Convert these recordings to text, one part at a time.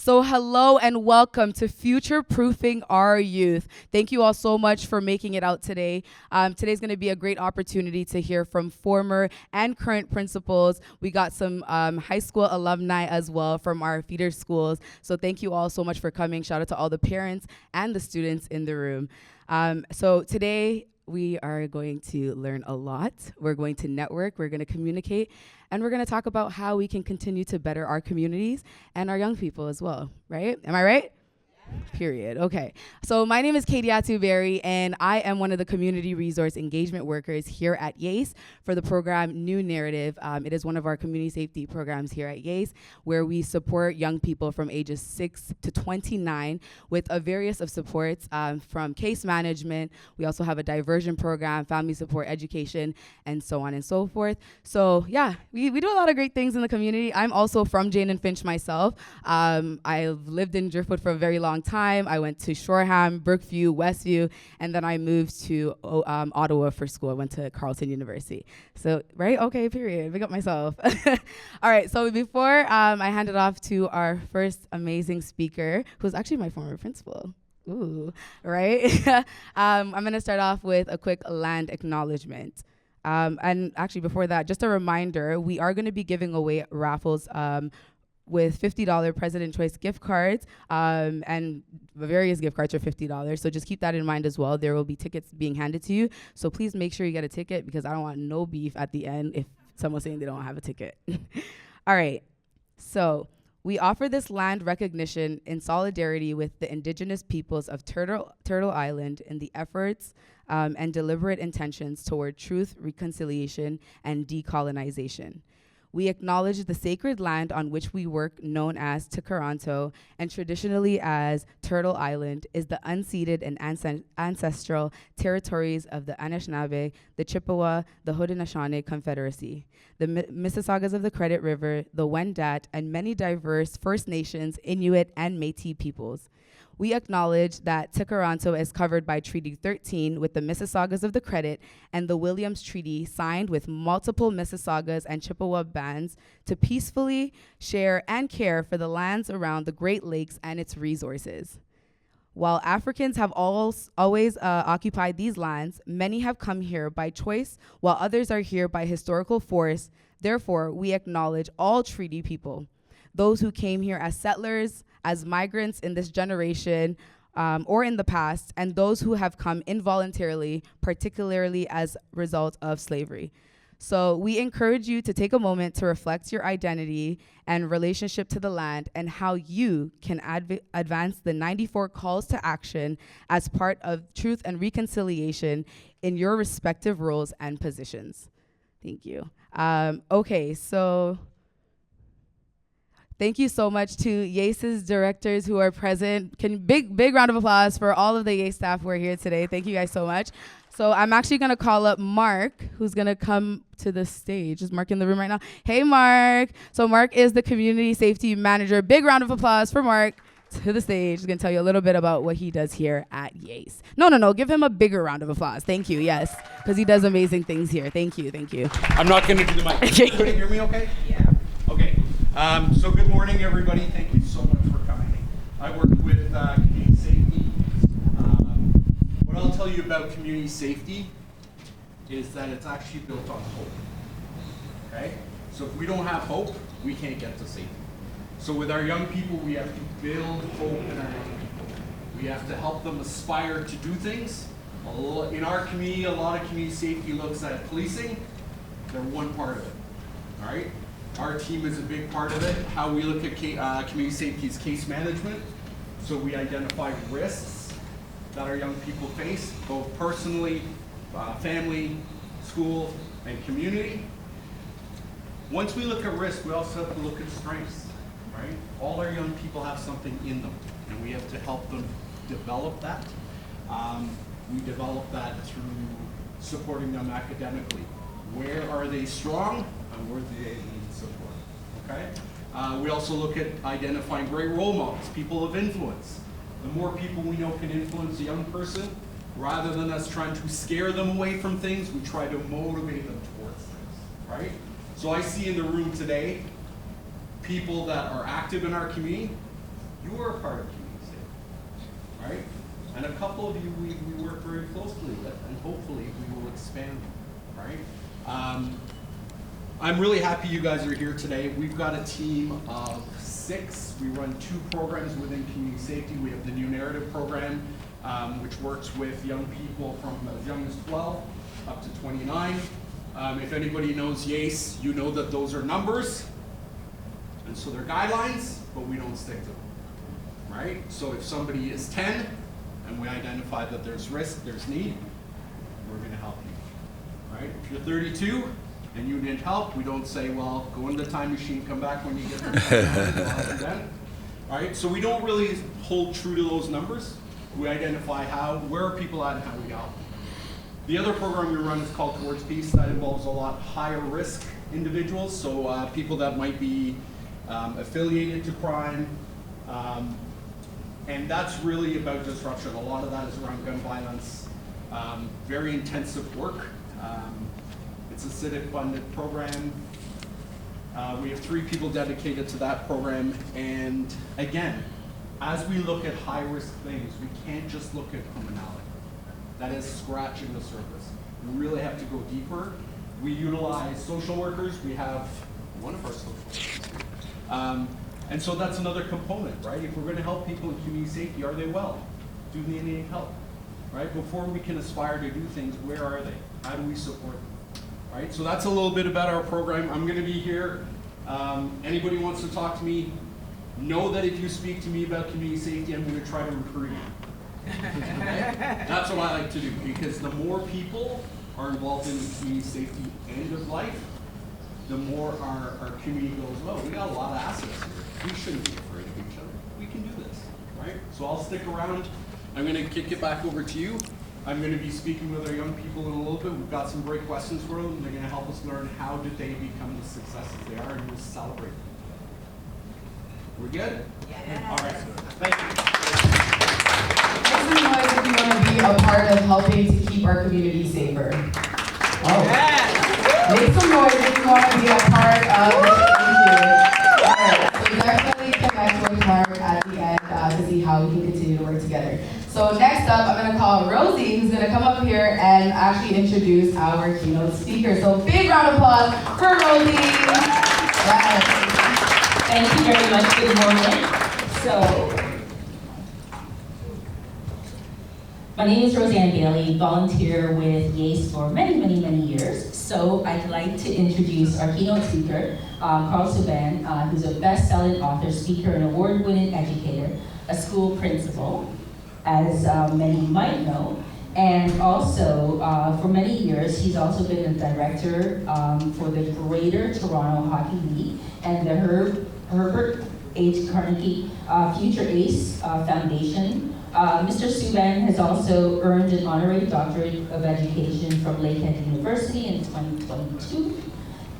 So hello and welcome to Future Proofing Our Youth. Thank you all so much for making it out today. Today's going to be a great opportunity to hear from former and current principals. We got some high school alumni as well from our feeder schools. So thank you all so much for coming. Shout out to all the parents and the students in the room. So today, we are going to learn a lot. We're going to network, we're going to communicate, and we're going to talk about how we can continue to better our communities and our young people as well, right? Am I right? Period. Okay. So my name is Katie Atuberry, and I am one of the community resource engagement workers here at YAAACE for the program New Narrative. It is one of our community safety programs here at YAAACE, where we support young people from ages 6 to 29 with a various of supports from case management. We also have a diversion program, family support, education, and so on and so forth. So yeah, we do a lot of great things in the community. I'm also from Jane and Finch myself. I've lived in Driftwood for a very long time. I went to Shoreham, Brookview, Westview, and then I moved to Ottawa for school. I went to Carleton University. So, right? Okay, period. Big up myself. All right, so before I hand it off to our first amazing speaker, who's actually my former principal. Ooh, right? I'm going to start off with a quick land acknowledgement. And actually, before that, just a reminder, we are going to be giving away raffles with $50 President Choice gift cards and various gift cards for $50. So just keep that in mind as well. There will be tickets being handed to you. So please make sure you get a ticket because I don't want no beef at the end if someone's saying they don't have a ticket. All right. So we offer this land recognition in solidarity with the indigenous peoples of Turtle Island in the efforts and deliberate intentions toward truth, reconciliation, and decolonization. We acknowledge the sacred land on which we work, known as Tikaranto, and traditionally as Turtle Island, is the unceded and ancestral territories of the Anishinaabe, the Chippewa, the Haudenosaunee Confederacy, the Mississaugas of the Credit River, the Wendat, and many diverse First Nations, Inuit, and Métis peoples. We acknowledge that Tikaranto is covered by Treaty 13 with the Mississaugas of the Credit and the Williams Treaty signed with multiple Mississaugas and Chippewa bands to peacefully share and care for the lands around the Great Lakes and its resources. While Africans have always occupied these lands, many have come here by choice, while others are here by historical force. Therefore, we acknowledge all treaty people, those who came here as settlers, as migrants in this generation or in the past, and those who have come involuntarily, particularly as a result of slavery. So we encourage you to take a moment to reflect your identity and relationship to the land and how you can advance the 94 calls to action as part of truth and reconciliation in your respective roles and positions. Thank you. Okay, so thank you so much to YAAACE's directors who are present. Big round of applause for all of the YAAACE staff who are here today. Thank you guys so much. So I'm actually going to call up Mark, who's going to come to the stage. Is Mark in the room right now? Hey, Mark. So Mark is the community safety manager. Big round of applause for Mark to the stage. He's going to tell you a little bit about what he does here at YAAACE. No. Give him a bigger round of applause. Thank you. Yes, because he does amazing things here. Thank you. I'm not going to do the mic. Can you hear me okay? Yeah. Okay. So good morning, everybody. Thank you so much for coming. I work with community safety. What I'll tell you about community safety is that it's actually built on hope. Okay? So if we don't have hope, we can't get to safety. So with our young people, we have to build hope in our young people. We have to help them aspire to do things. In our community, a lot of community safety looks at policing. They're one part of it. All right? Our team is a big part of it. How we look at community safety is case management. So we identify risks that our young people face, both personally, family, school, and community. Once we look at risk, we also have to look at strengths, right? All our young people have something in them, and we have to help them develop that. We develop that through supporting them academically. Where are they strong, and where do they need support, okay? We also look at identifying great role models, people of influence. The more people we know can influence a young person, rather than us trying to scare them away from things, we try to motivate them towards things, right? So I see in the room today people that are active in our community, You are a part of community safety, right? And a couple of you we work very closely with, and hopefully we will expand, right? I'm really happy you guys are here today. We've got a team of 6. We run 2 programs within community safety. We have the New Narrative program, which works with young people from as young as 12 up to 29. If anybody knows YAAACE, you know that those are numbers, and so they're guidelines, but we don't stick to them, right? So if somebody is 10, and we identify that there's risk, there's need, we're gonna help you, right? If you're 32, and you need help, we don't say, well, go in the time machine, come back when you get there. All right, so we don't really hold true to those numbers. We identify where are people at and how we help. The other program we run is called Towards Peace. That involves a lot higher risk individuals, so people that might be affiliated to crime, and that's really about disruption. A lot of that is around gun violence, very intensive work. It's a civic-funded program. We have 3 people dedicated to that program. And again, as we look at high-risk things, we can't just look at criminality. That is scratching the surface. We really have to go deeper. We utilize social workers. We have one of our social workers. And so that's another component, right? If we're going to help people in community safety, are they well? Do they need help? Right? Before we can aspire to do things, where are they? How do we support them? Right, so that's a little bit about our program. I'm going to be here. Anybody wants to talk to me, know that if you speak to me about community safety, I'm going to try to recruit you. That's what I like to do, because the more people are involved in the community safety end of life, the more our community goes, well, we got a lot of assets here. We shouldn't be afraid of each other. We can do this, right? So I'll stick around. I'm going to kick it back over to you. I'm going to be speaking with our young people in a little bit. We've got some great questions for them. They're going to help us learn how did they become the successes they are, and we'll celebrate them. We're good? Yeah. All right. Thank you. Make some noise if you want to be a part of helping to keep our community safer. Oh. Yeah. Make some noise if you want to be a part of it. Thank you. All right. So definitely connect with Mark at the end to see how we can continue to work together. So next up, I'm going to call Rosie, who's going to come up here and actually introduce our keynote speaker. So big round of applause for Rosie. Yes. Thank you very much. Good morning. So, my name is Roseanne Bailey, volunteer with YAAACE for many years. So I'd like to introduce our keynote speaker, Karl Subban, who's a best-selling author, speaker, and award-winning educator, a school principal, as many might know. And also, for many years, he's also been a director for the Greater Toronto Hockey League and the Herbert H. Carnegie Future ACE Foundation. Mr. Subban has also earned an honorary doctorate of education from Lakehead University in 2022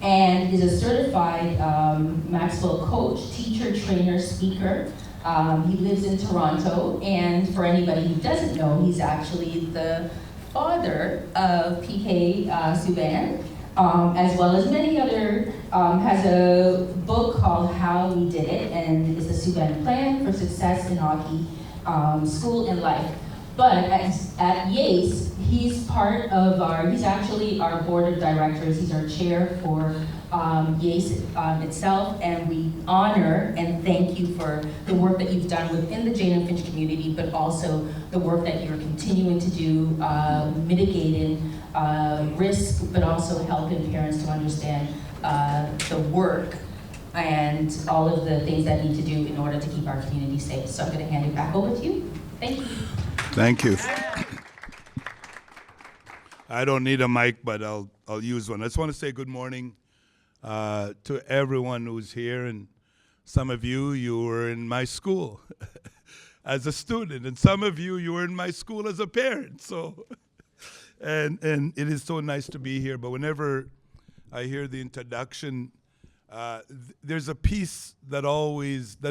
and is a certified Maxwell coach, teacher, trainer, speaker. He lives in Toronto, and for anybody who doesn't know, he's actually the father of PK Subban, as well as many other, has a book called How We Did It, and is the Subban Plan for Success in Hockey, School and Life. But at YAAACE, he's part of he's actually our board of directors. He's our chair for YAAACE itself, and we honor and thank you for the work that you've done within the Jane and Finch community, but also the work that you're continuing to do, mitigating risk, but also helping parents to understand the work and all of the things that need to do in order to keep our community safe. So I'm going to hand it back over to you. Thank you. Thank you. I don't need a mic, but I'll use one. I just want to say good morning to everyone who's here, and some of you were in my school as a student, and some of you were in my school as a parent. So, and it is so nice to be here. But whenever I hear the introduction, there's a piece that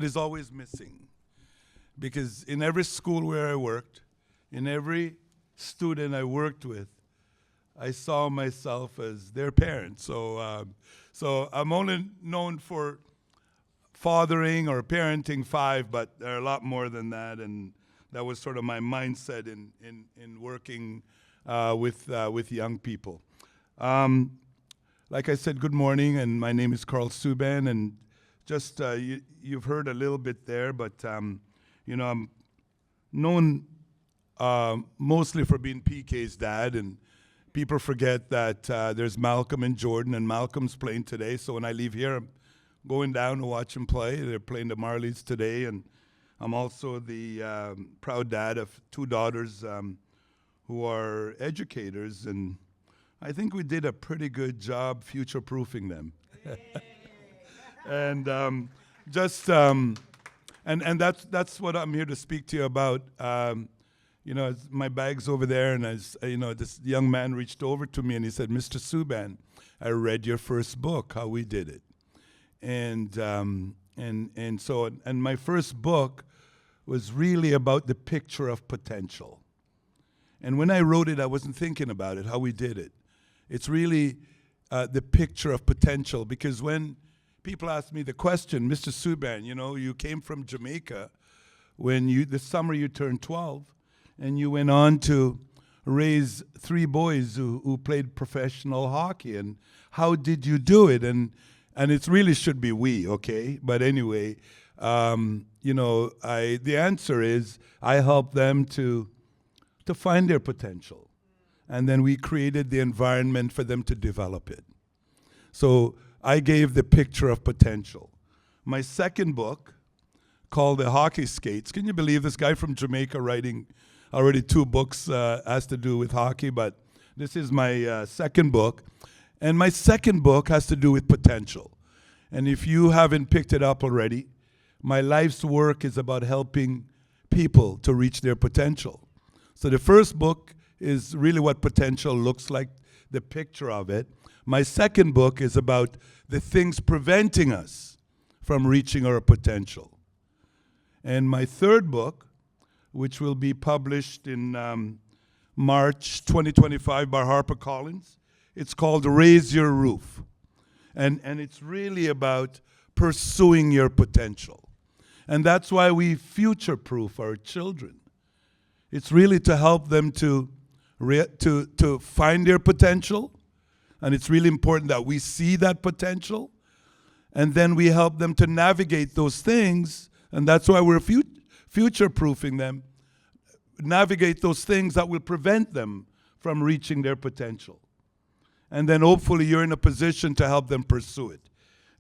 is always missing, because in every school where I worked, in every student I worked with, I saw myself as their parent. So I'm only known for fathering or parenting 5, but there are a lot more than that, and that was sort of my mindset in working with young people. Like I said, good morning, and my name is Karl Subban, and just you've heard a little bit there, but you know, I'm known mostly for being PK's dad, and people forget that there's Malcolm and Jordan, and Malcolm's playing today, so when I leave here, I'm going down to watch them play. They're playing the Marlies today, and I'm also the proud dad of 2 daughters who are educators, and I think we did a pretty good job future-proofing them. And and that's what I'm here to speak to you about. You know, my bag's over there, and you know, this young man reached over to me and he said, "Mr. Subban, I read your first book, How We Did It." And so my first book was really about the picture of potential. And when I wrote it, I wasn't thinking about it, how we did it. It's really the picture of potential, because when people ask me the question, Mr. Subban, you know, you came from Jamaica when the summer you turned 12, and you went on to raise 3 boys who played professional hockey, and how did you do it? And it really should be we, okay? But anyway, you know, the answer is I helped them to find their potential. And then we created the environment for them to develop it. So I gave the picture of potential. My second book, called The Hockey Skates, can you believe this guy from Jamaica writing already 2 books has to do with hockey, but this is my second book. And my second book has to do with potential. And if you haven't picked it up already, my life's work is about helping people to reach their potential. So the first book is really what potential looks like, the picture of it. My second book is about the things preventing us from reaching our potential. And my third book, which will be published in March 2025 by HarperCollins, it's called Raise Your Roof. And it's really about pursuing your potential. And that's why we future-proof our children. It's really to help them to find their potential, and it's really important that we see that potential, and then we help them to navigate those things, and that's why we're future-proofing them, navigate those things that will prevent them from reaching their potential. And then hopefully you're in a position to help them pursue it.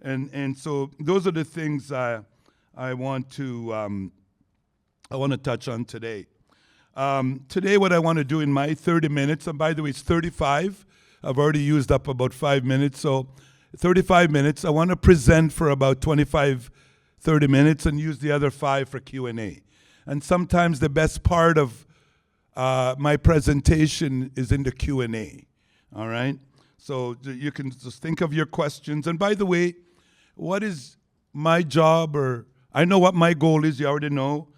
And so those are the things I want to touch on today. Today what I want to do in my 30 minutes, and by the way, it's 35. I've already used up about 5 minutes, so 35 minutes. I want to present for about 25, 30 minutes and use the other 5 for Q&A. And sometimes the best part of my presentation is in the Q&A, all right? So you can just think of your questions. And by the way, what is my job, or I know what my goal is, you already know.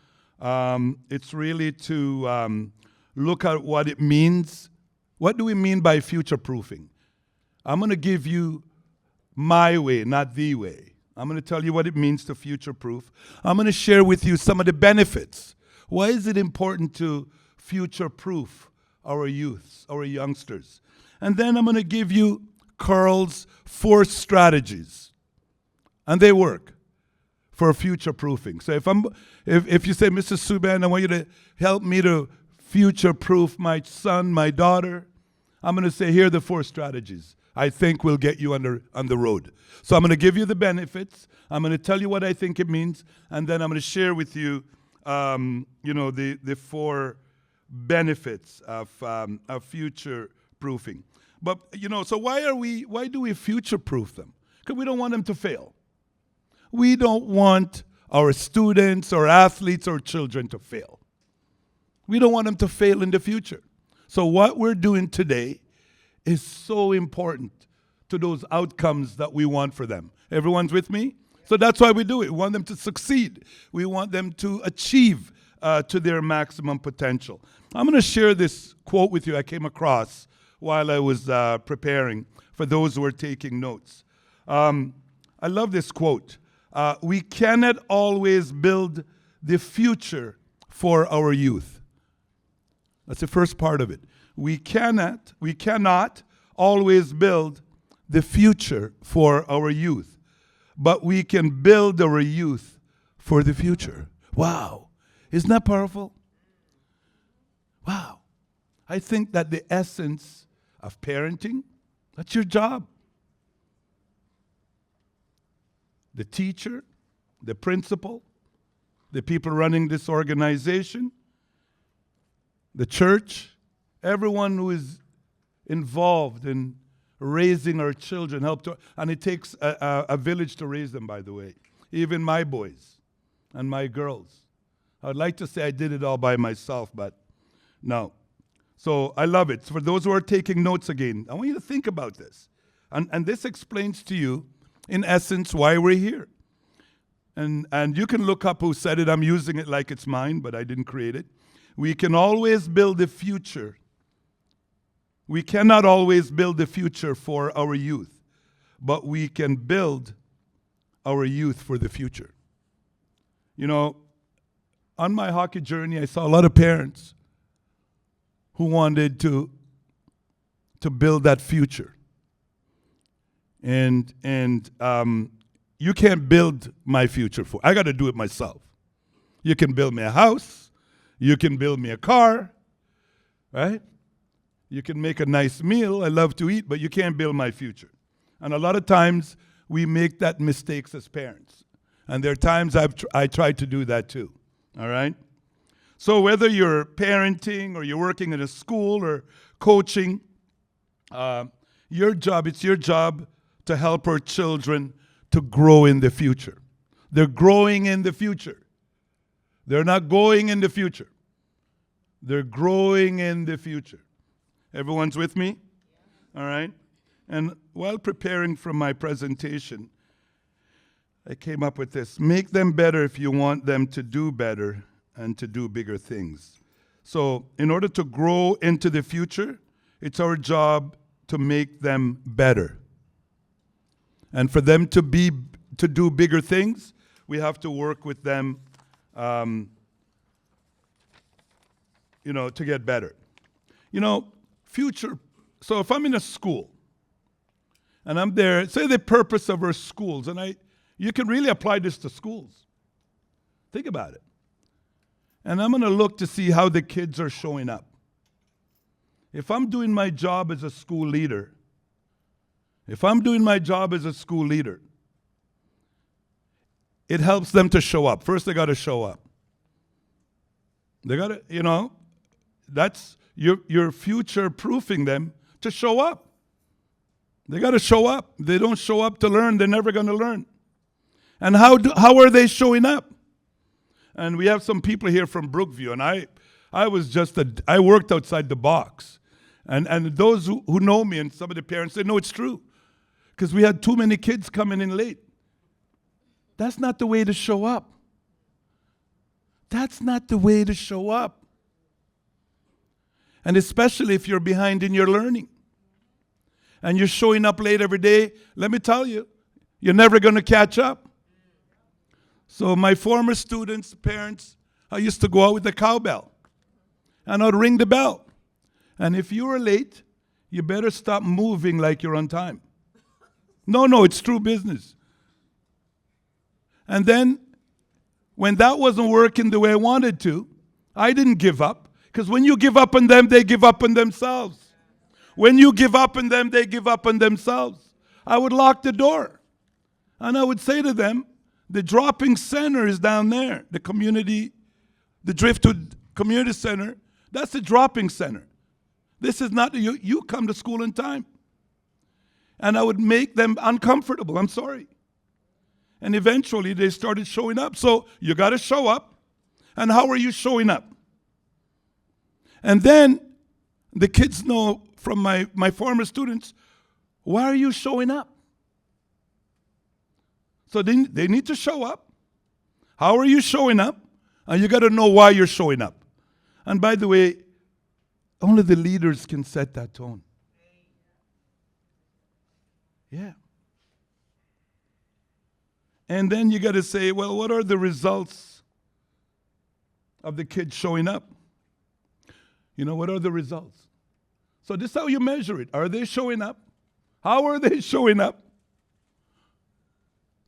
It's really to look at what it means. What do we mean by future-proofing? I'm going to give you my way, not the way. I'm going to tell you what it means to future-proof. I'm going to share with you some of the benefits. Why is it important to future-proof our youths, our youngsters? And then I'm going to give you Karl's 4 strategies. And they work for future-proofing. So if you say, Mr. Subban, I want you to help me to future-proof my son, my daughter, I'm going to say, here are the 4 strategies I think will get you on the road. So I'm going to give you the benefits. I'm going to tell you what I think it means, and then I'm going to share with you, the 4 benefits of future-proofing. But so why do we future-proof them? Because we don't want them to fail. We don't want our students or athletes or children to fail. We don't want them to fail in the future. So what we're doing today is so important to those outcomes that we want for them. Everyone's with me? So that's why we do it. We want them to succeed. We want them to achieve to their maximum potential. I'm going to share this quote with you I came across while I was preparing for those who are taking notes. I love this quote. we cannot always build the future for our youth. That's the first part of it. We cannot always build the future for our youth, but we can build our youth for the future. Wow. Isn't that powerful? Wow. I think that the essence of parenting, that's your job. The teacher, the principal, the people running this organization, the church, everyone who is involved in raising our children, and it takes a village to raise them, by the way. Even my boys and my girls. I'd like to say I did it all by myself, but no. So I love it. So for those who are taking notes again, I want you to think about this. And this explains to you, in essence, why we're here. And you can look up who said it. I'm using it like it's mine, but I didn't create it. We can always build the future. We cannot always build the future for our youth, but we can build our youth for the future. You know, on my hockey journey, I saw a lot of parents who wanted to build that future. And you can't build my future for. I got to do it myself. You can build me a house. You can build me a car, right? You can make a nice meal. I love to eat, but you can't build my future. And a lot of times we make that mistakes as parents. And there are times I tried to do that too, all right? So whether you're parenting or you're working in a school or coaching, it's your job to help our children to grow in the future. They're growing in the future. They're not going in the future. They're growing in the future. Everyone's with me? Yeah. All right? And while preparing for my presentation, I came up with this. Make them better if you want them to do better and to do bigger things. So in order to grow into the future, it's our job to make them better. And for them to do bigger things, we have to work with them, to get better. Future. So if I'm in a school, and I'm there, say the purpose of our schools, and you can really apply this to schools. Think about it. And I'm going to look to see how the kids are showing up. If I'm doing my job as a school leader, it helps them to show up. First, they got to show up. They got to, that's you're future-proofing them to show up. They got to show up. If they don't show up to learn, they're never going to learn. And how are they showing up? And we have some people here from Brookview, and I worked outside the box. And those who know me and some of the parents, they know it's true. Because we had too many kids coming in late. That's not the way to show up. That's not the way to show up. And especially if you're behind in your learning. And you're showing up late every day, let me tell you, you're never going to catch up. So my former students, parents, I used to go out with the cowbell. And I'd ring the bell. And if you were late, you better stop moving like you're on time. No, it's true business. And then, when that wasn't working the way I wanted to, I didn't give up. Because when you give up on them, they give up on themselves. When you give up on them, they give up on themselves. I would lock the door. And I would say to them, the dropping center is down there. The Driftwood Community Center, that's the dropping center. This is not, you come to school in time. And I would make them uncomfortable. I'm sorry. And eventually they started showing up. So you got to show up. And how are you showing up? And then the kids know from my former students, why are you showing up? So they need to show up. How are you showing up? And you got to know why you're showing up. And by the way, only the leaders can set that tone. Yeah. And then you got to say, well, what are the results of the kids showing up? What are the results? So this is how you measure it. Are they showing up? How are they showing up?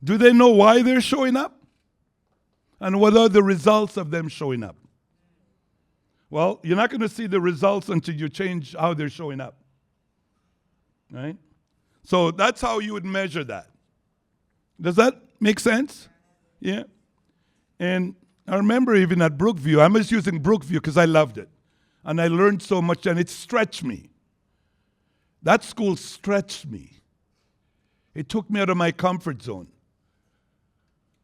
Do they know why they're showing up? And what are the results of them showing up? Well, you're not going to see the results until you change how they're showing up. Right? So that's how you would measure that. Does that make sense? Yeah? And I remember even at Brookview, I'm just using Brookview because I loved it. And I learned so much, and it stretched me. That school stretched me. It took me out of my comfort zone.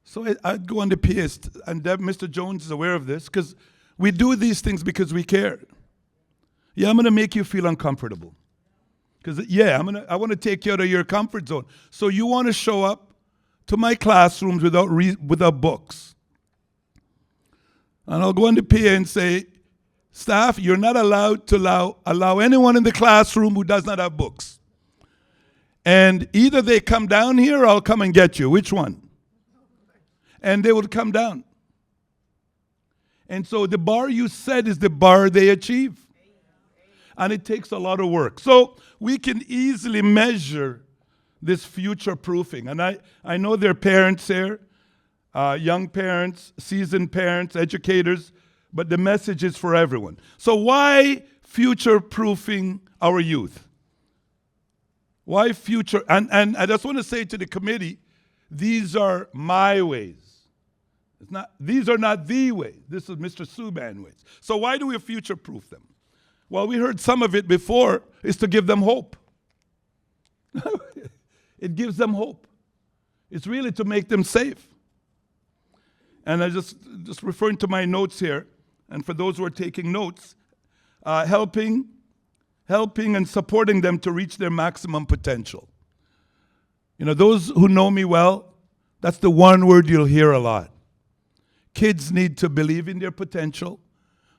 So I'd go on the PS, and Mr. Jones is aware of this, because we do these things because we care. Yeah, I'm going to make you feel uncomfortable. Because, yeah, I want to take you out of your comfort zone. So you want to show up to my classrooms without books. And I'll go on the PA and say, staff, you're not allowed to allow anyone in the classroom who does not have books. And either they come down here or I'll come and get you. Which one? And they would come down. And so the bar you set is the bar they achieve. And it takes a lot of work. So we can easily measure this future proofing. And I know there are parents here, young parents, seasoned parents, educators, but the message is for everyone. So why future proofing our youth? Why future? And I just want to say to the committee, these are my ways. These are not the way. This is Mr. Subban ways. So why do we future-proof them? Well, we heard some of it before, is to give them hope. It gives them hope. It's really to make them safe. And I just referring to my notes here, and for those who are taking notes, helping and supporting them to reach their maximum potential. Those who know me well, that's the one word you'll hear a lot. Kids need to believe in their potential.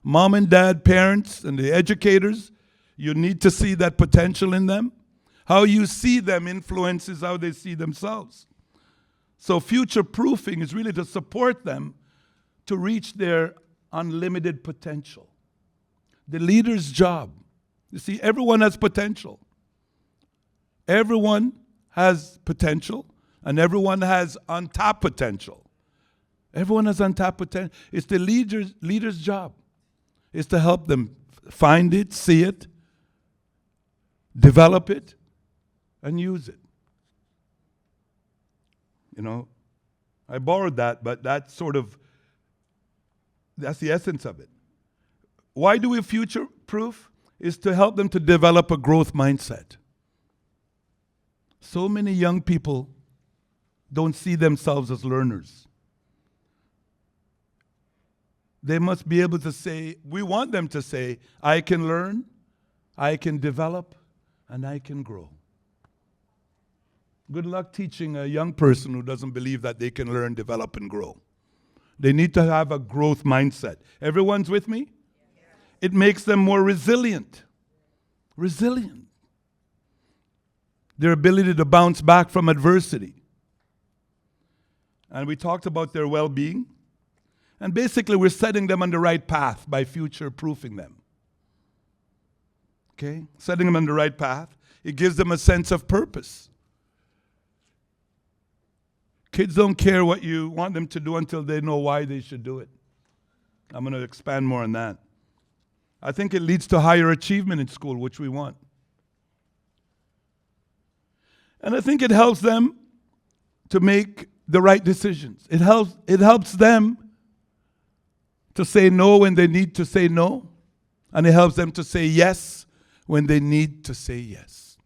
Mom and dad, parents, and the educators, you need to see that potential in them. How you see them influences how they see themselves. So future-proofing is really to support them to reach their unlimited potential. The leader's job. You see, everyone has potential. Everyone has potential, and everyone has untapped potential. Everyone has untapped potential. It's the leader's job. It's to help them find it, see it, develop it, and use it. I borrowed that, but that's the essence of it. Why do we future-proof? Is to help them to develop a growth mindset. So many young people don't see themselves as learners. They must be able to say, we want them to say, I can learn, I can develop, and I can grow. Good luck teaching a young person who doesn't believe that they can learn, develop, and grow. They need to have a growth mindset. Everyone's with me? It makes them more resilient. Resilient. Their ability to bounce back from adversity. And we talked about their well-being. And basically, we're setting them on the right path by future-proofing them. Okay? Setting them on the right path. It gives them a sense of purpose. Kids don't care what you want them to do until they know why they should do it. I'm going to expand more on that. I think it leads to higher achievement in school, which we want. And I think it helps them to make the right decisions. It helps them to say no when they need to say no, and it helps them to say yes when they need to say yes.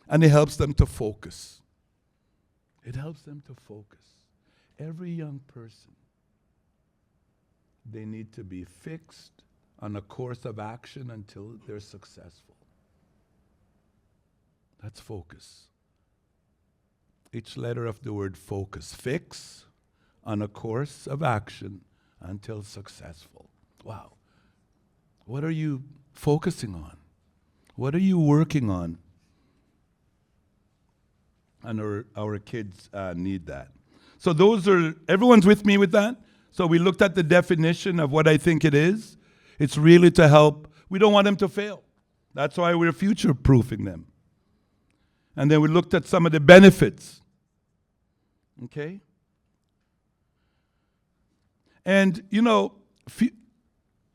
And it helps them to focus. It helps them to focus. Every young person, they need to be fixed on a course of action until they're successful. That's focus. Each letter of the word focus. Fix on a course of action until successful. Wow. What are you focusing on? What are you working on? And our kids need that. So everyone's with me with that? So we looked at the definition of what I think it is. It's really to help. We don't want them to fail. That's why we're future-proofing them. And then we looked at some of the benefits. Okay? And,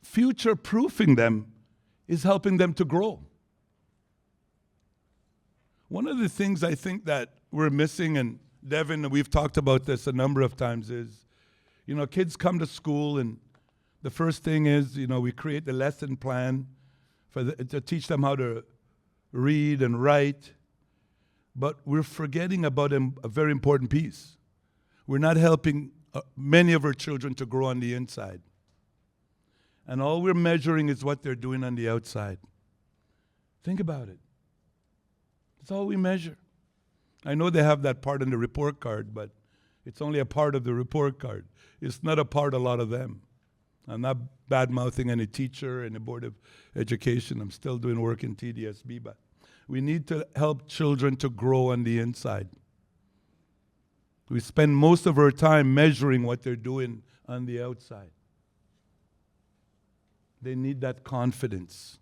future-proofing them is helping them to grow. One of the things I think that we're missing, and Devin, we've talked about this a number of times, is, kids come to school and the first thing is, we create the lesson plan to teach them how to read and write, but we're forgetting about a very important piece. We're not helping many of our children to grow on the inside. And all we're measuring is what they're doing on the outside. Think about it. That's all we measure. I know they have that part in the report card, but it's only a part of the report card. It's not a part of a lot of them. I'm not bad-mouthing any teacher and the Board of Education. I'm still doing work in TDSB, but we need to help children to grow on the inside. We spend most of our time measuring what they're doing on the outside. They need that confidence.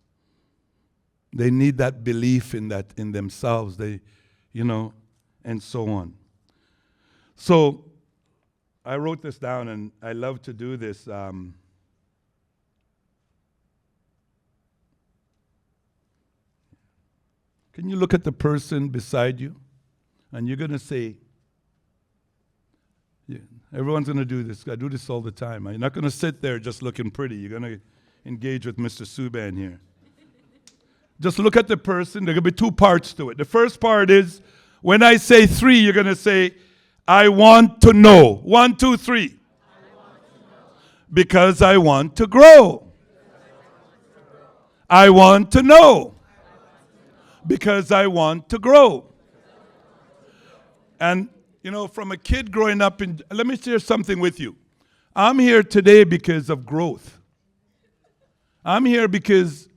They need that belief in themselves. And so on. So I wrote this down, and I love to do this. Can you look at the person beside you? And you're going to say, everyone's going to do this. I do this all the time. You're not going to sit there just looking pretty. You're going to engage with Mr. Subban here. Just look at the person. There are going to be two parts to it. The first part is, when I say 3, you're going to say, I want to know. 1, 2, 3. Because I want to grow. I want to know. Because I want to grow. And, from a kid growing up let me share something with you. I'm here today because of growth. I'm here because,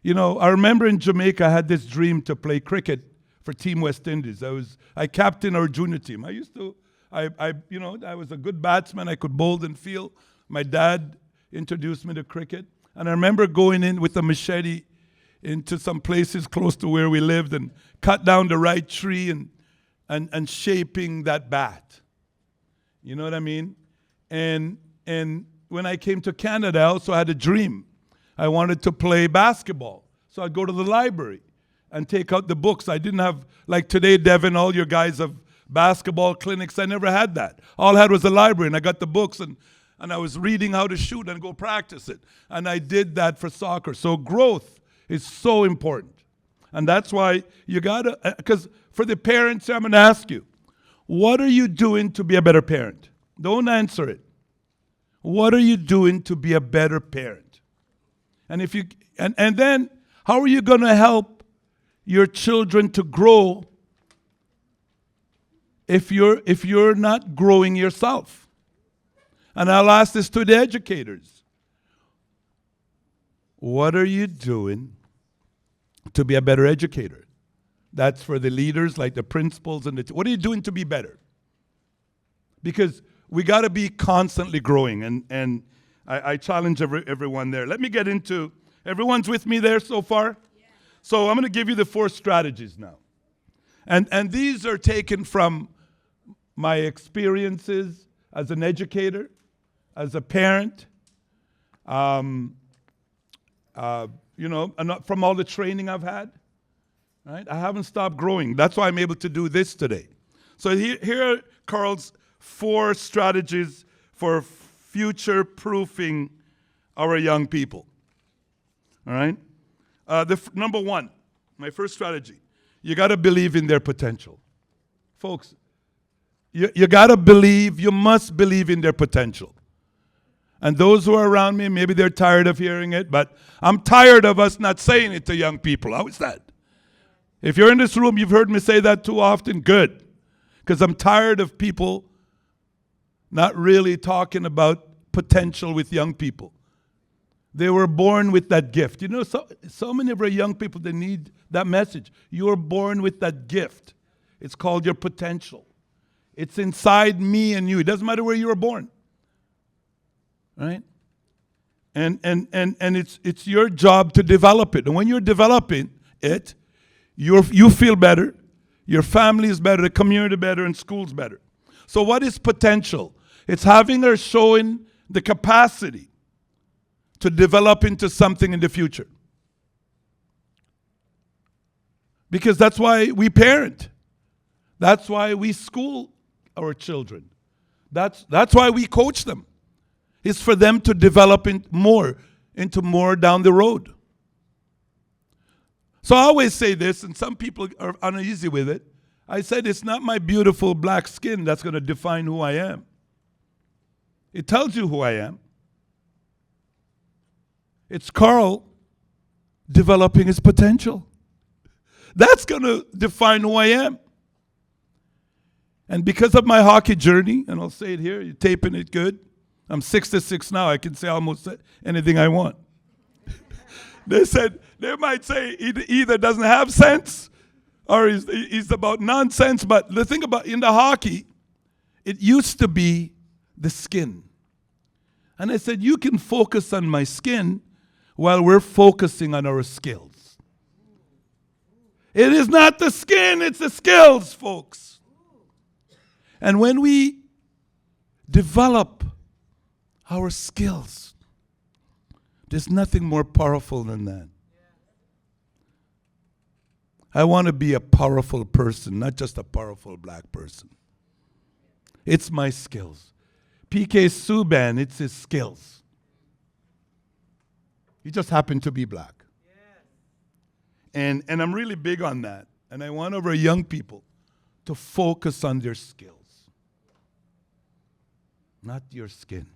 I remember in Jamaica, I had this dream to play cricket for Team West Indies. I captained our junior team. I was a good batsman. I could bowl and field. My dad introduced me to cricket. And I remember going in with a machete into some places close to where we lived and cut down the right tree and shaping that bat. You know what I mean? And when I came to Canada, I also had a dream. I wanted to play basketball. So I'd go to the library and take out the books. I didn't have, like today, Devin, all your guys have basketball clinics. I never had that. All I had was a library, and I got the books, and I was reading how to shoot and go practice it. And I did that for soccer. So growth is so important. And that's why you got to, because for the parents, I'm going to ask you, what are you doing to be a better parent? Don't answer it. What are you doing to be a better parent? And and then how are you going to help your children to grow if you're not growing yourself? And I'll ask this to the educators. What are you doing to be a better educator? That's for the leaders, like the principals and what are you doing to be better? Because we got to be constantly growing, and I challenge everyone there. Let me get into, everyone's with me there so far? Yeah. So I'm going to give you the 4 strategies now. And these are taken from my experiences as an educator, as a parent, and from all the training I've had. Right? I haven't stopped growing. That's why I'm able to do this today. So here are Karl's 4 strategies for future-proofing our young people. All right? Number 1, my first strategy, you got to believe in their potential. Folks, you got to believe, you must believe in their potential. And those who are around me, maybe they're tired of hearing it, but I'm tired of us not saying it to young people. How is that? If you're in this room, you've heard me say that too often, good. Because I'm tired of people not really talking about potential with young people. They were born with that gift. So many of our young people, they need that message. You were born with that gift. It's called your potential. It's inside me and you. It doesn't matter where you were born. Right? And it's your job to develop it. And when you're developing it, you feel better, your family is better, the community better, and school's better. So what is potential? It's having or showing the capacity to develop into something in the future. Because that's why we parent. That's why we school our children. That's why we coach them. It's for them to develop into more down the road. So I always say this, and some people are uneasy with it. I said it's not my beautiful black skin that's going to define who I am. It tells you who I am. It's Karl developing his potential. That's going to define who I am. And because of my hockey journey, and I'll say it here, you're taping it good. I'm 66 now. I can say almost anything I want. They might say he either doesn't have sense or he's about nonsense. But the thing about in the hockey, it used to be the skin. And I said, you can focus on my skin while we're focusing on our skills. It is not the skin, it's the skills, folks. And when we develop our skills, there's nothing more powerful than that. I want to be a powerful person, not just a powerful black person. It's my skills. PK Subban, it's his skills. He just happened to be black. And I'm really big on that. And I want our young people to focus on their skills, not your skin.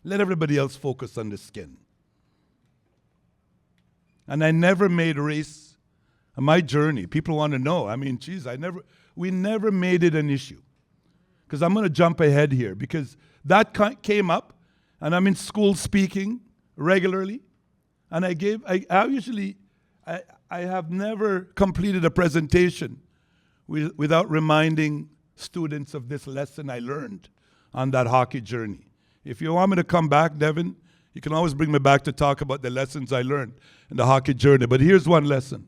Let everybody else focus on the skin. And I never made race my journey. People want to know. I mean, geez, we never made it an issue. Because I'm going to jump ahead here because that came up, and I'm in school speaking regularly, and I have never completed a presentation without reminding students of this lesson I learned on that hockey journey. If you want me to come back, Devin, you can always bring me back to talk about the lessons I learned in the hockey journey. But here's one lesson.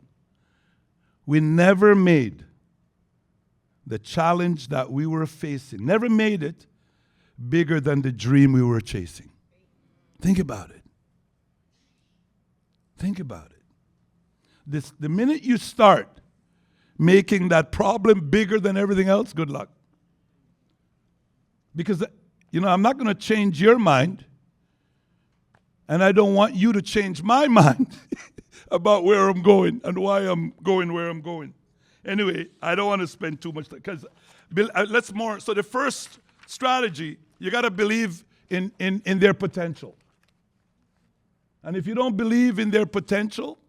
We never made the challenge that we were facing, never made it bigger than the dream we were chasing. Think about it. Think about it. The minute you start making that problem bigger than everything else, good luck. Because, I'm not going to change your mind, and I don't want you to change my mind about where I'm going and why I'm going where I'm going. Anyway, I don't want to spend too much time, because let's more. So the first strategy, you got to believe in their potential. And if you don't believe in their potential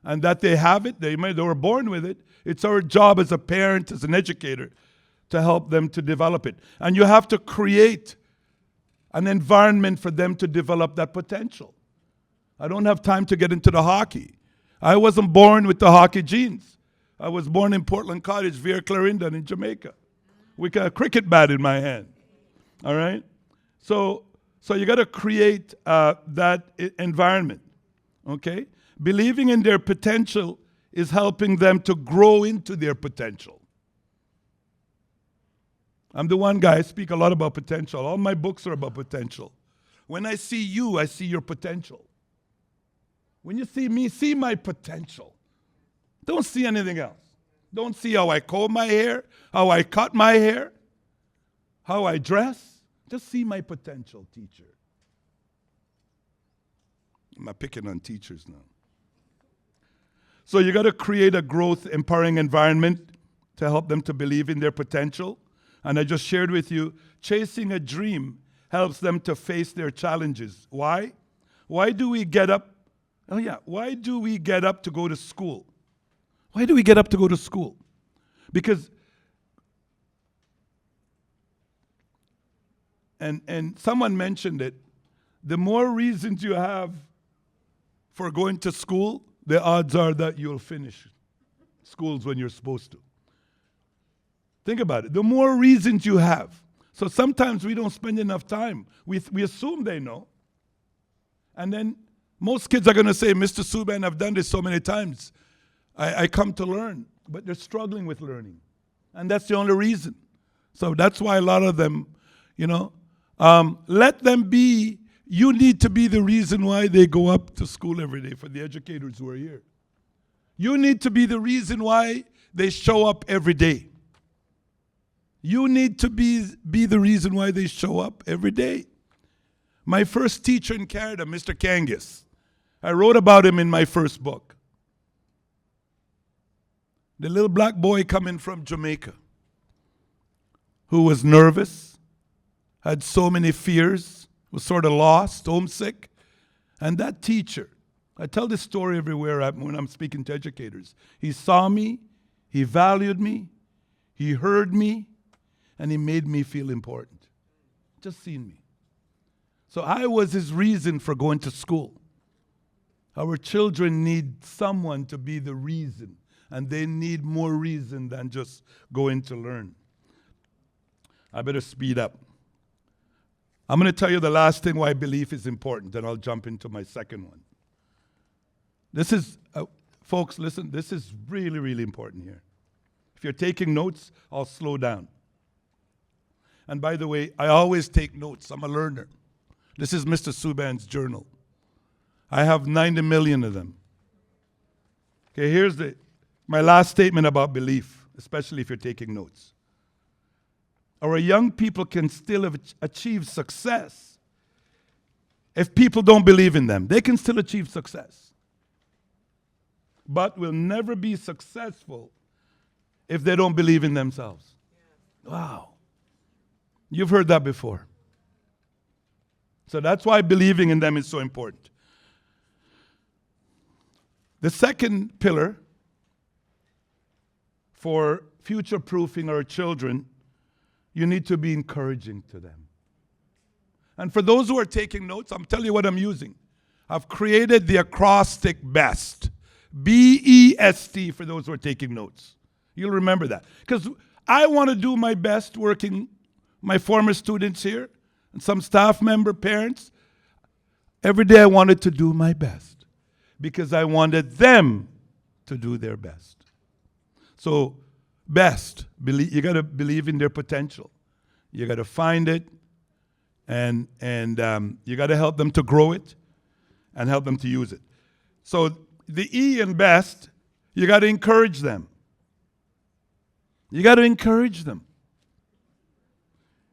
and that they have it, they were born with it, it's our job as a parent, as an educator, to help them to develop it. And you have to create an environment for them to develop that potential. I don't have time to get into the hockey. I wasn't born with the hockey genes. I was born in Portland Cottage, Via Clarendon in Jamaica, with a cricket bat in my hand. All right? So you got to create that environment, okay? Believing in their potential is helping them to grow into their potential. I'm the one guy, I speak a lot about potential. All my books are about potential. When I see you, I see your potential. When you see me, see my potential. Don't see anything else. Don't see how I comb my hair, how I cut my hair, how I dress. Just see my potential, teacher. I'm not picking on teachers now. So you got to create a growth, empowering environment to help them to believe in their potential. And I just shared with you, chasing a dream helps them to face their challenges. Why? Why do we get up? Oh yeah, why do we get up to go to school? Why do we get up to go to school? Because, and someone mentioned it, the more reasons you have for going to school, the odds are that you'll finish schools when you're supposed to. Think about it. The more reasons you have. So sometimes we don't spend enough time. We assume they know. And then most kids are going to say, Mr. Subban, I've done this so many times. I come to learn. But they're struggling with learning. And that's the only reason. So that's why a lot of them, let them be. You need to be the reason why they go up to school every day for the educators who are here. You need to be the reason why they show up every day. You need to be the reason why they show up every day. My first teacher in Canada, Mr. Kangas, I wrote about him in my first book. The little black boy coming from Jamaica who was nervous, had so many fears, was sort of lost, homesick. And that teacher, I tell this story everywhere when I'm speaking to educators. He saw me, he valued me, he heard me, and he made me feel important. Just seen me. So I was his reason for going to school. Our children need someone to be the reason, and they need more reason than just going to learn. I better speed up. I'm going to tell you the last thing why belief is important, then I'll jump into my second one. This is, folks, listen, this is really, really important here. If you're taking notes, I'll slow down. And by the way, I always take notes. I'm a learner. This is Mr. Subban's journal. I have 90 million of them. Okay, here's my last statement about belief, especially if you're taking notes. Our young people can still achieve success if people don't believe in them. They can still achieve success, but will never be successful if they don't believe in themselves. Wow. You've heard that before. So that's why believing in them is so important. The second pillar for future-proofing our children, you need to be encouraging to them. And for those who are taking notes, I'm telling you what I'm using. I've created the acrostic BEST. B-E-S-T for those who are taking notes. You'll remember that. Because I want to do my best working my former students here and some staff member, parents. Every day I wanted to do my best because I wanted them to do their best. So best, you got to believe in their potential. You got to find it, and you got to help them to grow it and help them to use it. So the E in best, you got to encourage them. You got to encourage them.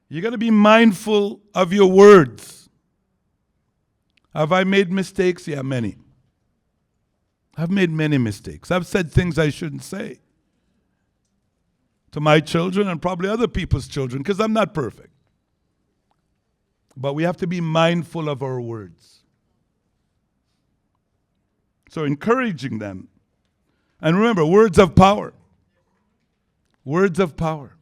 You got to be mindful of your words. Have I made mistakes? Yeah, many. I've made many mistakes. I've said things I shouldn't say to my children and probably other people's children because I'm not perfect. But we have to be mindful of our words. So encouraging them. And remember, words of power. Words of power.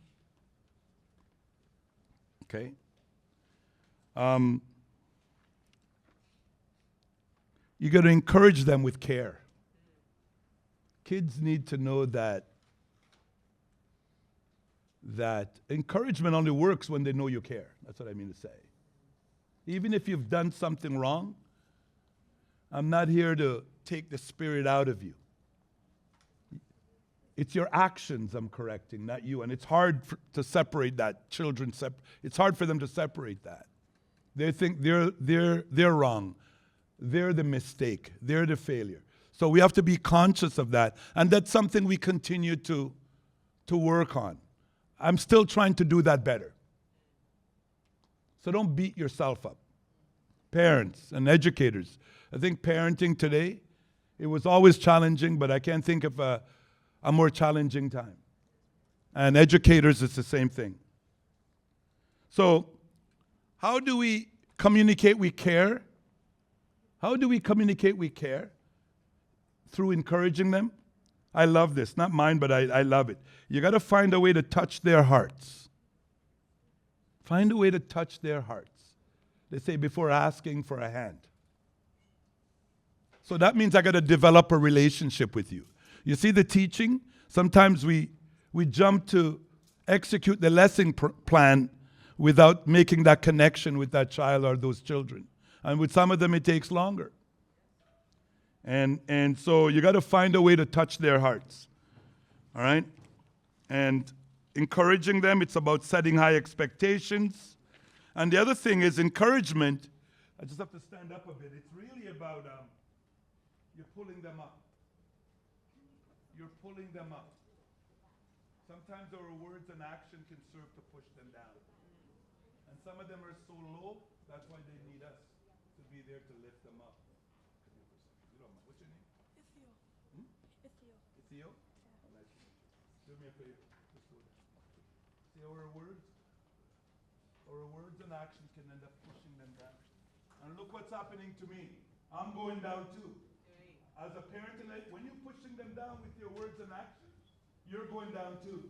Okay? You got to encourage them with care. Kids need to know that encouragement only works when they know you care. That's what I mean to say. Even if you've done something wrong, I'm not here to take the spirit out of you. It's your actions I'm correcting, not you. And it's hard to separate that. Children, it's hard for them to separate that. They think they're wrong. They're the mistake. They're the failure. So we have to be conscious of that. And that's something we continue to work on. I'm still trying to do that better. So don't beat yourself up. Parents and educators. I think parenting today, it was always challenging, but I can't think of a more challenging time. And educators, it's the same thing. So how do we communicate we care? How do we communicate we care? Through encouraging them. I love this. Not mine, but I love it. You got to find a way to touch their hearts. Find a way to touch their hearts. They say before asking for a hand. So that means I got to develop a relationship with you. You see the teaching? Sometimes we jump to execute the lesson plan without making that connection with that child or those children. And with some of them, it takes longer. And so you got to find a way to touch their hearts. All right? And encouraging them, it's about setting high expectations. And the other thing is encouragement. I just have to stand up a bit. It's really about you're pulling them up. You're pulling them up. Sometimes our words and action can serve to push them down. And some of them are so low, that's why they need us to be there to lift them up. What's your name? Ithio? Oh, nice to meet you. Do me a favor. Just do this. See our words and action can end up pushing them down. And look what's happening to me. I'm going down too. As a parent, when you're pushing them down with your words and actions, you're going down too.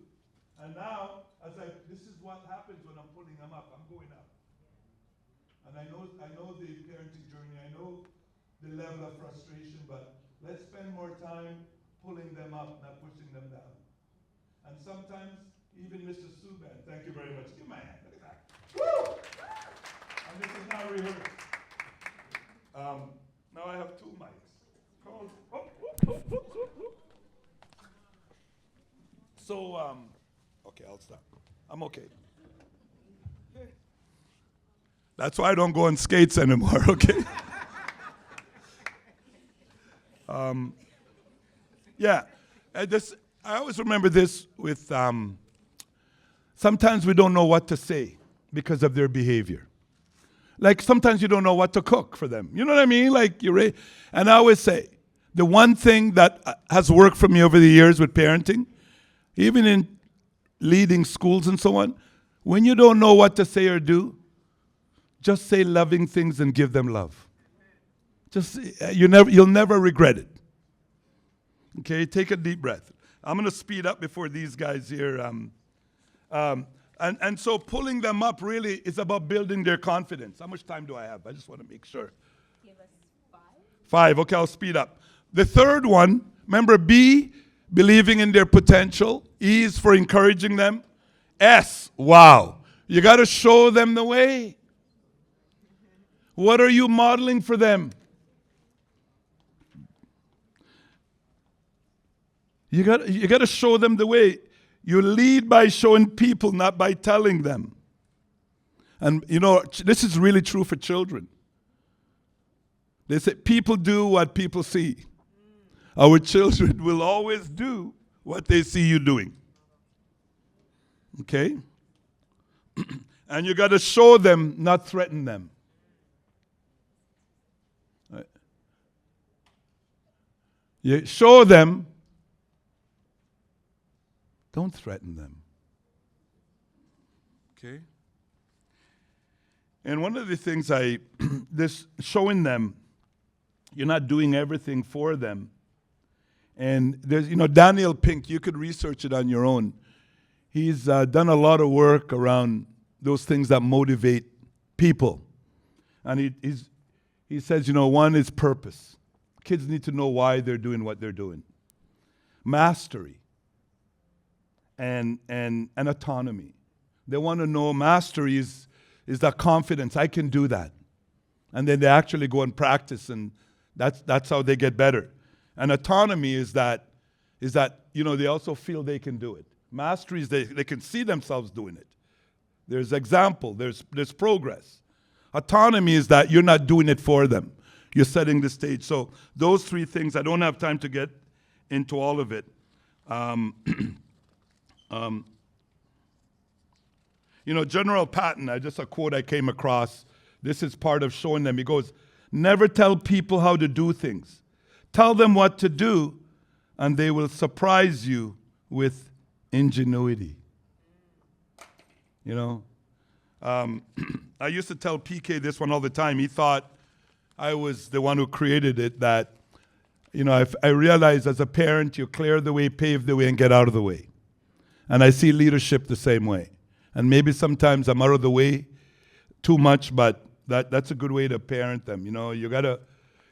And now, this is what happens when I'm pulling them up. I'm going up. And I know the parenting journey. I know the level of frustration, but let's spend more time pulling them up, not pushing them down. And sometimes, even Mr. Subban, thank you very much. Give my hand. Look at that. Woo! And this is not rehearsed. Now I have two mics. So, okay, I'll stop. I'm okay. That's why I don't go on skates anymore, okay? Yeah, I always remember this with, sometimes we don't know what to say because of their behavior. Like sometimes you don't know what to cook for them. You know what I mean? Like and I always say, the one thing that has worked for me over the years with parenting, even in leading schools and so on, when you don't know what to say or do, just say loving things and give them love. You'll never regret it. Okay, take a deep breath. I'm going to speed up before these guys here. And so pulling them up really is about building their confidence. How much time do I have? I just want to make sure. Give us 5. 5. Okay, I'll speed up. The third one, remember B, believing in their potential. E is for encouraging them. S, wow. You got to show them the way. What are you modeling for them? You got to show them the way. You lead by showing people, not by telling them. And this is really true for children. They say people do what people see. Our children will always do what they see you doing. Okay? And you got to show them, not threaten them. Right? You show them, don't threaten them. Okay? And one of the things this showing them, you're not doing everything for them. And there's, Daniel Pink, you could research it on your own. He's done a lot of work around those things that motivate people. And he says, one is purpose. Kids need to know why they're doing what they're doing. Mastery. And autonomy. They want to know mastery is that confidence. I can do that. And then they actually go and practice, and that's how they get better. And autonomy is that they also feel they can do it. Mastery is they can see themselves doing it. There's example, there's progress. Autonomy is that you're not doing it for them. You're setting the stage. So those 3 things, I don't have time to get into all of it. General Patton, a quote I came across. This is part of showing them. He goes, never tell people how to do things. Tell them what to do, and they will surprise you with ingenuity. I used to tell PK this one all the time. He thought I was the one who created it, that, I realized as a parent, you clear the way, pave the way, and get out of the way. And I see leadership the same way. And maybe sometimes I'm out of the way too much, but that's a good way to parent them.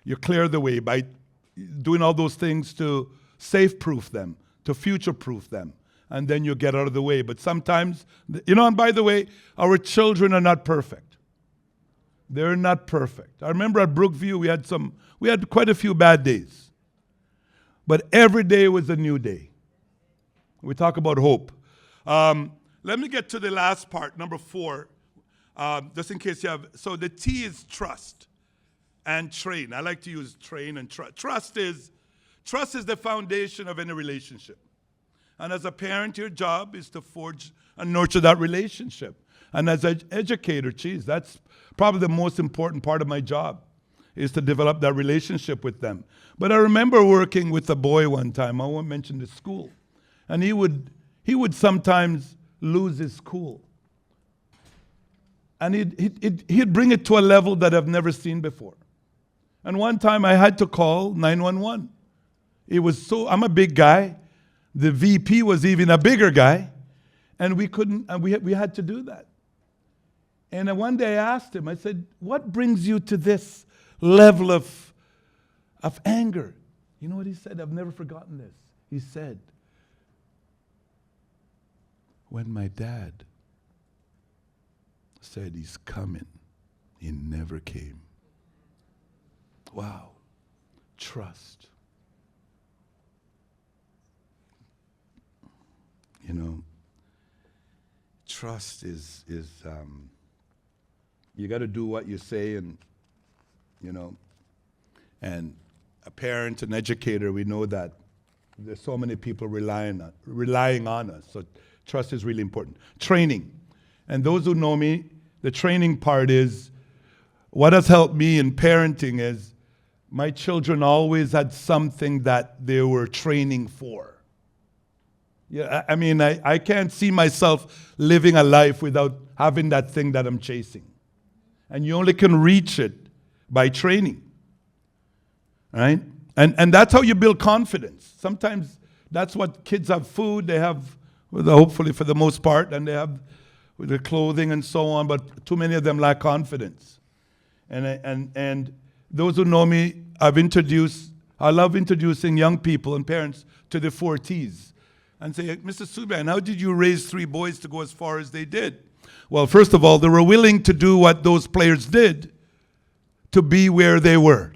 You clear the way by doing all those things to safe-proof them, to future-proof them. and then you get out of the way. But sometimes, and by the way, our children are not perfect. They're not perfect. I remember at Brookview, we had quite a few bad days. But every day was a new day. We talk about hope. Let me get to the last part, number 4, just in case you have. So the T is trust and train. I like to use train and trust. Trust is the foundation of any relationship. And as a parent, your job is to forge and nurture that relationship. And as an educator, that's probably the most important part of my job, is to develop that relationship with them. But I remember working with a boy one time, I won't mention the school, and he would sometimes lose his cool. And he'd bring it to a level that I've never seen before. And one time I had to call 911. I'm a big guy. The VP was even a bigger guy, and we had to do that. And one day I asked him, I said, what brings you to this level of anger? You know what he said? I've never forgotten this. He said, when my dad said he's coming, he never came. Wow. Trust. Trust is you got to do what you say, and a parent, an educator, we know that there's so many people relying on us. So trust is really important. Training. And those who know me, the training part is, what has helped me in parenting is my children always had something that they were training for. Yeah, I can't see myself living a life without having that thing that I'm chasing. And you only can reach it by training. Right? And that's how you build confidence. Sometimes that's what kids have food, they have, hopefully for the most part, and they have with the clothing and so on, but too many of them lack confidence. And those who know me, I love introducing young people and parents to the 4 T's. And say, Mr. Subban, how did you raise 3 boys to go as far as they did? Well, first of all, they were willing to do what those players did to be where they were.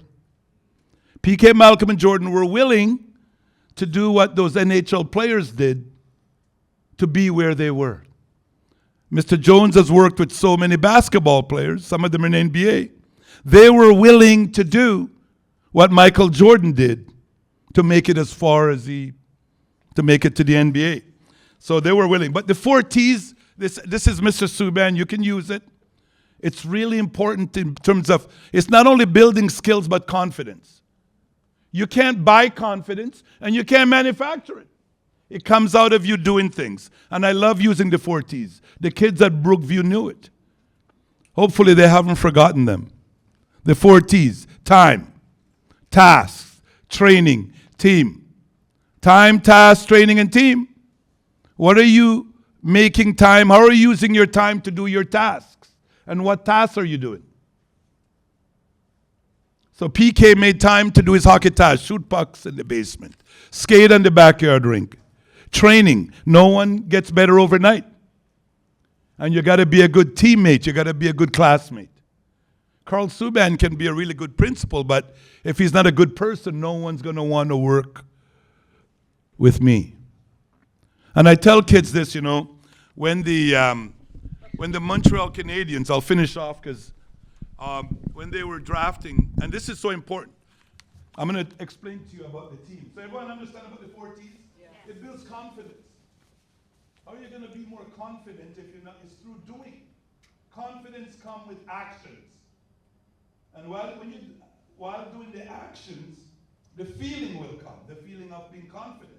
PK, Malcolm, and Jordan were willing to do what those NHL players did to be where they were. Mr. Jones has worked with so many basketball players, some of them in the NBA. They were willing to do what Michael Jordan did to make it as far as to make it to the NBA. So they were willing. But the 4 T's, this is Mr. Subban, you can use it. It's really important in terms of, it's not only building skills, but confidence. You can't buy confidence, and you can't manufacture it. It comes out of you doing things. And I love using the 4 T's. The kids at Brookview knew it. Hopefully they haven't forgotten them. The 4 T's, time, tasks, training, team. Time, task, training, and team. What are you making time? How are you using your time to do your tasks? And what tasks are you doing? So PK made time to do his hockey tasks, shoot pucks in the basement, skate on the backyard rink. Training. No one gets better overnight. And you got to be a good teammate. You got to be a good classmate. Karl Subban can be a really good principal, but if he's not a good person, no one's going to want to work with me. And I tell kids this, when the Montreal Canadiens, I'll finish off because when they were drafting, and this is so important, I'm going to explain to you about the team. So everyone understand about the 4 T's? Yeah. It builds confidence. How are you going to be more confident if you're not? It's through doing. Confidence comes with actions. And while doing the actions, the feeling will come, the feeling of being confident.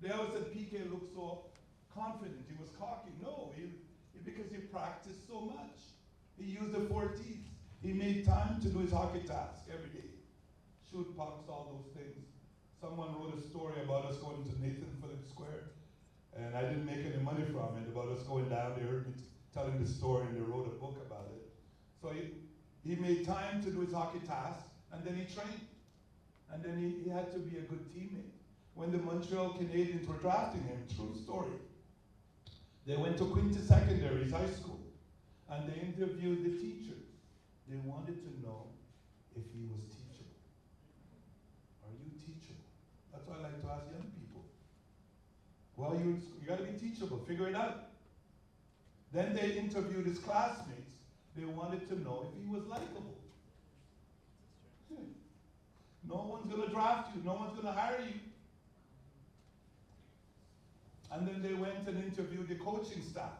They always said PK looked so confident, he was cocky. No, because he practiced so much. He used the 4 T's. He made time to do his hockey task every day. Shoot pucks, all those things. Someone wrote a story about us going to Nathan Phillips Square, and I didn't make any money from it, about us going down. They heard me telling the story, and they wrote a book about it. So he made time to do his hockey task, and then he trained. And then he had to be a good teammate. when the Montreal Canadiens were drafting him, true story. They went to Quintus Secondary's high school, and they interviewed the teachers. They wanted to know if he was teachable. Are you teachable? That's what I like to ask young people. Well, you gotta be teachable, figure it out. Then they interviewed his classmates. They wanted to know if he was likable. No one's gonna draft you, no one's gonna hire you. And then they went and interviewed the coaching staff.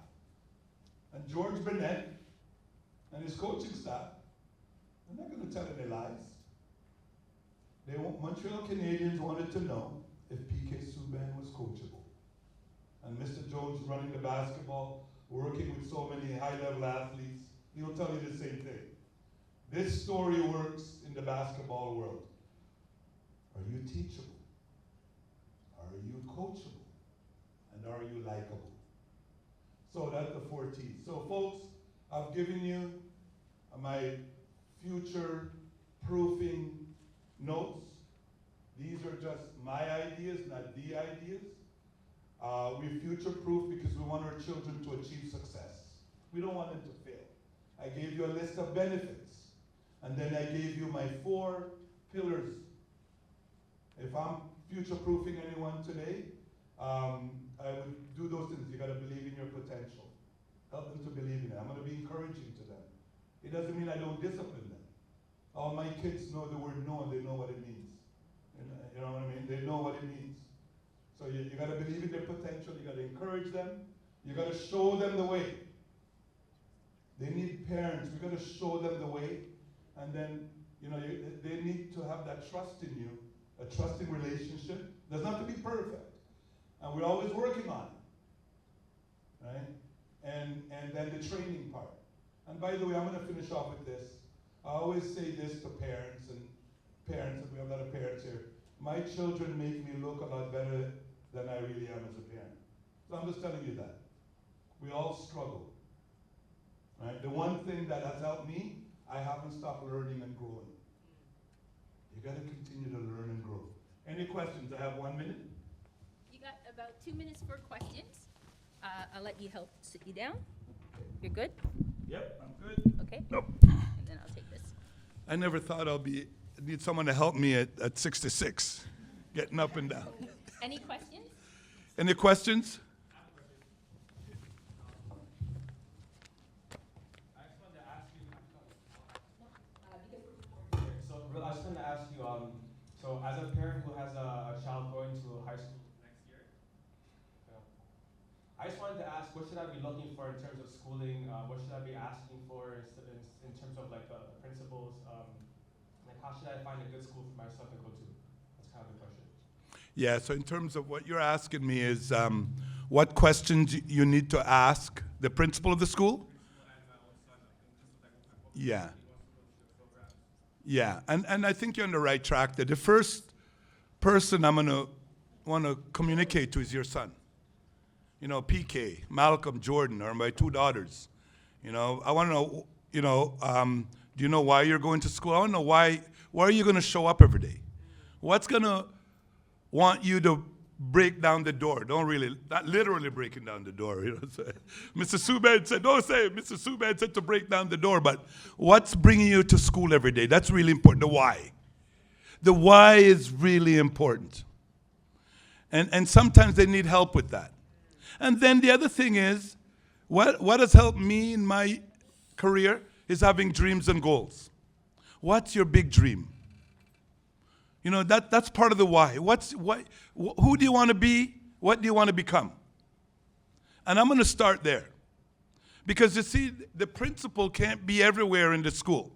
And George Burnett and his coaching staff, they're not gonna tell any lies. Montreal Canadiens wanted to know if PK Subban was coachable. And Mr. Jones running the basketball, working with so many high-level athletes, he'll tell you the same thing. This story works in the basketball world. Are you teachable? Are you coachable? And are you likable? So that's the 4 T's. So folks, I've given you my future proofing notes. These are just my ideas, not the ideas. We future-proof because we want our children to achieve success. We don't want them to fail. I gave you a list of benefits. And then I gave you my 4 pillars. If I'm future-proofing anyone today, I would do those things. You gotta believe in your potential. Help them to believe in it. I'm gonna be encouraging to them. It doesn't mean I don't discipline them. All my kids know the word no and they know what it means. You know what I mean? They know what it means. So you gotta believe in their potential, you gotta encourage them, you gotta show them the way. They need parents, we gotta show them the way, and then they need to have that trust in you, a trusting relationship. Doesn't have to be perfect. And we're always working on it. Right? And then the training part. And by the way, I'm gonna finish off with this. I always say this to parents, and we have a lot of parents here. My children make me look a lot better than I really am as a parent. So I'm just telling you that. We all struggle. Right? The one thing that has helped me, I haven't stopped learning and growing. You gotta continue to learn and grow. Any questions? I have 1 minute. You got about 2 minutes for questions. I'll let you help sit you down. You're good? Yep, I'm good. Okay. Nope. And then I'll take this. I never thought need someone to help me at 66, getting up and down. Any questions? Any questions? I just wanted to ask you, so as a parent who has a child going to high school next year, I just wanted to ask, what should I be looking for in terms of schooling? What should I be asking for in terms of like the principals? Like how should I find a good school for my son to go to? That's kind of the question. Yeah, so in terms of what you're asking me is what questions you need to ask the principal of the school? Yeah. Yeah, and I think you're on the right track there. The first person I'm gonna want to communicate to is your son. You know, PK, Malcolm, Jordan are my 2 daughters. You know, I want to know, do you know why you're going to school? I want to know why are you going to show up every day? What's going to want you to break down the door? Not literally breaking down the door. You know, so Mr. Subban said, don't say it. Mr. Subban said to break down the door, but what's bringing you to school every day? That's really important, the why. The why is really important. And sometimes they need help with that. And then the other thing is, what has helped me in my career is having dreams and goals. What's your big dream? You know, that's part of the why. Who do you want to be? What do you want to become? And I'm going to start there. Because you see, the principal can't be everywhere in the school.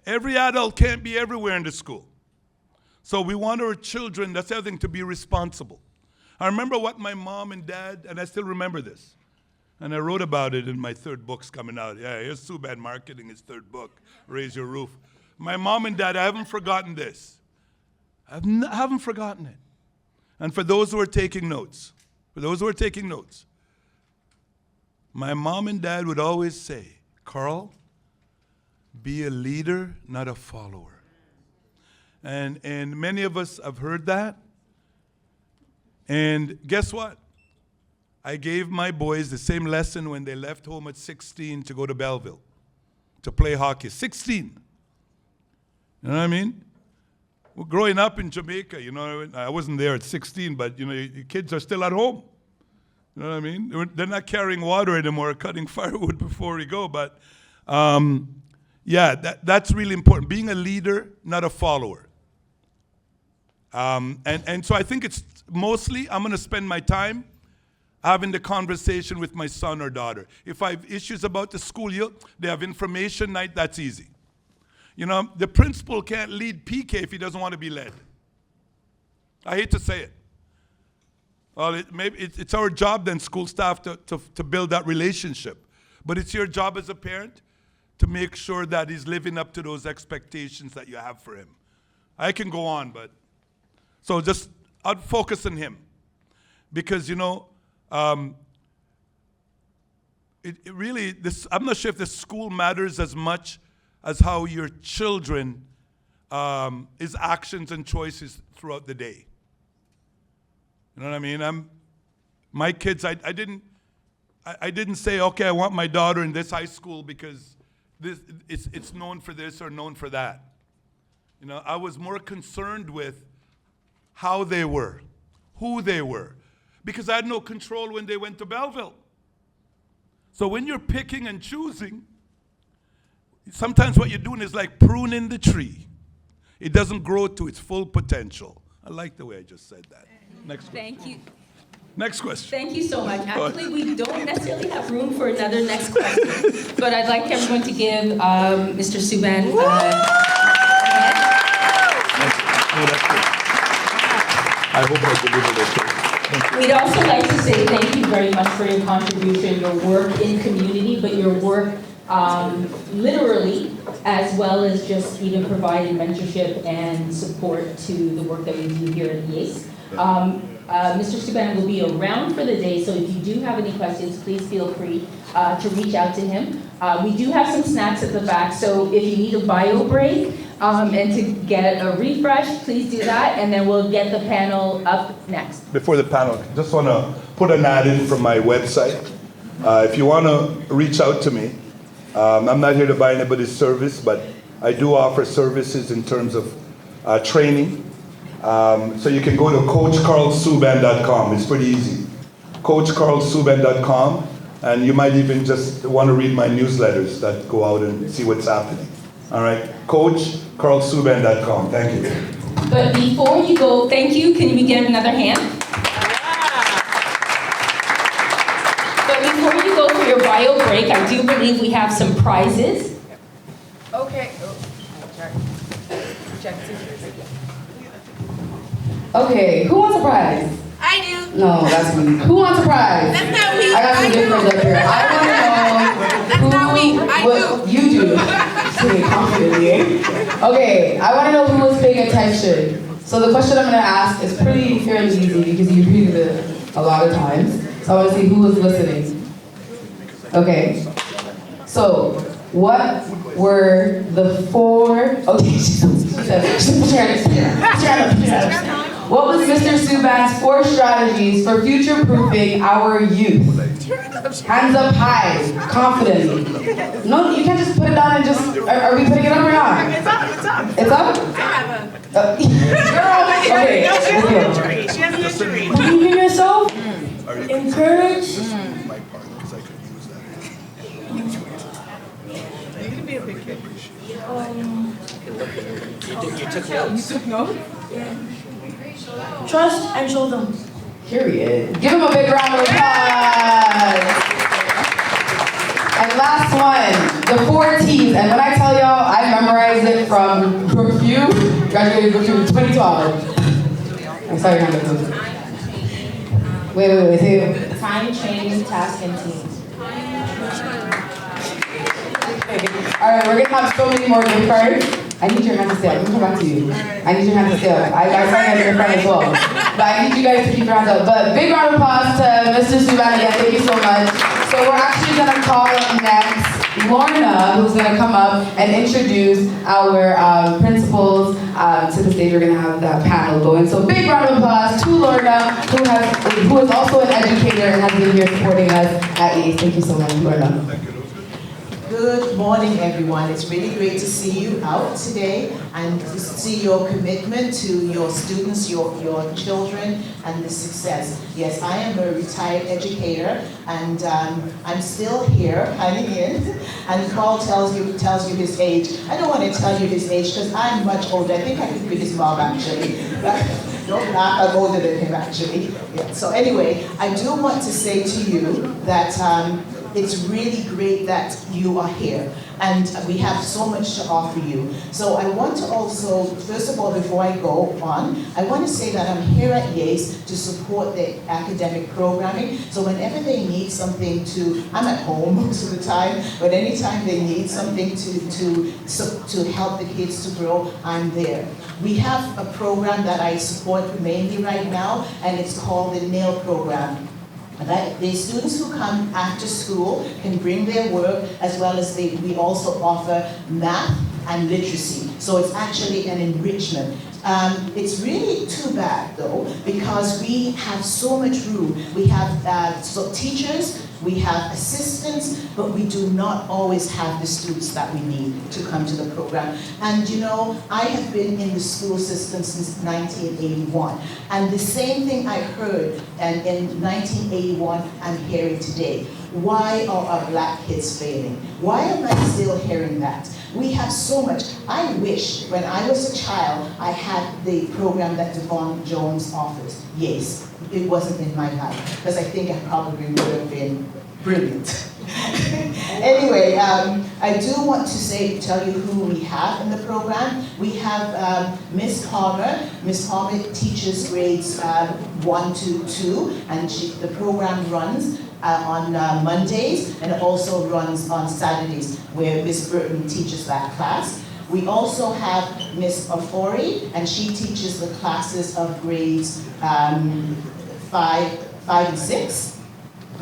Every adult can't be everywhere in the school. So we want our children, that's the other thing, to be responsible. I remember what my mom and dad, and I still remember this, and I wrote about it in my 3rd book's coming out. Yeah, here's Subban marketing his 3rd book, Raise Your Roof. My mom and dad, I haven't forgotten this. I haven't forgotten it. And for those who are taking notes, my mom and dad would always say, Karl, be a leader, not a follower. And many of us have heard that, And guess what? I gave my boys the same lesson when they left home at 16 to go to Belleville to play hockey. 16. You know what I mean? Well, growing up in Jamaica, you know, I wasn't there at 16, but, you know, your kids are still at home. You know what I mean? They're not carrying water anymore, cutting firewood before we go. But, yeah, that's really important. Being a leader, not a follower. And so I think it's mostly I'm going to spend my time having the conversation with my son or daughter. If I have issues about the school, they have information night, that's easy. You know, the principal can't lead PK if he doesn't want to be led. I hate to say it. Well, it's our job then, school staff, to build that relationship. But it's your job as a parent to make sure that he's living up to those expectations that you have for him. I can go on, but so just I'd focus on him. Because, you know, it really, I'm not sure if the school matters as much as how your children, his actions and choices throughout the day. You know what I mean? My kids, I didn't say, okay, I want my daughter in this high school because it's known for this or known for that. You know, I was more concerned with how they were, who they were, because I had no control when they went to Belleville. So when you're picking and choosing, sometimes what you're doing is like pruning the tree. It doesn't grow to its full potential. I like the way I just said that. Next question. Thank you. Next question. Thank you so much. Actually, we don't necessarily have room for another next question, but I'd like everyone to give Mr. Subban I hope I delivered okay. We'd also like to say thank you very much for your contribution, your work in community, but your work literally, as well as just even providing mentorship and support to the work that we do here at YAAACE. Mr. Subban will be around for the day, so if you do have any questions, please feel free to reach out to him. We do have some snacks at the back, so if you need a bio break and to get a refresh, please do that, and then we'll get the panel up next. Before the panel, just want to put an ad in from my website. If you want to reach out to me, I'm not here to buy anybody's service, but I do offer services in terms of training. So you can go to CoachKarlSubban.com. It's pretty easy. CoachKarlSubban.com, and you might even just want to read my newsletters that go out and see what's happening. All right, CoachKarlSubban.com. Thank you. But before you go, thank you. Can we get another hand? But before you go for your bio break, I do believe we have some prizes. Okay. Check. Okay, who wants a prize? I do. No, that's me. Who wants a prize? That's not me. I got some I good do. friends up here. I want to know That's not me. I what do. you do. Say it confidently, eh? Okay, I want to know who was paying attention. So the question I'm going to ask is pretty fairly easy because you read it a lot of times. So I want to see who was listening. Okay. So, what were the four? Okay, she said. What was Mr. Subban's 4 strategies for future-proofing our youth? Hands up high, confidently. No, you can't just put it down and just, are we putting it up or not? It's up. It's up? Girl, okay, let's go. She has an injury. Believe in yourself, encourage. My part, because I could use that. You can be a big kid. You took notes? Trust and show them. Period. Give him a big round of applause. And last one, the 4 T's. And when I tell y'all, I memorized it from Brookview, graduated Brookview in 2012. I saw your hand up. Wait, say it. Time, training, task, and teams. All right, we're gonna have so many more gift cards. I need your hand to stay up. Let me come back to you. I need your hand to stay up. I got something in your friend as well. But I need you guys to keep your hands up. But big round of applause to Mr. Subban again. Thank you so much. So we're actually gonna call up next Lorna, who's going to come up and introduce our principals to the stage. We're going to have that panel going. So big round of applause to Lorna, who is also an educator and has been here supporting us at YAAACE. Thank you so much, Lorna. Thank you. Good morning, everyone. It's really great to see you out today and to see your commitment to your students, your children, and the success. Yes, I am a retired educator, and I'm still here, hanging in. And Carl tells you his age. I don't want to tell you his age because I'm much older. I think I could be his mom, actually. Don't laugh, I'm older than him, actually. Yeah. So anyway, I do want to say to you that it's really great that you are here, and we have so much to offer you. So I want to also, first of all, before I go on, I want to say that I'm here at YAAACE to support the academic programming. So whenever they need something I'm at home most of the time, but anytime they need something to help the kids to grow, I'm there. We have a program that I support mainly right now, and it's called the NAIL program. The students who come after school can bring their work, as well as we also offer math and literacy. So it's actually an enrichment. It's really too bad, though, because we have so much room. We have teachers, we have assistants, but we do not always have the students that we need to come to the program. And you know, I have been in the school system since 1981, and the same thing I heard in 1981, I'm hearing today. Why are our black kids failing? Why am I still hearing that? We have so much. I wish when I was a child, I had the program that Devon Jones offers. Yes, it wasn't in my life, because I think I probably would have been brilliant. Anyway, I do want to tell you who we have in the program. We have Miss Palmer. Miss Palmer teaches grades 1 to 2, and the program runs on Mondays, and it also runs on Saturdays, where Miss Burton teaches that class. We also have Miss Ofori, and she teaches the classes of grades 5 and 6.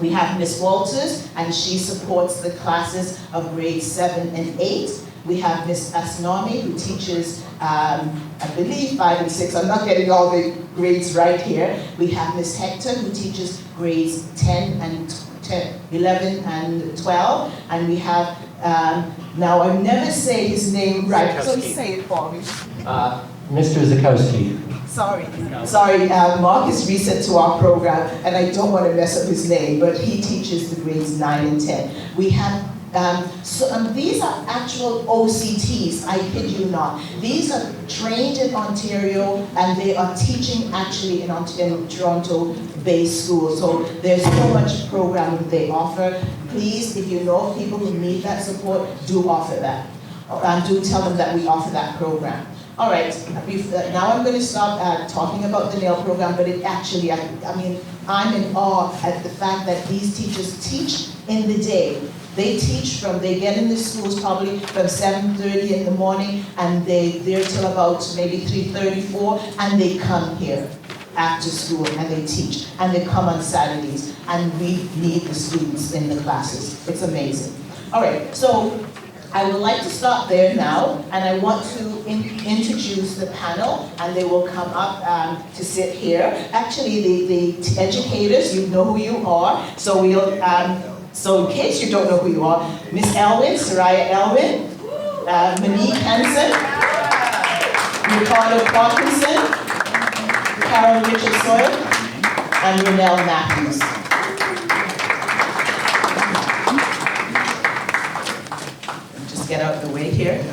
We have Miss Walters, and she supports the classes of grades 7 and 8. We have Miss Asnomi, who teaches, I believe, 5 and 6. I'm not getting all the grades right here. We have Miss Hector, who teaches grades 11 and 12. And we have, now I never say his name right, so say it for me. Mr. Zakowski. Sorry, Mark is recent to our program, and I don't want to mess up his name, but he teaches the grades 9 and 10. We have, these are actual OCTs, I kid you not. These are trained in Ontario, and they are teaching actually in Toronto-based schools. So there's so much programming they offer. Please, if you know people who need that support, do offer that. Do tell them that we offer that program. All right, now I'm going to stop talking about the NAIL program, but it actually, I mean, I'm in awe at the fact that these teachers teach in the day. They get in the schools probably from 7:30 in the morning, and they're there till about maybe 3:30, 4, and they come here after school and they teach, and they come on Saturdays, and we need the students in the classes. It's amazing. All right, so I would like to stop there now, and I want to introduce the panel, and they will come up to sit here. Actually, the educators, you know who you are, so so in case you don't know who you are, Miss Elwin, Soraya Elwin, Monique Hansen, Ricardo Parkinson, Carol Richard Soyle, and Renelle Matthews. Get out of the way here.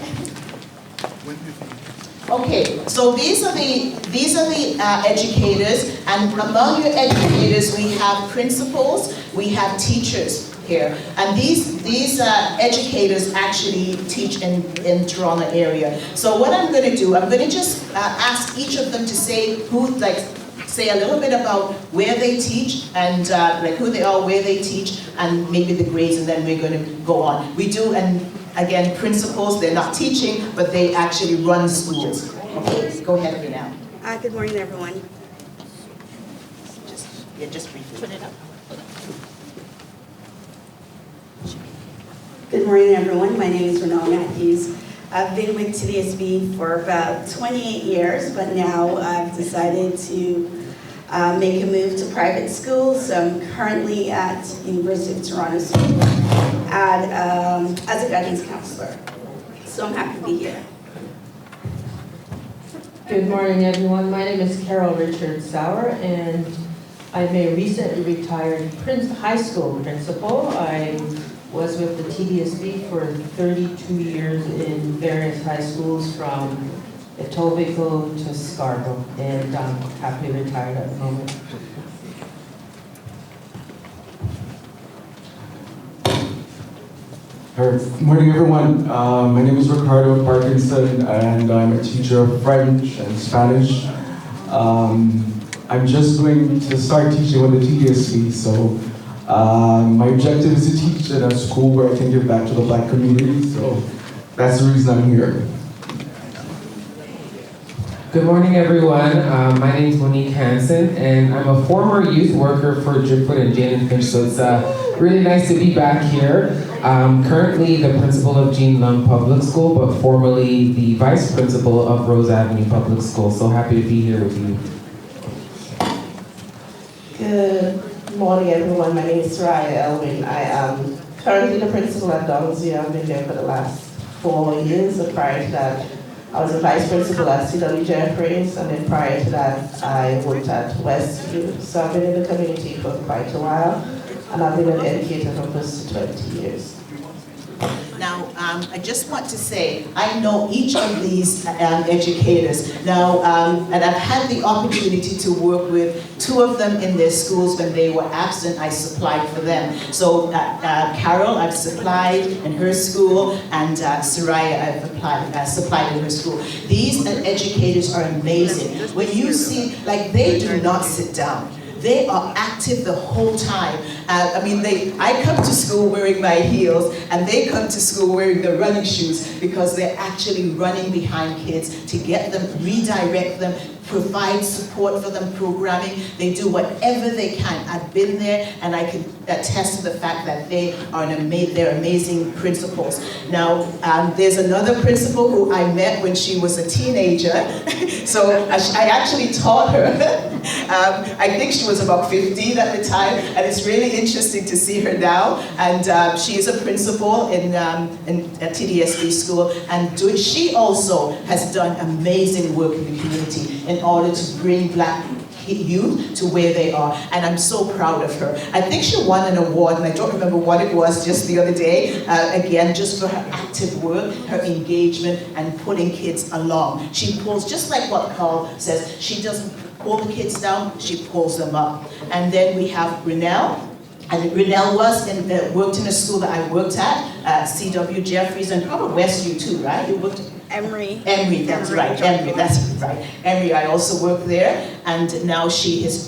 Okay, so these are the educators, and among your educators we have principals, we have teachers here, and these educators actually teach in Toronto area. So what I'm going to do, I'm going to just ask each of them to say say a little bit about where they teach, and who they are, where they teach, and maybe the grades, and then we're going to go on. We do, and again, principals, they're not teaching, but they actually run schools. Okay, go ahead, Renelle. Good morning, everyone. Just briefly. Put it up. Good morning, everyone. My name is Renelle Matthews. I've been with TDSB for about 28 years, but now I've decided to make a move to private school. So I'm currently at University of Toronto School as a guidance counselor. So I'm happy to be here. Good morning, everyone. My name is Carol Richard Sauer, and I'm a recently retired high school principal. I was with the TDSB for 32 years in various high schools from Etobicoke to Scarborough, and I'm happily retired at the moment. Good morning, everyone. My name is Ricardo Parkinson, and I'm a teacher of French and Spanish. I'm just going to start teaching with the TDSB, so my objective is to teach in a school where I can give back to the Black community, so that's the reason I'm here. Good morning, everyone. My name is Monique Hansen, and I'm a former youth worker for Driftwood and Jane and Finch, so it's really nice to be back here. I'm currently the principal of Jean Lum Public School, but formerly the vice principal of Rose Avenue Public School, so happy to be here with you. Good morning, everyone. My name is Soraya Elwin. I am currently the principal at Donsey. I've been there for the last 4 years. So prior to that, I was a vice principal at CW Jeffries, and then prior to that, I worked at Westview. So I've been in the community for quite a while, and I've been an educator for close to 20 years. Now, I just want to say, I know each of these educators now, and I've had the opportunity to work with 2 of them in their schools. When they were absent, I supplied for them. So Carol, I've supplied in her school, and Soraya, I've supplied in her school. These educators are amazing. When you see, like, they do not sit down. They are active the whole time. I come to school wearing my heels, and they come to school wearing their running shoes, because they're actually running behind kids to get them, redirect them, provide support for them, programming. They do whatever they can. I've been there, and I can attest to the fact that they're amazing principals. Now, there's another principal who I met when she was a teenager. So I actually taught her. I think she was about 15 at the time, and it's really interesting to see her now. And she is a principal in a TDSB school, and she also has done amazing work in the community in order to bring Black youth to where they are, and I'm so proud of her. I think she won an award, and I don't remember what it was, just the other day, again, just for her active work, her engagement, and putting kids along. She pulls, just like what Carl says, she doesn't pull the kids down, she pulls them up. And then we have Renelle. And Renelle worked in a school that I worked at, CW Jeffries, and probably Westview too, right? You worked Emory. Emory, that's right. Emory, that's right. Emory, I also worked there, and now she has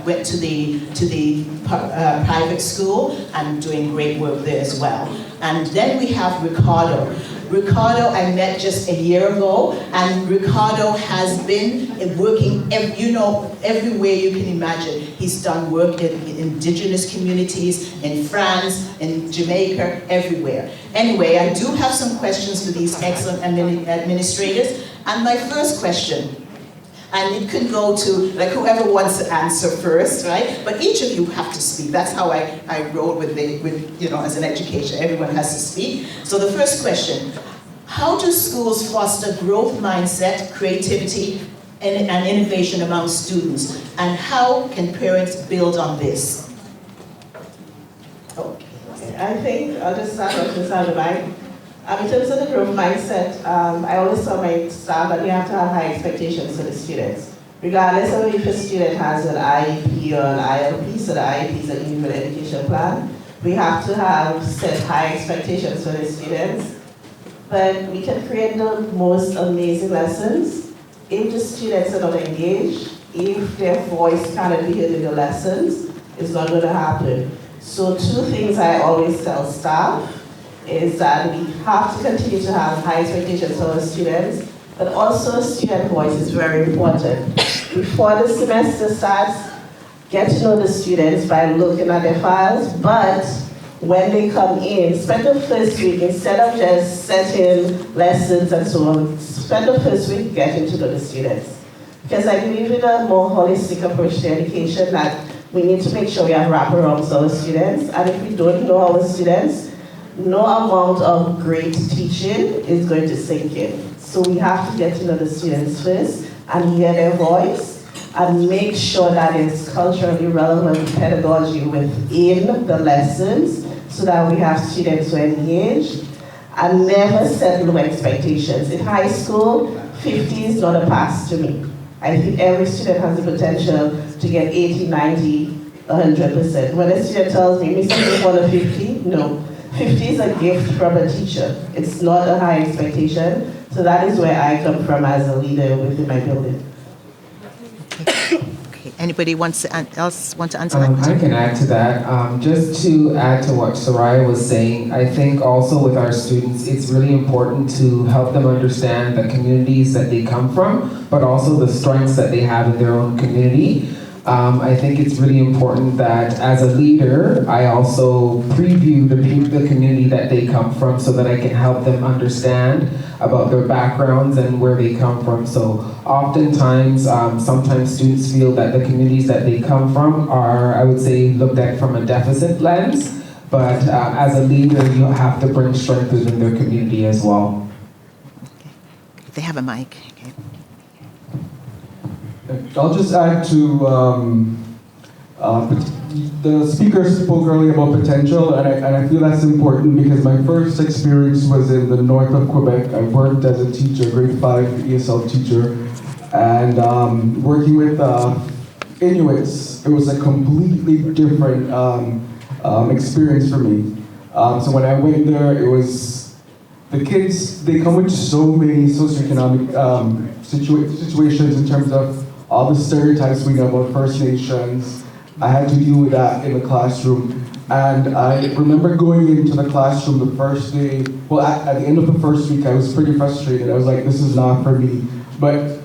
went to the private school and doing great work there as well. And then we have Ricardo. Ricardo, I met just a year ago, and Ricardo has been working, everywhere you can imagine. He's done work in indigenous communities, in France, in Jamaica, everywhere. Anyway, I do have some questions for these excellent administrators, and my first question, and it could go to like whoever wants to answer first, right? But each of you have to speak. That's how I roll with as an educator. Everyone has to speak. So the first question, how do schools foster growth mindset, creativity, and innovation among students? And how can parents build on this? Okay. I think I'll just start off with the mic. In terms of the growth mindset, I always tell my staff that we have to have high expectations for the students. Regardless of if a student has an IEP or an ILP, so the IEP is an individual education plan, we have to have set high expectations for the students. But we can create the most amazing lessons if the students are not engaged, if their voice cannot be heard in the lessons, it's not going to happen. So 2 things I always tell staff is that we have to continue to have high expectations for our students, but also student voice is very important. Before the semester starts, get to know the students by looking at their files, but when they come in, spend the first week, instead of just setting lessons and so on, spend the first week getting to know the students. Because I believe in a more holistic approach to education that we need to make sure we have wraparounds for our students. And if we don't know our students, no amount of great teaching is going to sink in. So we have to get to know the students first and hear their voice and make sure that it's culturally relevant pedagogy within the lessons so that we have students who are engaged and never set low expectations. In high school, 50 is not a pass to me. I think every student has the potential to get 80, 90, 100%. When a student tells me, Mr. you want a 50? No. 50 is a gift from a teacher. It's not a high expectation. So that is where I come from as a leader within my building. Okay. Anybody else want to answer that question? I can add to that. Just to add to what Soraya was saying, I think also with our students, it's really important to help them understand the communities that they come from, but also the strengths that they have in their own community. I think it's really important that as a leader, I also preview the community that they come from so that I can help them understand about their backgrounds and where they come from. So oftentimes, sometimes students feel that the communities that they come from are, I would say, looked at from a deficit lens, but as a leader, you have to bring strength within their community as well. If they have a mic. Okay. I'll just add to the speaker spoke earlier about potential, and I feel that's important because my first experience was in the north of Quebec. I worked as a teacher, grade 5 ESL teacher, and working with Inuits, it was a completely different experience for me. So when I went there, it was the kids, they come with so many socioeconomic situations in terms of all the stereotypes we know about First Nations. I had to deal with that in the classroom. And I remember going into the classroom the first day, well, at the end of the first week, I was pretty frustrated. I was like, this is not for me. But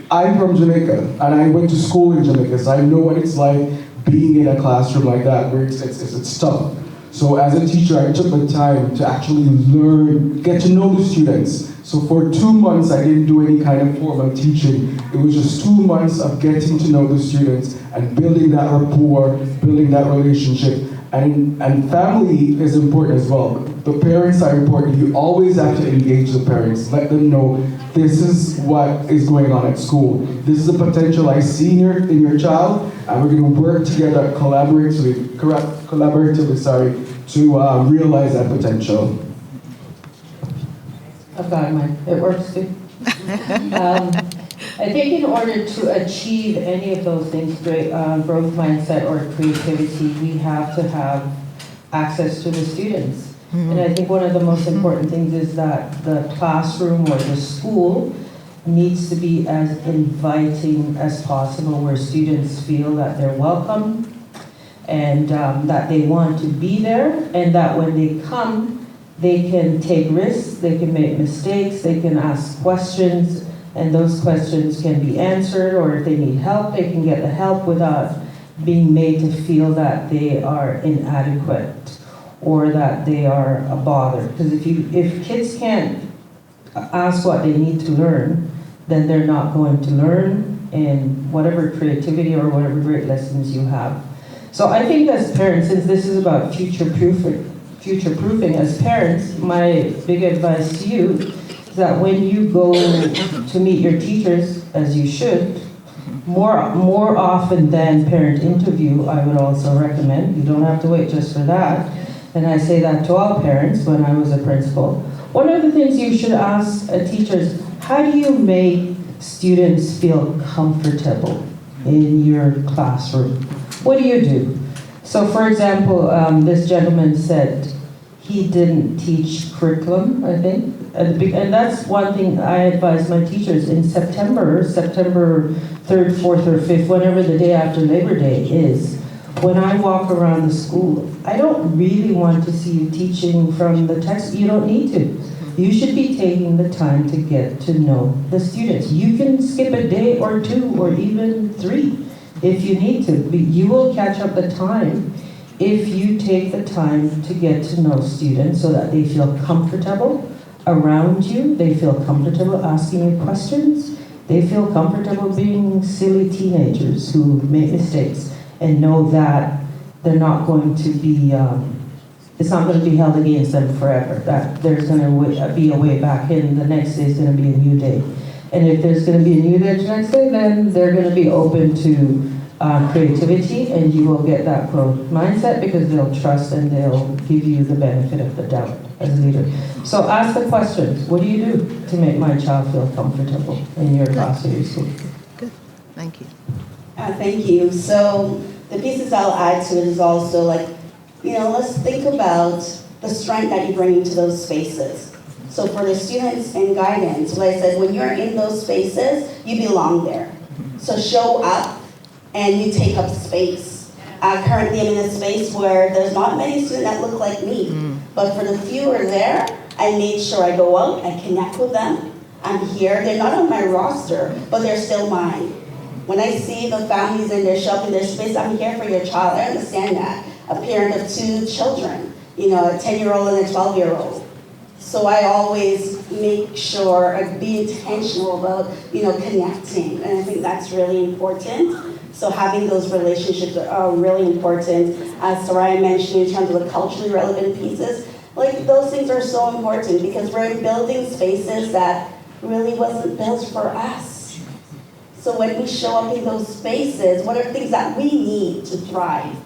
I'm from Jamaica, and I went to school in Jamaica, so I know what it's like being in a classroom like that, where it's tough. So as a teacher, I took the time to actually learn, get to know the students. So for 2 months, I didn't do any kind of formal teaching. It was just 2 months of getting to know the students and building that rapport, building that relationship. And family is important as well. The parents are important. You always have to engage the parents. Let them know this is what is going on at school. This is the potential I see in your child, and we're going to work together collaboratively, to realize that potential. I've got mine. It works too. I think in order to achieve any of those things, growth mindset or creativity, we have to have access to the students. Mm-hmm. And I think one of the most important things is that the classroom or the school needs to be as inviting as possible, where students feel that they're welcome and that they want to be there, and that when they come, they can take risks, they can make mistakes, they can ask questions, and those questions can be answered, or if they need help, they can get the help without being made to feel that they are inadequate or that they are a bother. Because if kids can't ask what they need to learn, then they're not going to learn in whatever creativity or whatever great lessons you have. So I think as parents, since this is about future-proofing as parents, my big advice to you is that when you go to meet your teachers, as you should, more often than parent interview, I would also recommend. You don't have to wait just for that. And I say that to all parents when I was a principal. One of the things you should ask a teacher is, how do you make students feel comfortable in your classroom? What do you do? So for example, this gentleman said he didn't teach curriculum, I think. And that's one thing I advise my teachers in September 3rd, 4th, or 5th, whenever the day after Labor Day is. When I walk around the school, I don't really want to see you teaching from the text. You don't need to. You should be taking the time to get to know the students. You can skip a day or 2 or even 3 if you need to. But you will catch up the time if you take the time to get to know students so that they feel comfortable around you, they feel comfortable asking you questions, they feel comfortable being silly teenagers who make mistakes and know that they're not going to be, it's not going to be held against them forever, that there's going to be a way back in, the next day is going to be a new day. And if there's going to be a new day the next day, then they're going to be open to creativity, and you will get that growth mindset because they'll trust and they'll give you the benefit of the doubt as a leader. So ask the questions. What do you do to make my child feel comfortable in your class or your school? Good. Thank you. Thank you. So the pieces I'll add to it is also like, let's think about the strength that you bring into those spaces. So for the students in guidance, what I said, when you're in those spaces, you belong there. So show up and you take up space. Currently I'm in a space where there's not many students that look like me, but for the few who are there, I made sure I go out, I connect with them. I'm here, they're not on my roster, but they're still mine. When I see the families and they're shopping their space, I'm here for your child, I understand that. A parent of 2 children, a 10-year-old and a 12-year-old. So I always make sure I be intentional about, connecting, and I think that's really important. So having those relationships are really important. As Soraya mentioned, in terms of the culturally relevant pieces, like those things are so important because we're in building spaces that really wasn't built for us. So when we show up in those spaces, what are things that we need to thrive?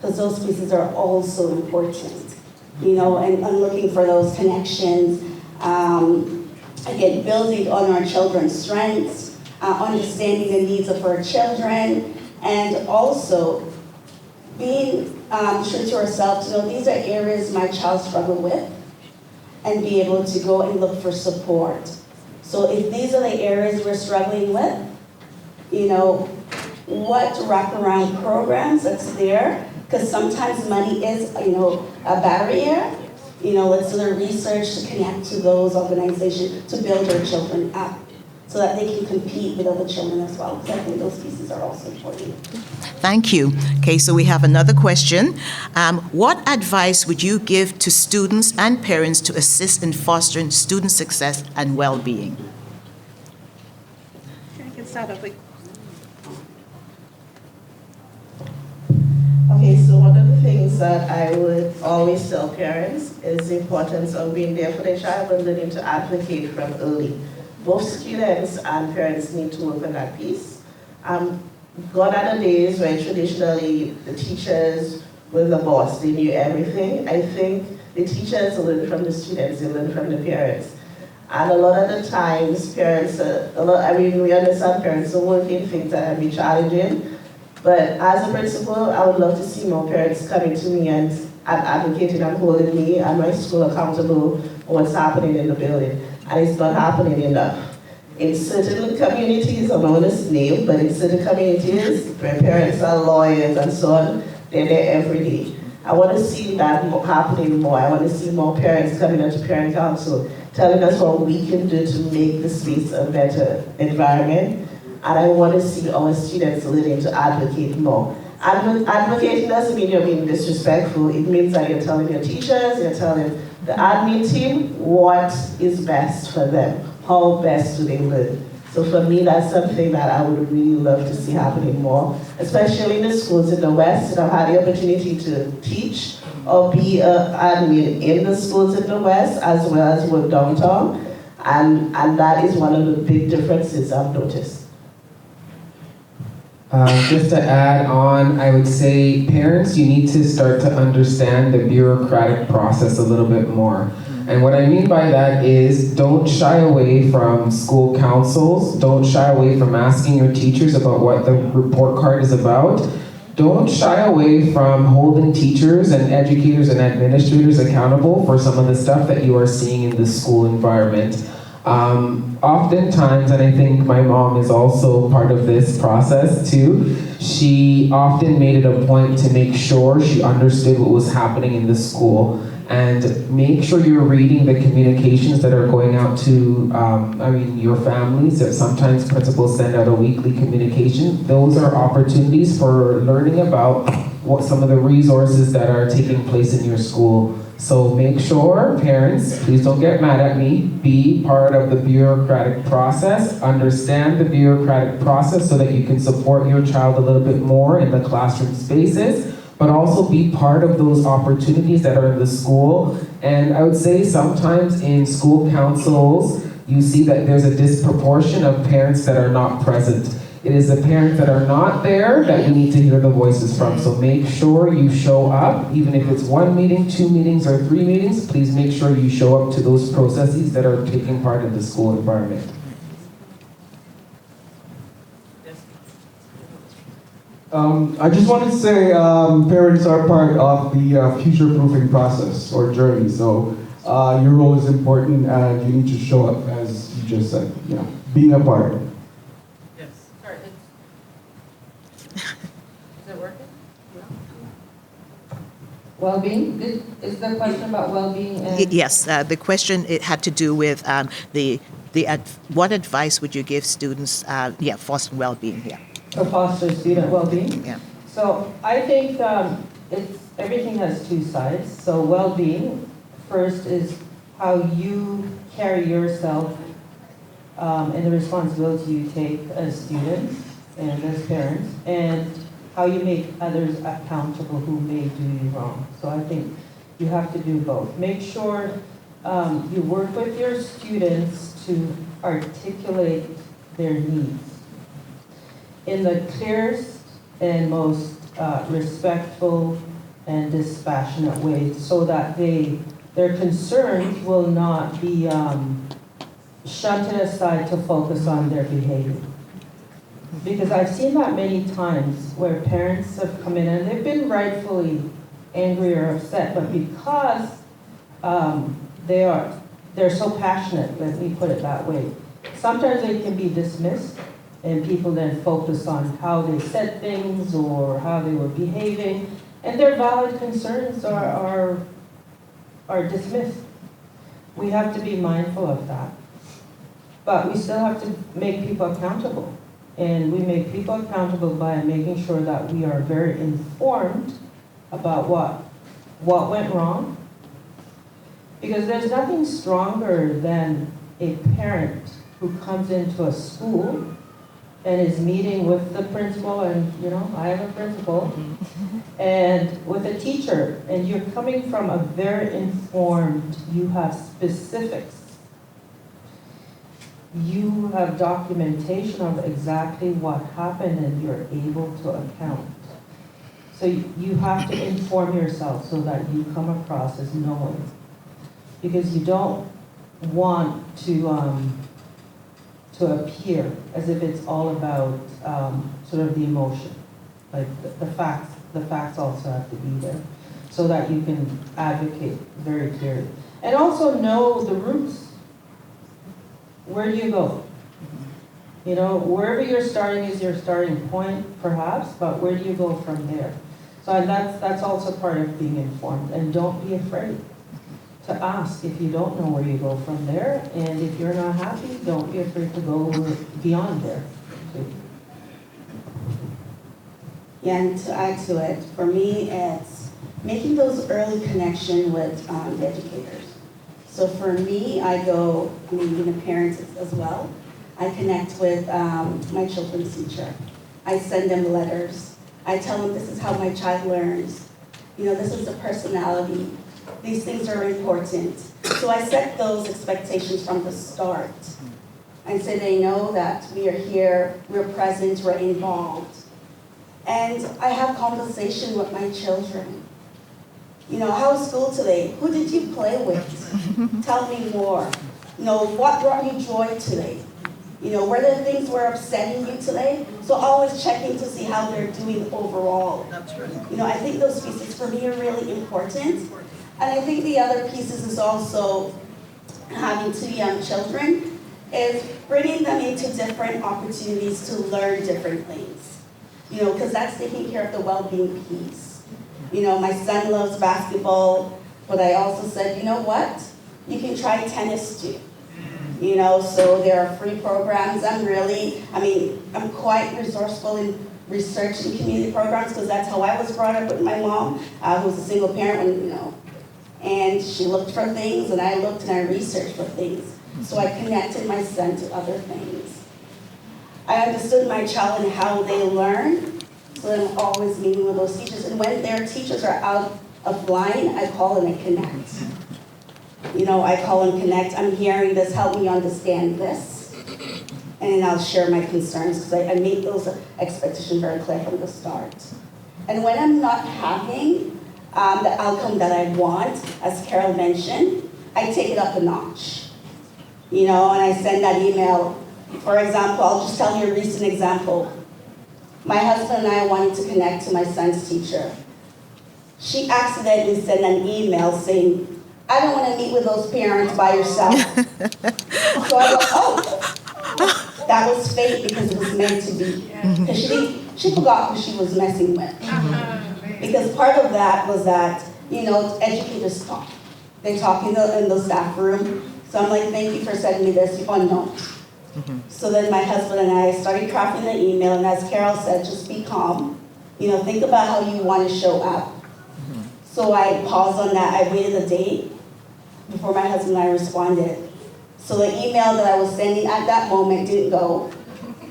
Because those pieces are also important. And looking for those connections, again, building on our children's strengths, understanding the needs of our children, and also being true to ourselves, these are areas my child struggled with, and be able to go and look for support. So if these are the areas we're struggling with, what wraparound programs that's there, because sometimes money is, a barrier. Let's do the research to connect to those organizations to build our children up so that they can compete with other children as well. Because I think those pieces are also important. Thank you. Okay, so we have another question. What advice would you give to students and parents to assist in fostering student success and well-being? I can start off with. Okay, so one of the things that I would always tell parents is the importance of being there for their child and learning to advocate from early. Both students and parents need to work on that piece. Gone are the days where traditionally the teachers were the boss, they knew everything. I think the teachers learn from the students, they learn from the parents. And a lot of the times parents, we understand parents are working things that have been challenging. But as a principal, I would love to see more parents coming to me and advocating and holding me and my school accountable for what's happening in the building. And it's not happening enough. In certain communities, I'm not going to name, but in certain communities where parents are lawyers and so on, they're there every day. I want to see that happening more. I want to see more parents coming into parent council, telling us what we can do to make the space a better environment. And I want to see our students learning to advocate more. Advocating doesn't mean you're being disrespectful. It means that you're telling your teachers, you're telling the admin team what is best for them. How best do they learn? So for me, that's something that I would really love to see happening more, especially in the schools in the West. I've had the opportunity to teach or be an admin in the schools in the West as well as work downtown. And that is one of the big differences I've noticed. Just to add on, I would say parents, you need to start to understand the bureaucratic process a little bit more. And what I mean by that is don't shy away from school councils, don't shy away from asking your teachers about what the report card is about. Don't shy away from holding teachers and educators and administrators accountable for some of the stuff that you are seeing in the school environment. Oftentimes, and I think my mom is also part of this process too, she often made it a point to make sure she understood what was happening in the school. And make sure you're reading the communications that are going out to, your families. If sometimes principals send out a weekly communication, those are opportunities for learning about what some of the resources that are taking place in your school. So make sure, parents, please don't get mad at me, be part of the bureaucratic process, understand the bureaucratic process so that you can support your child a little bit more in the classroom spaces, but also be part of those opportunities that are in the school. And I would say sometimes in school councils, you see that there's a disproportion of parents that are not present. It is the parents that are not there that we need to hear the voices from. So make sure you show up, even if it's 1 meeting, 2 meetings, or 3 meetings, please make sure you show up to those processes that are taking part in the school environment. I just wanted to say parents are part of the future-proofing process or journey. So your role is important and you need to show up, as you just said, being a part. Well-being? Is the question about well-being? Yes, the question, it had to do with what advice would you give students, fostering well-being here? To foster student well-being? Yeah. So I think everything has two sides. So well-being, first, is how you carry yourself and the responsibility you take as students and as parents, and how you make others accountable who may do you wrong. So I think you have to do both. Make sure you work with your students to articulate their needs in the clearest and most respectful and dispassionate way, so that their concerns will not be shunted aside to focus on their behavior. Because I've seen that many times where parents have come in and they've been rightfully angry or upset, but because they're so passionate, let me put it that way, sometimes they can be dismissed and people then focus on how they said things or how they were behaving, and their valid concerns are dismissed. We have to be mindful of that. But we still have to make people accountable. And we make people accountable by making sure that we are very informed about what went wrong. Because there's nothing stronger than a parent who comes into a school and is meeting with the principal, and I have a principal, and with a teacher, and you're coming from a very informed, you have specifics. You have documentation of exactly what happened and you're able to account. So you have to inform yourself so that you come across as knowing. Because you don't want to appear as if it's all about sort of the emotion. Like the facts also have to be there so that you can advocate very clearly. And also know the roots. Where do you go? Wherever you're starting is your starting point, perhaps, but where do you go from there? So that's also part of being informed. And don't be afraid to ask if you don't know where you go from there. And if you're not happy, don't be afraid to go beyond there. Yeah, and to add to it, for me, it's making those early connections with educators. So for me, I go, being a parent as well, I connect with my children's teacher. I send them letters. I tell them this is how my child learns. This is the personality. These things are important. So I set those expectations from the start. And so they know that we are here, we're present, we're involved. And I have conversation with my children. How's school today? Who did you play with? Tell me more. What brought you joy today? Were there things were upsetting you today? So always checking to see how they're doing overall. That's right. I think those pieces for me are really important. And I think the other pieces is also having 2 young children is bringing them into different opportunities to learn different things. Because that's taking care of the well-being piece. My son loves basketball. But I also said, you know what? You can try tennis too. You know, so there are free programs. I'm quite resourceful in researching community programs because that's how I was brought up with my mom, who was a single parent, and, you know, and she looked for things and I looked and I researched for things. So I connected my son to other things. I understood my child and how they learn, so I'm always meeting with those teachers. And when their teachers are out of line, I call them and connect. You know, I call and connect. I'm hearing this, help me understand this. And then I'll share my concerns because I make those expectations very clear from the start. And when I'm not having the outcome that I want, as Carol mentioned, I take it up a notch. You know, and I send that email. For example, I'll just tell you a recent example. My husband and I wanted to connect to my son's teacher. She accidentally sent an email saying, I don't want to meet with those parents by yourself. So I go, oh, that was fate because it was meant to be. Because she forgot who she was messing with. Because part of that was that, you know, educators talk. They talk in the staff room. So I'm like, thank you for sending me this on note. So then my husband and I started crafting the email, and as Carol said, just be calm. You know, think about how you want to show up. So I paused on that. I waited a day before my husband and I responded. So the email that I was sending at that moment didn't go,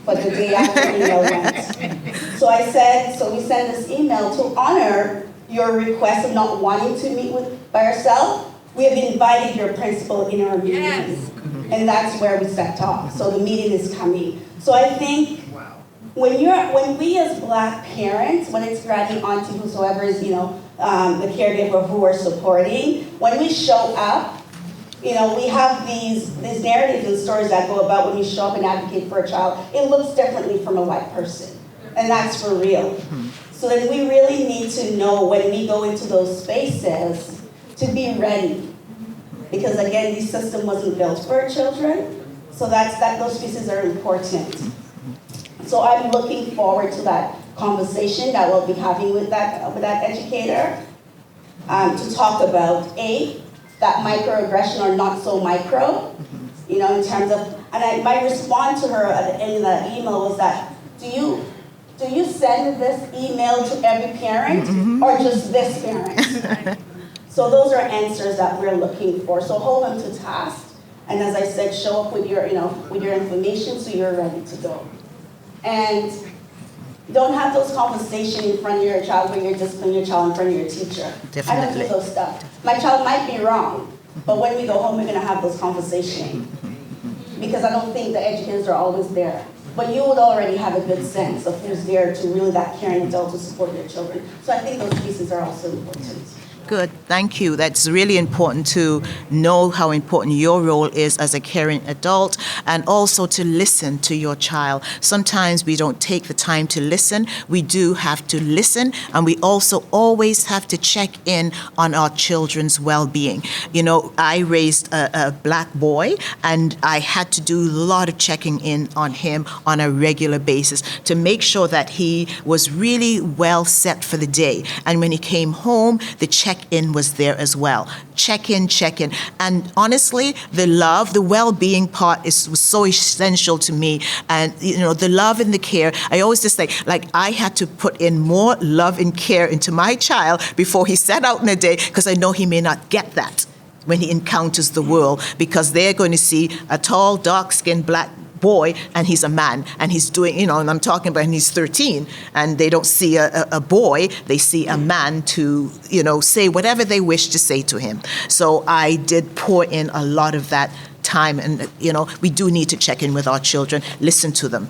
but the day after the email went. So I said, so we send this email to honor your request of not wanting to meet by yourself. We have invited your principal in our meeting. Yes. And that's where we stepped off. So the meeting is coming. So I think when we as Black parents, when it's granting auntie, whosoever is, you know, the caregiver who we're supporting, when we show up, you know, we have these narratives and stories that go about when we show up and advocate for a child. It looks differently from a white person. And that's for real. So then we really need to know when we go into those spaces to be ready. Because again, this system wasn't built for children. So those pieces are important. So I'm looking forward to that conversation that we'll be having with that educator to talk about that microaggression or not so micro, you know, in terms of, and my response to her at the end of that email was that, do you send this email to every parent or just this parent? So those are answers that we're looking for. So hold them to task, and as I said, show up with your, you know, with your information so you're ready to go. And don't have those conversations in front of your child where you're just putting your child in front of your teacher. Definitely. I don't do those stuff. My child might be wrong, but when we go home, we're going to have those conversations. Because I don't think the educators are always there. But you would already have a good sense of who's there to really that caring adult to support your children. So I think those pieces are also important. Good, thank you. That's really important to know how important your role is as a caring adult, and also to listen to your child. Sometimes we don't take the time to listen. We do have to listen, and we also always have to check in on our children's well-being. You know, I raised a Black boy, and I had to do a lot of checking in on him on a regular basis to make sure that he was really well set for the day. And when he came home, the check-in was there as well. Check-in. And honestly, the love, the well-being part was so essential to me. And, you know, the love and the care, I always just like I had to put in more love and care into my child before he set out in a day, because I know he may not get that when he encounters the world, because they're going to see a tall, dark-skinned Black boy, and he's a man, and he's doing, you know, and I'm talking about, and he's 13, and they don't see a boy, they see a man to, you know, say whatever they wish to say to him. So I did pour in a lot of that time, and, you know, we do need to check in with our children, listen to them,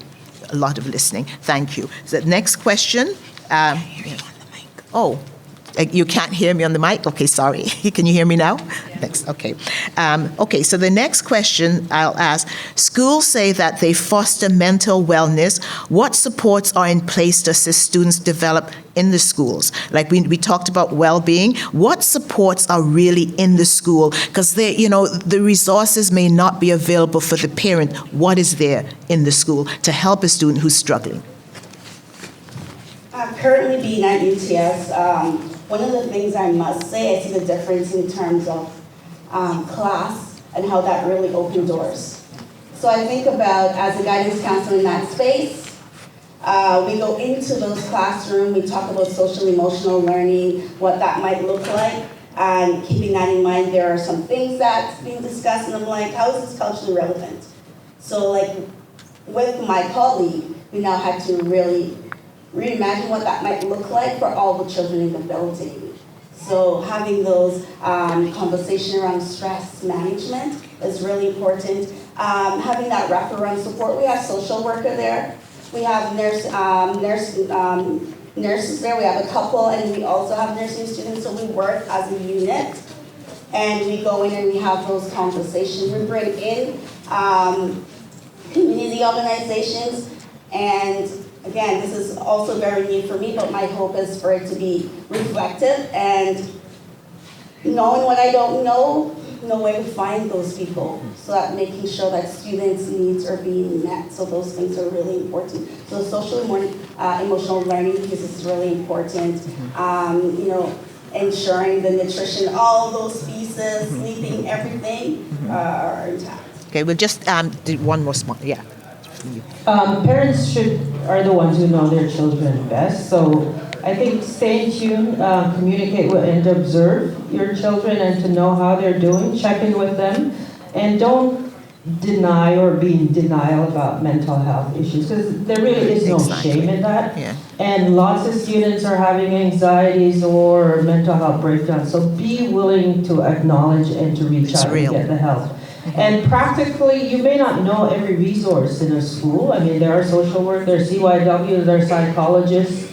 a lot of listening. Thank you. So the next question. You can't hear me on the mic? Okay, sorry. Can you hear me now? Yeah. Next, okay. So the next question I'll ask, schools say that they foster mental wellness. What supports are in place to assist students develop in the schools? Like we talked about well-being. What supports are really in the school? Because you know, the resources may not be available for the parent. What is there in the school to help a student who's struggling? Currently being at UTS, one of the things I must say, I see the difference in terms of class and how that really opened doors. So I think about, as a guidance counselor in that space, we go into those classrooms, we talk about social emotional learning, what that might look like, and keeping that in mind, there are some things that's being discussed, and I'm like, how is this culturally relevant? So like, with my colleague, we now had to really reimagine what that might look like for all the children in the building. So having those conversations around stress management is really important. Having that wraparound support, we have social worker there. We have nurses there, we have a couple, and we also have nursing students, so we work as a unit. And we go in and we have those conversations. We bring in community organizations, and again, this is also very new for me, but my hope is for it to be reflective and knowing what I don't know way to find those people, so that making sure that students' needs are being met. So those things are really important. So social emotional learning piece is really important. You know, ensuring the nutrition, all those pieces, sleeping, everything are intact. Okay, we'll just do one more small, yeah. Parents are the ones who know their children best, so I think stay in tune, communicate with and observe your children and to know how they're doing, check in with them, and don't deny or be in denial about mental health issues, because there really is no shame in that. Yeah. And lots of students are having anxieties or mental health breakdowns, so be willing to acknowledge and to reach out and get the help. And practically, you may not know every resource in a school. I mean, there are social work, there are CYWs, there are psychologists,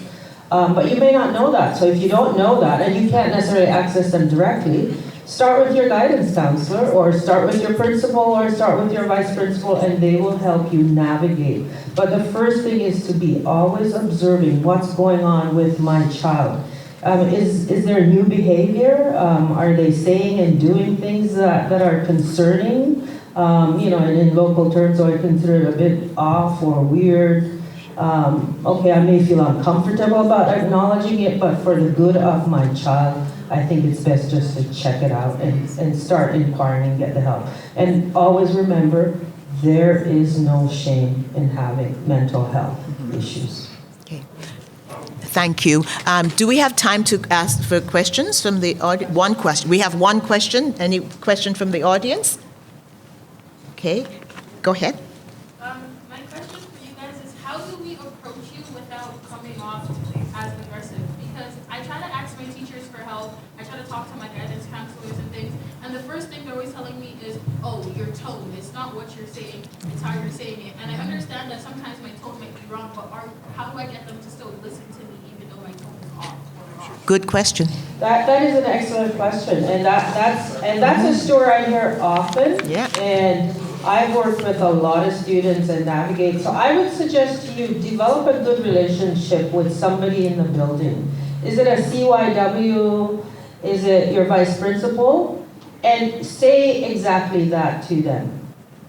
but you may not know that. So if you don't know that, and you can't necessarily access them directly, start with your guidance counselor, or start with your principal, or start with your vice principal, and they will help you navigate. But the first thing is to be always observing what's going on with my child. Is there new behavior? Are they saying and doing things that are concerning? You know, and in local terms, I consider it a bit off or weird. Okay, I may feel uncomfortable about acknowledging it, but for the good of my child, I think it's best just to check it out and start inquiring and get the help. And always remember, there is no shame in having mental health issues. Okay. Thank you. Do we have time to ask for questions from the audience? One question. We have one question. Any question from the audience? Okay, go ahead. My question for you guys is, how do we approach you without coming off as aggressive? Because I try to ask my teachers for help. I try to talk to my guidance counselors and things. And the first thing they're always telling me is, oh, your tone. It's not what you're saying. It's how you're saying it. And I understand that sometimes my tone might be wrong, but how do I get them to still listen to me even though my tone is off? Good question. That is an excellent question, and that's a story I hear often. Yeah. And I've worked with a lot of students and navigate. So I would suggest to you, develop a good relationship with somebody in the building. Is it a CYW? Is it your vice principal? And say exactly that to them.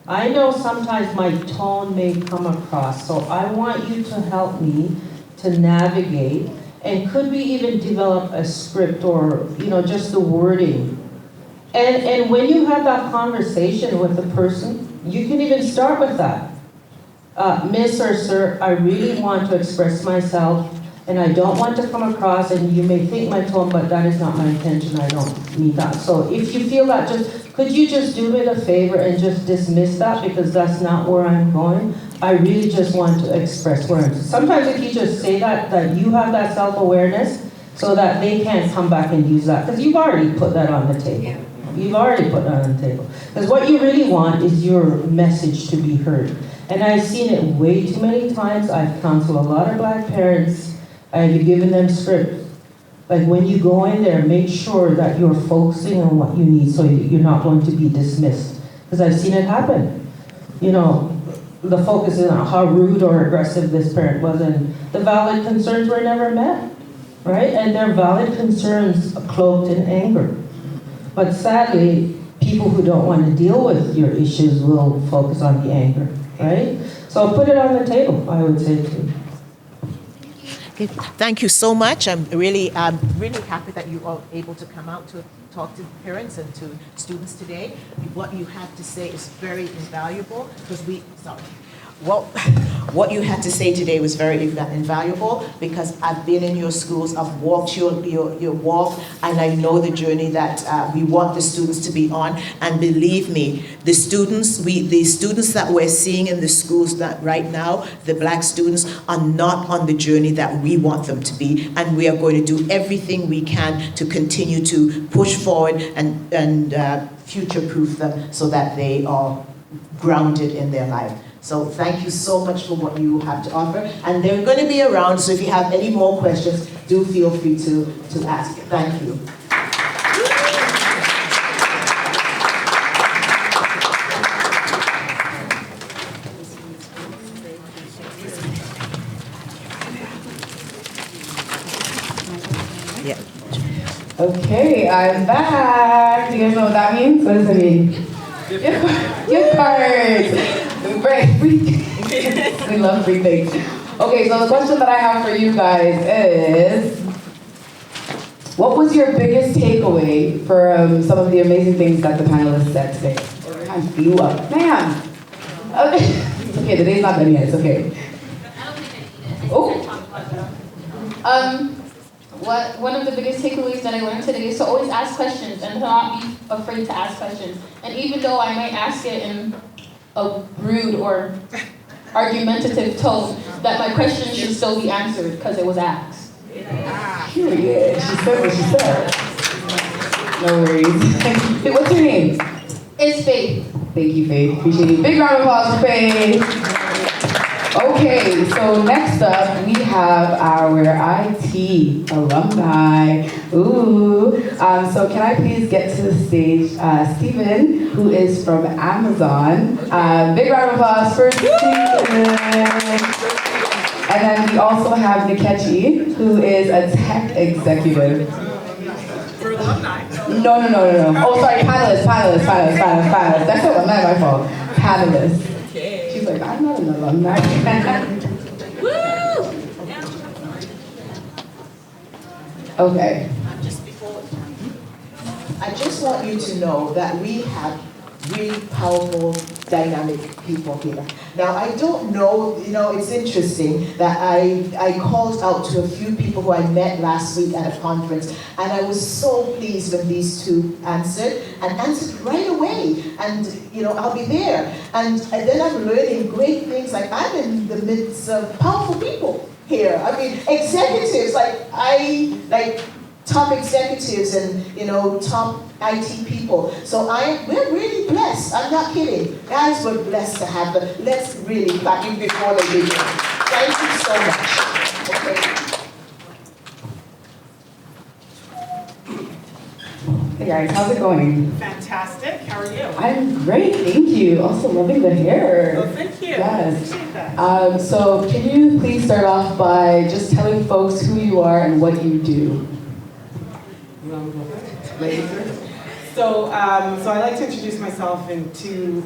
I know sometimes my tone may come across, so I want you to help me to navigate. And could we even develop a script or, you know, just the wording? And when you have that conversation with the person, you can even start with that. Miss or sir, I really want to express myself, and I don't want to come across, and you may think my tone, but that is not my intention. I don't mean that. So if you feel that, could you just do me a favor and just dismiss that, because that's not where I'm going? I really just want to express where I'm. Sometimes if you just say that you have that self-awareness, so that they can't come back and use that, because you've already put that on the table. You've already put that on the table. Because what you really want is your message to be heard. And I've seen it way too many times. I've counseled a lot of Black parents. I've given them script. Like when you go in there, make sure that you're focusing on what you need so you're not going to be dismissed. Because I've seen it happen. You know, the focus is on how rude or aggressive this parent was, and the valid concerns were never met, right? And they're valid concerns cloaked in anger. But sadly, people who don't want to deal with your issues will focus on the anger, right? So put it on the table, I would say too. Okay, thank you so much. I'm really happy that you are able to come out to talk to parents and to students today. What you have to say is very invaluable because what you had to say today was very invaluable because I've been in your schools, I've walked your walk, and I know the journey that we want the students to be on. And believe me, the students that we're seeing in the schools that right now, the black students, are not on the journey that we want them to be. And we are going to do everything we can to continue to push forward and future-proof them so that they are grounded in their life. So thank you so much for what you have to offer. And they're going to be around, so if you have any more questions, do feel free to ask. Thank you. Yeah. Okay, I'm back. Do you guys know what that means? What does it mean? Gift cards. Right. We love free things. Okay, so the question that I have for you guys is, what was your biggest takeaway from some of the amazing things that the panelists said today? Every time blew up. Man. Okay. It's okay, the day's not done yet. It's okay. Oh. One of the biggest takeaways that I learned today is to always ask questions and to not be afraid to ask questions. And even though I might ask it in a rude or argumentative tone, that my question should still be answered because it was asked. Period. She said what she said. No worries. Hey, what's your name? It's Faith. Thank you, Faith. Appreciate it. Big round of applause for Faith. Okay, so next up we have our IT alumni. Ooh. So can I please get to the stage Stephen, who is from Amazon. Big round of applause for Stephen. And then we also have Nikechi, who is a tech executive. For alumni. No. Oh, sorry, panelists. That's not my fault. Panelists. She's like, I'm not an alumni. Woo! Okay. I just want you to know that we have really powerful, dynamic people here. Now, I don't know, it's interesting that I called out to a few people who I met last week at a conference, and I was so pleased when these two answered right away. And, I'll be there. And then I'm learning great things, like I'm in the midst of powerful people here. I mean, executives, top executives and, top IT people. So we're really blessed. I'm not kidding. Guys, we're blessed to have them. Let's really clap in before they begin. Thank you so much. Okay. Hey guys, how's it going? Fantastic. How are you? I'm great, thank you. Also loving the hair. Well, thank you. Yes. Appreciate that. So can you please start off by just telling folks who you are and what you do? So I like to introduce myself in two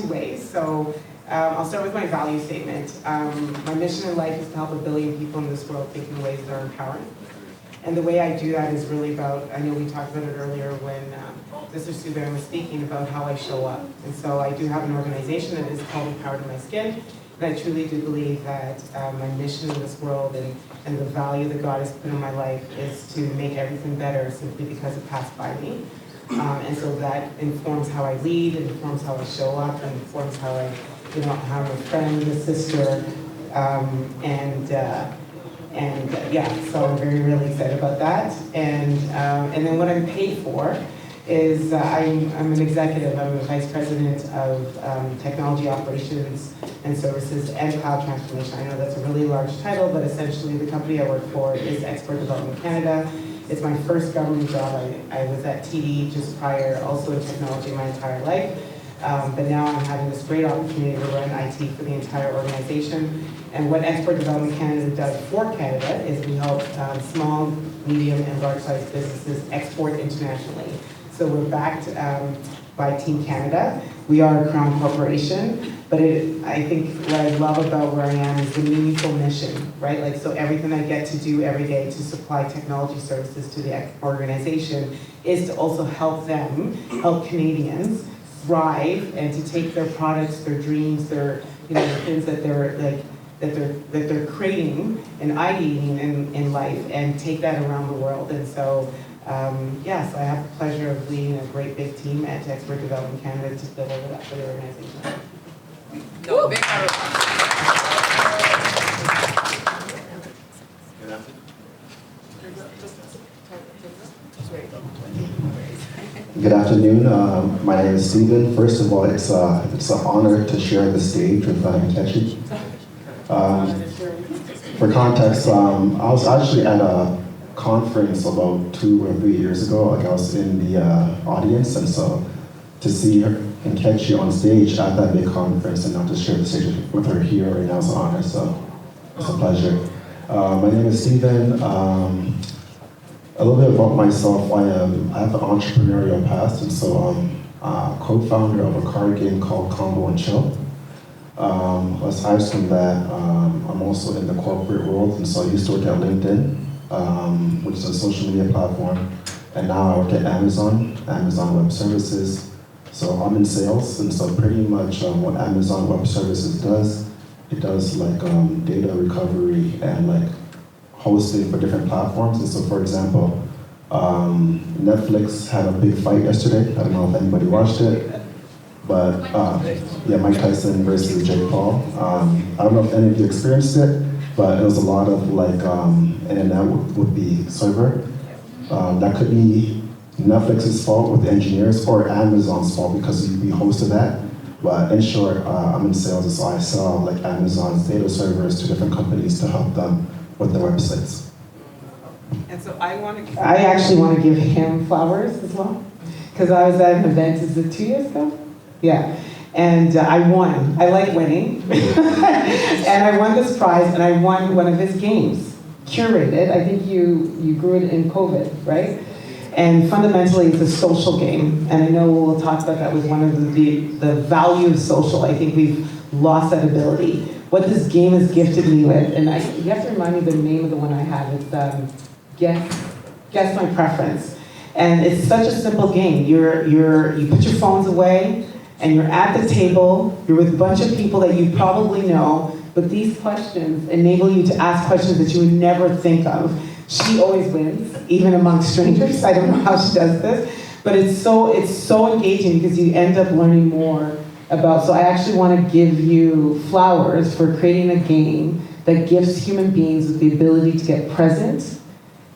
ways. So I'll start with my value statement. My mission in life is to help 1 billion people in this world think in ways that are empowering. And the way I do that is really about, I know we talked about it earlier when Mr. Subban was speaking about how I show up. And so I do have an organization that is called Empowered in My Skin. And I truly do believe that my mission in this world and the value that God has put in my life is to make everything better simply because it passed by me. And so that informs how I lead, it informs how I show up, and informs how I, how I'm a friend, a sister, so I'm really excited about that. And then what I'm paid for is I'm an executive. I'm a vice president of technology operations and services and cloud transformation. I know that's a really large title, but essentially the company I work for is Export Development Canada. It's my first government job. I was at TD just prior, also in technology my entire life. But now I'm having this great opportunity to run IT for the entire organization. And what Export Development Canada does for Canada is we help small, medium, and large-sized businesses export internationally. So we're backed by Team Canada. We are a Crown corporation, but I think what I love about where I am is the meaningful mission, right? Like, so everything I get to do every day to supply technology services to the organization is to also help them, help Canadians thrive and to take their products, their dreams, their, you know, the things that they're like, that they're creating and ideating in life and take that around the world. And so, yes, I have the pleasure of leading a great big team at Expert Development Canada to deliver that for the organization. No, big Good afternoon. My name is Stephen. First of all, it's an honor to share the stage with Nkechi. For context, I was actually at a conference about 2 or 3 years ago. Like, I was in the audience, and so to see her Nkechi on stage at that big conference and not to share the stage with her here right now is an honor. So it's a pleasure. My name is Stephen. A little bit about myself. I have an entrepreneurial past, and so I'm co-founder of a card game called Combo and Chill. Aside from that, I'm also in the corporate world, and so I used to work at LinkedIn, which is a social media platform, and now I work at Amazon Web Services. So I'm in sales, and so pretty much what Amazon Web Services does, it does like data recovery and like hosting for different platforms. And so, for example, Netflix had a big fight yesterday. I don't know if anybody watched it, but yeah, Mike Tyson versus Jake Paul. I don't know if any of you experienced it, but it was a lot of like internet with the server. That could be Netflix's fault with the engineers or Amazon's fault because we hosted that. But in short, I'm in sales, and so I sell like Amazon's data servers to different companies to help them with their websites. And so I actually want to give him flowers as well, because I was at an event, is it 2 years ago? Yeah, and I won. I like winning. And I won this prize, and I won one of his games, curated. I think you grew it in COVID, right? And fundamentally, it's a social game. And I know we'll talk about that with one of the value of social. I think we've lost that ability. What this game has gifted me with, and you have to remind me the name of the one I have. It's Guess My Preference. And it's such a simple game. You put your phones away, and you're at the table. You're with a bunch of people that you probably know, but these questions enable you to ask questions that you would never think of. She always wins, even amongst strangers. I don't know how she does this, but it's so engaging because you end up learning more about. So I actually want to give you flowers for creating a game that gives human beings with the ability to get present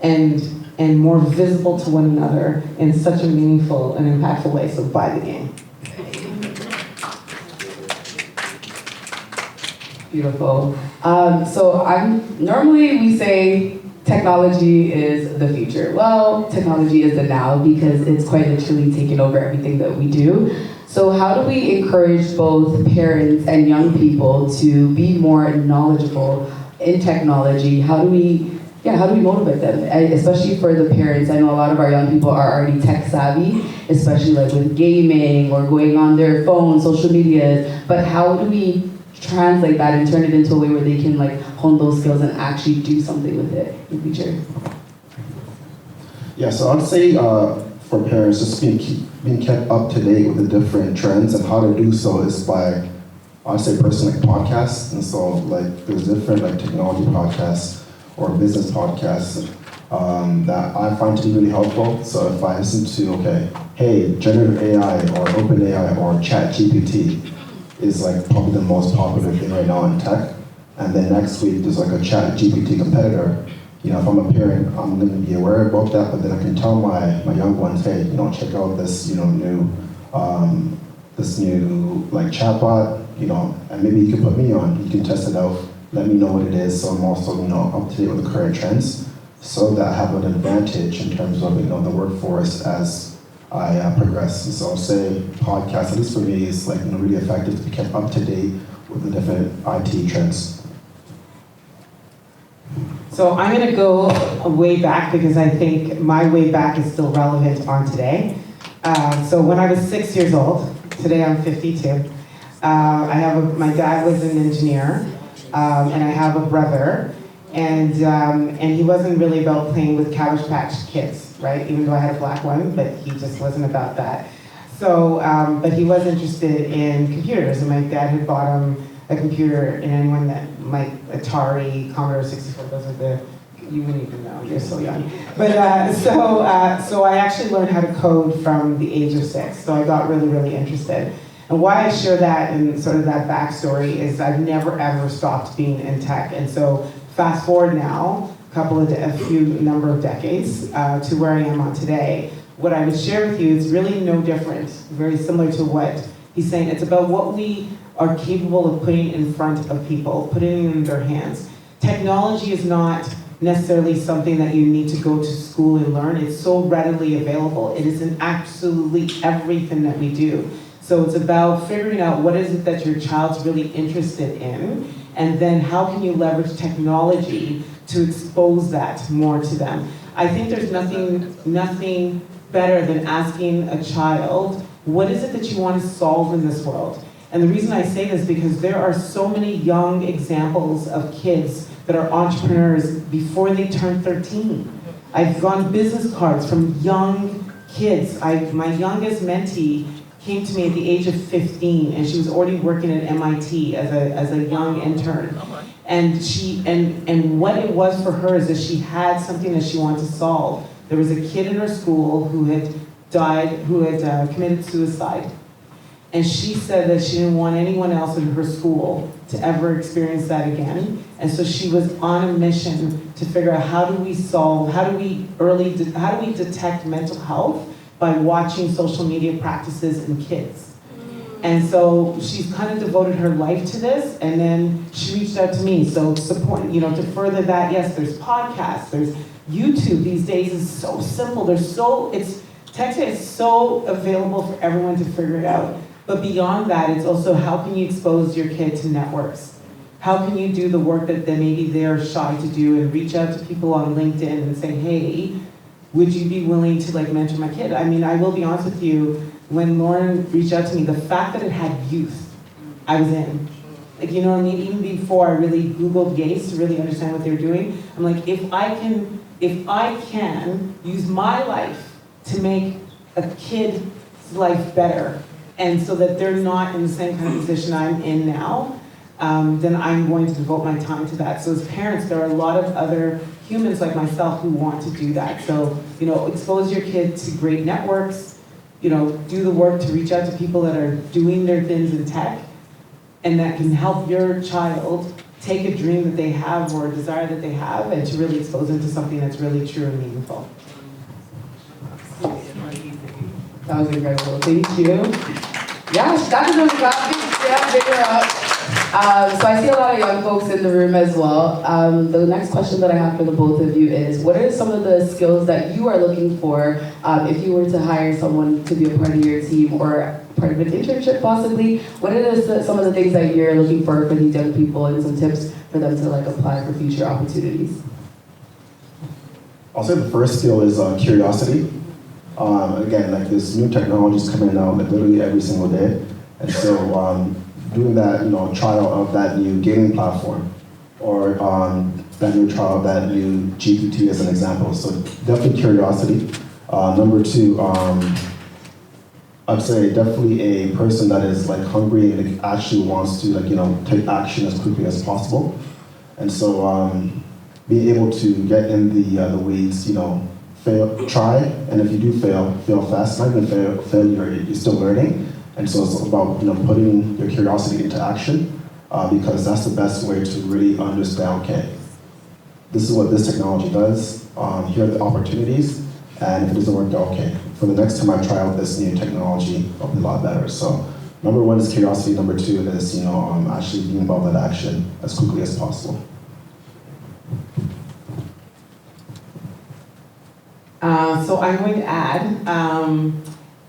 and more visible to one another in such a meaningful and impactful way. So buy the game. Beautiful. So normally we say technology is the future. Well, technology is the now because it's quite literally taken over everything that we do. So how do we encourage both parents and young people to be more knowledgeable in technology? How do we motivate them? Especially for the parents. I know a lot of our young people are already tech savvy, especially like with gaming or going on their phones, social media. But how do we translate that and turn it into a way where they can like hone those skills and actually do something with it in the future? Yeah, so I'd say for parents, just being kept up to date with the different trends, and how to do so is by, I'd say personally, podcasts. And so like there's different like technology podcasts or business podcasts that I find to be really helpful. So if I listen to, hey, generative AI or OpenAI or ChatGPT is like probably the most popular thing right now in tech. And then next week there's like a ChatGPT competitor. You know, if I'm a parent, I'm going to be aware about that, but then I can tell my young ones, hey, check out this, new like chatbot, and maybe you can put me on. You can test it out. Let me know what it is, so I'm also, up to date with the current trends, so that I have an advantage in terms of, the workforce as I progress. And so I'll say podcasts, at least for me, is like really effective to be kept up to date with the different IT trends. So I'm going to go way back because I think my way back is still relevant on today. So when I was 6 years old, today I'm 52, my dad was an engineer, and I have a brother, and he wasn't really about playing with Cabbage Patch Kids, right? Even though I had a black one, but he just wasn't about that. So, but he was interested in computers, and my dad had bought him a computer, and anyone that, like Atari, Commodore 64, those are the, you wouldn't even know, you're so young. But so I actually learned how to code from the age of 6, so I got really, really interested. And why I share that and sort of that backstory is I've never ever stopped being in tech. And so fast forward now, a few number of decades to where I am on today. What I would share with you is really no different, very similar to what he's saying. It's about what we are capable of putting in front of people, putting it in their hands. Technology is not necessarily something that you need to go to school and learn. It's so readily available. It is in absolutely everything that we do. So it's about figuring out what is it that your child's really interested in, and then how can you leverage technology to expose that more to them. I think there's nothing better than asking a child, what is it that you want to solve in this world? And the reason I say this is because there are so many young examples of kids that are entrepreneurs before they turn 13. I've gotten business cards from young kids. My youngest mentee came to me at the age of 15, and she was already working at MIT as a young intern. And what it was for her is that she had something that she wanted to solve. There was a kid in her school who had committed suicide. And she said that she didn't want anyone else in her school to ever experience that again. And so she was on a mission to figure out how do we detect mental health by watching social media practices in kids. And so she's kind of devoted her life to this, and then she reached out to me. So support, to further that, yes, there's podcasts, there's YouTube these days is so simple. Tech is so available for everyone to figure it out. But beyond that, it's also how can you expose your kid to networks? How can you do the work that maybe they're shy to do and reach out to people on LinkedIn and say, hey, would you be willing to mentor my kid? I mean, I will be honest with you, when Lauren reached out to me, the fact that it had youth, I was in. You know what I mean? Even before I really Googled YAAACE to really understand what they were doing, I'm like, if I can use my life to make a kid's life better, and so that they're not in the same kind of position I'm in now, then I'm going to devote my time to that. So as parents, there are a lot of other humans like myself who want to do that. So, expose your kid to great networks, do the work to reach out to people that are doing their things in tech, and that can help your child take a dream that they have or a desire that they have, and to really expose them to something that's really true and meaningful. That was incredible. Thank you. Yeah, that's really clapping. Yeah, figure out. So I see a lot of young folks in the room as well. The next question that I have for the both of you is, what are some of the skills that you are looking for if you were to hire someone to be a part of your team or part of an internship possibly? What are some of the things that you're looking for these young people, and some tips for them to apply for future opportunities? I'll say the first skill is curiosity. Again, this new technology is coming out literally every single day. And so doing that, trial of that new gaming platform, or that new trial of that new GPT as an example. So definitely curiosity. Number two, I'd say definitely a person that is hungry and actually wants to take action as quickly as possible. And so being able to get in the weeds, try, and if you do fail fast. Not even failure, you're still learning. And so it's about putting your curiosity into action, because that's the best way to really understand, okay, this is what this technology does, here are the opportunities, and if it doesn't work out, okay, for the next time I try out this new technology, it'll be a lot better. So number one is curiosity, number two is actually being involved in action as quickly as possible. So I'm going to add,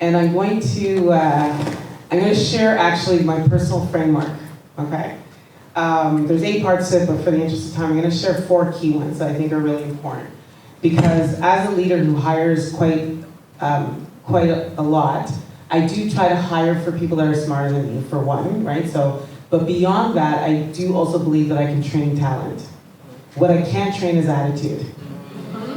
and I'm going to share actually my personal framework, okay? There's 8 parts to it, but for the interest of time, I'm going to share 4 key ones that I think are really important. Because as a leader who hires quite quite a lot. I do try to hire for people that are smarter than me, for one, right? So, but beyond that, I do also believe that I can train talent. What I can't train is attitude.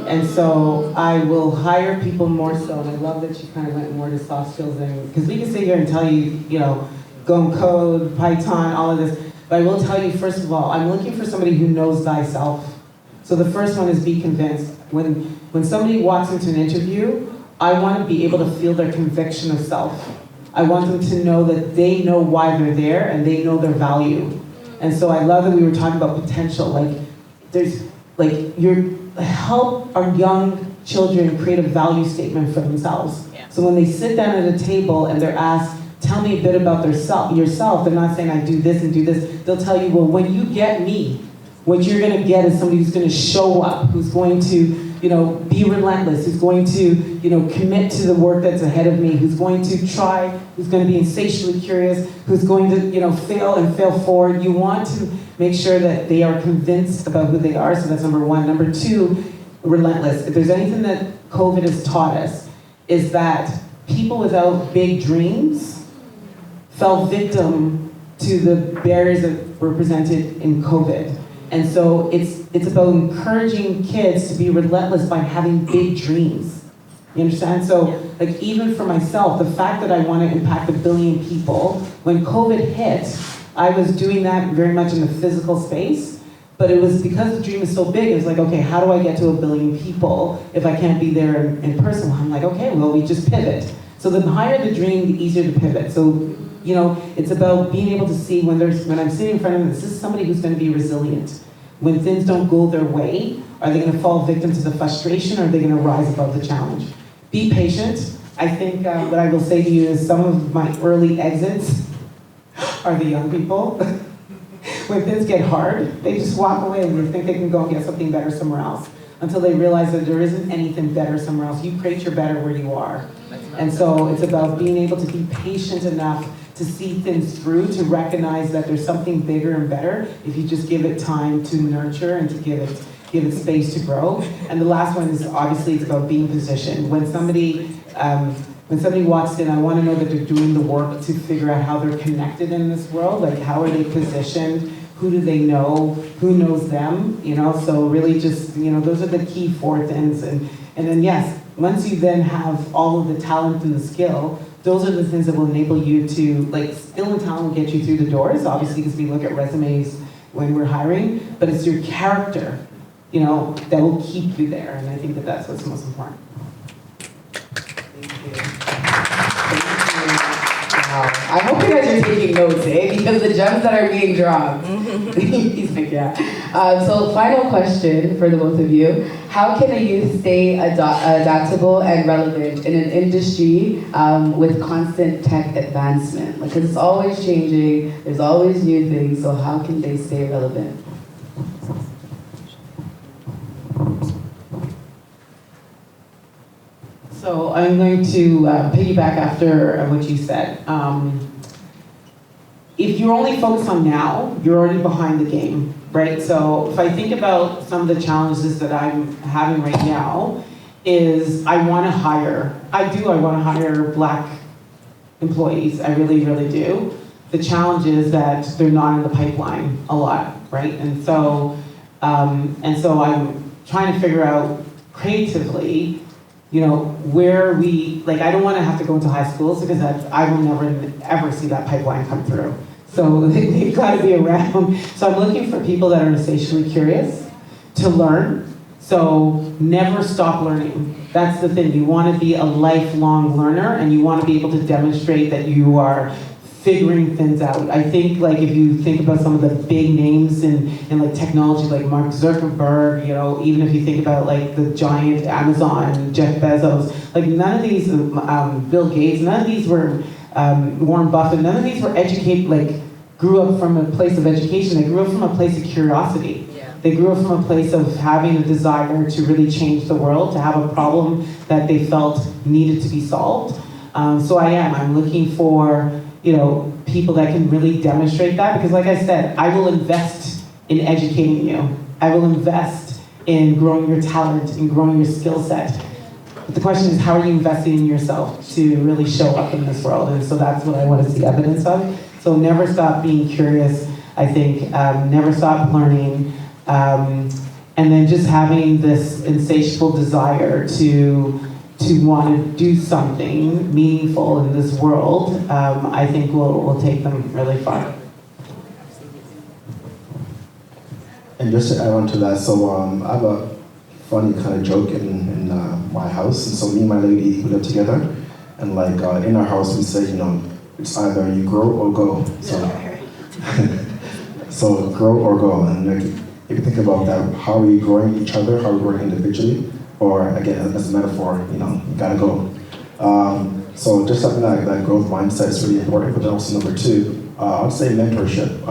And so I will hire people more so, and I love that you kind of went more to soft skills than, because we can sit here and tell you, you know, go and code, Python, all of this. But I will tell you, first of all, I'm looking for somebody who knows thyself. So the first one is be convinced. When somebody walks into an interview, I want to be able to feel their conviction of self. I want them to know that they know why they're there and they know their value. And so I love that we were talking about potential. Help our young children create a value statement for themselves. Yeah. So when they sit down at a table and they're asked, tell me a bit about yourself, they're not saying I do this and do this. They'll tell you, well, when you get me, what you're going to get is somebody who's going to show up, who's going to, be relentless, who's going to, commit to the work that's ahead of me, who's going to try, who's going to be insatiably curious, who's going to, fail and fail forward. You want to make sure that they are convinced about who they are, so that's number one. Number two, relentless. If there's anything that COVID has taught us, is that people without big dreams fell victim to the barriers that were presented in COVID. And so it's about encouraging kids to be relentless by having big dreams. You understand? So, even for myself, the fact that I want to impact 1 billion people, when COVID hit, I was doing that very much in the physical space, but it was because the dream is so big, it was like, okay, how do I get to 1 billion people if I can't be there in person? Well, I'm like, okay, well, we just pivot. So the higher the dream, the easier to pivot. So, it's about being able to see when I'm sitting in front of them, this is somebody who's going to be resilient. When things don't go their way, are they going to fall victim to the frustration, or are they going to rise above the challenge? Be patient. I think what I will say to you is some of my early exits are the young people. When things get hard, they just walk away and they think they can go and get something better somewhere else, until they realize that there isn't anything better somewhere else. You create your better where you are. And so it's about being able to be patient enough to see things through, to recognize that there's something bigger and better if you just give it time to nurture and to give it space to grow. And the last one is obviously it's about being positioned. When somebody walks in, I want to know that they're doing the work to figure out how they're connected in this world. Like, how are they positioned? Who do they know? Who knows them? So really just, those are the key 4 things. And then yes, once you then have all of the talent and the skill, those are the things that will enable you to, skill and talent will get you through the doors, obviously, because we look at resumes when we're hiring, but it's your character, that will keep you there. And I think that that's what's most important. Wow. I hope you guys are taking notes, because the gems that are being dropped. He's like, yeah. So final question for the both of you. How can a youth stay adaptable and relevant in an industry with constant tech advancement? Because it's always changing, there's always new things, so how can they stay relevant? So I'm going to piggyback after what you said. If you're only focused on now, you're already behind the game, right? So if I think about some of the challenges that I'm having right now, is I want to hire Black employees. I really, really do. The challenge is that they're not in the pipeline a lot, right? And so I'm trying to figure out creatively, where I don't want to have to go into high schools, because I will never, ever see that pipeline come through. So they've got to be around. So I'm looking for people that are insatiably curious to learn. So never stop learning. That's the thing. You want to be a lifelong learner, and you want to be able to demonstrate that you are figuring things out. I think if you think about some of the big names in technology, like Mark Zuckerberg, even if you think about the giant Amazon, Jeff Bezos, none of these, Bill Gates, none of these were Warren Buffett, none of these were grew up from a place of education. They grew up from a place of curiosity. Yeah. They grew up from a place of having a desire to really change the world, to have a problem that they felt needed to be solved. I'm looking for people that can really demonstrate that, because like I said, I will invest in educating you. I will invest in growing your talent and growing your skill set. But the question is, how are you investing in yourself to really show up in this world? And so that's what I want to see evidence of. So never stop being curious, I think. Never stop learning. And then just having this insatiable desire to want to do something meaningful in this world, I think will take them really far. And just to add on to that, so I have a funny kind of joke in my house. And so me and my lady, we live together. And like in our house, we say, it's either you grow or go. So, so grow or go. And like, if you think about that, how are we growing each other? How are we growing individually? Or again, as a metaphor, you gotta go. So just having that growth mindset is really important. But then also number two, I'd say mentorship.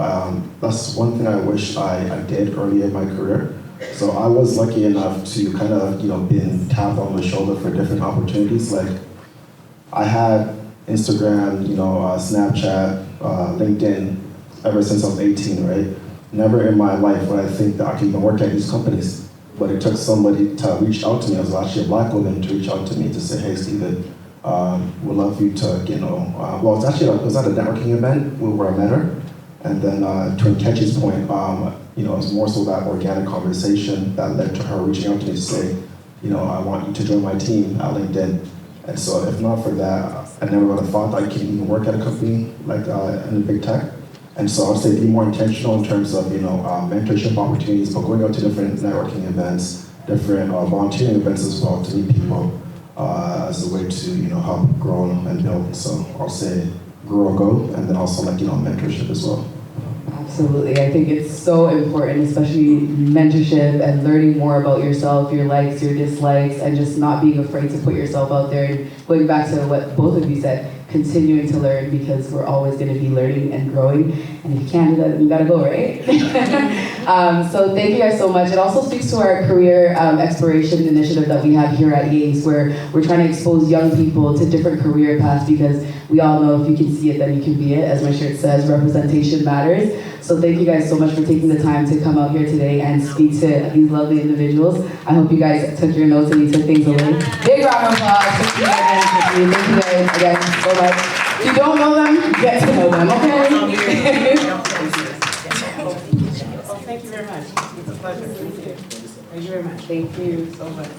That's one thing I wish I did early in my career. So I was lucky enough to kind of, been tapped on the shoulder for different opportunities. Like I had Instagram, Snapchat, LinkedIn ever since I was 18, right? Never in my life would I think that I could even work at these companies. But it took somebody to reach out to me. It was actually a black woman to reach out to me to say, hey, Stephen, would love you to, well, it was at a networking event where I met her. And then to Nkechi's point, it was more so that organic conversation that led to her reaching out to me to say, I want you to join my team at LinkedIn. And so if not for that, I never would have thought I could even work at a company like in big tech. And so I would say be more intentional in terms of, mentorship opportunities, but going out to different networking events, different volunteering events as well to meet people as a way to, help grow and build. So I'll say grow or go, and then also mentorship as well. Absolutely. I think it's so important, especially mentorship and learning more about yourself, your likes, your dislikes, and just not being afraid to put yourself out there. And going back to what both of you said, continuing to learn, because we're always going to be learning and growing. And if you can't do that, then you got to go, right? So thank you guys so much. It also speaks to our career exploration initiative that we have here at YAAACE, where we're trying to expose young people to different career paths, because we all know if you can see it, then you can be it. As my shirt says, representation matters. So thank you guys so much for taking the time to come out here today and speak to these lovely individuals. I hope you guys took your notes and you took things away. Big round of applause. Thank you guys again so much. If you don't know them, get to know them, okay? Thank you very much. It's a pleasure. Thank you very much. Thank you so much.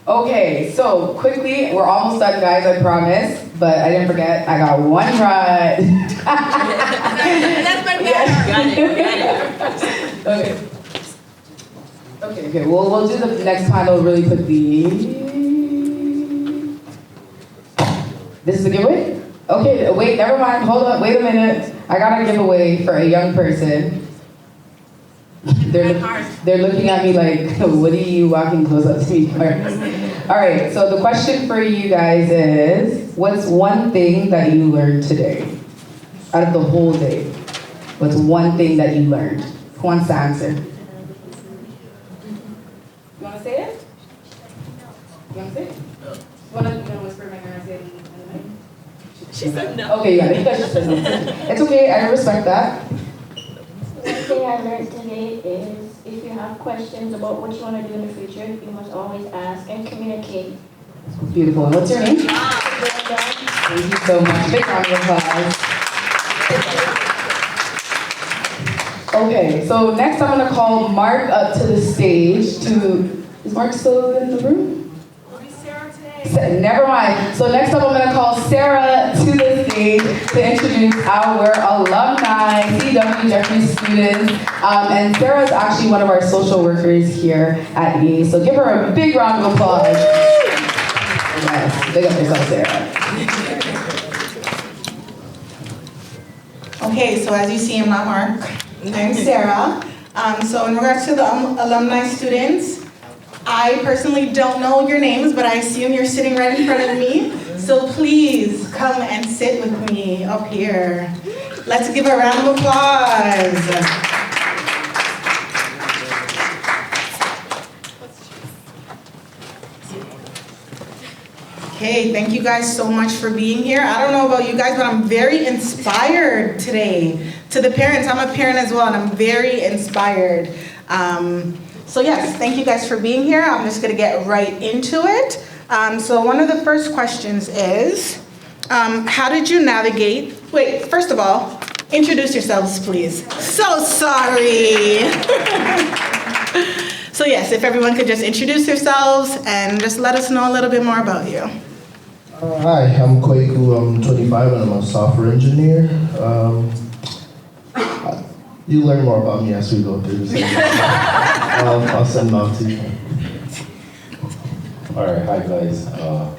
Okay, so quickly, we're almost done, guys, I promise. But I didn't forget, I got one ride. That's my bad. Got it. Okay, we'll do the next panel really quickly. This is a giveaway? Okay, wait, never mind, hold up, wait a minute. I got a giveaway for a young person. They're looking at me like, what are you walking close up to me for? All right, so the question for you guys is, what's one thing that you learned today? Out of the whole day, what's one thing that you learned? Who wants to answer? You want to say it? You want to say it? You want to whisper in my ear and say it? She said no. Okay, yeah, it's okay, I respect that. One thing I learned today is if you have questions about what you want to do in the future, you must always ask and communicate. Beautiful. And what's your name? Thank you so much. Big round of applause. Okay, so next I'm going to call Mark up to the stage is Mark still in the room? Never mind. So next up I'm going to call Sarah to the stage to introduce our alumni, CW Jeffrey students. And Sarah is actually one of our social workers here at YAAACE. So give her a big round of applause. Yes, big up yourself, Sarah. Okay, so as you see, I'm not Mark. I'm Sarah. So in regards to the alumni students, I personally don't know your names, but I assume you're sitting right in front of me. So please come and sit with me up here. Let's give a round of applause. Okay, thank you guys so much for being here. I don't know about you guys, but I'm very inspired today. To the parents, I'm a parent as well, and I'm very inspired. So yes, thank you guys for being here. I'm just gonna get right into it. So one of the first questions is, how did you navigate, wait, first of all, introduce yourselves, please. So sorry. So yes, if everyone could just introduce yourselves and just let us know a little bit more about you. Hi, I'm Kweku, I'm 25 and I'm a software engineer. You learn more about me as we go through this. I'll send them out to you. Alright, hi guys,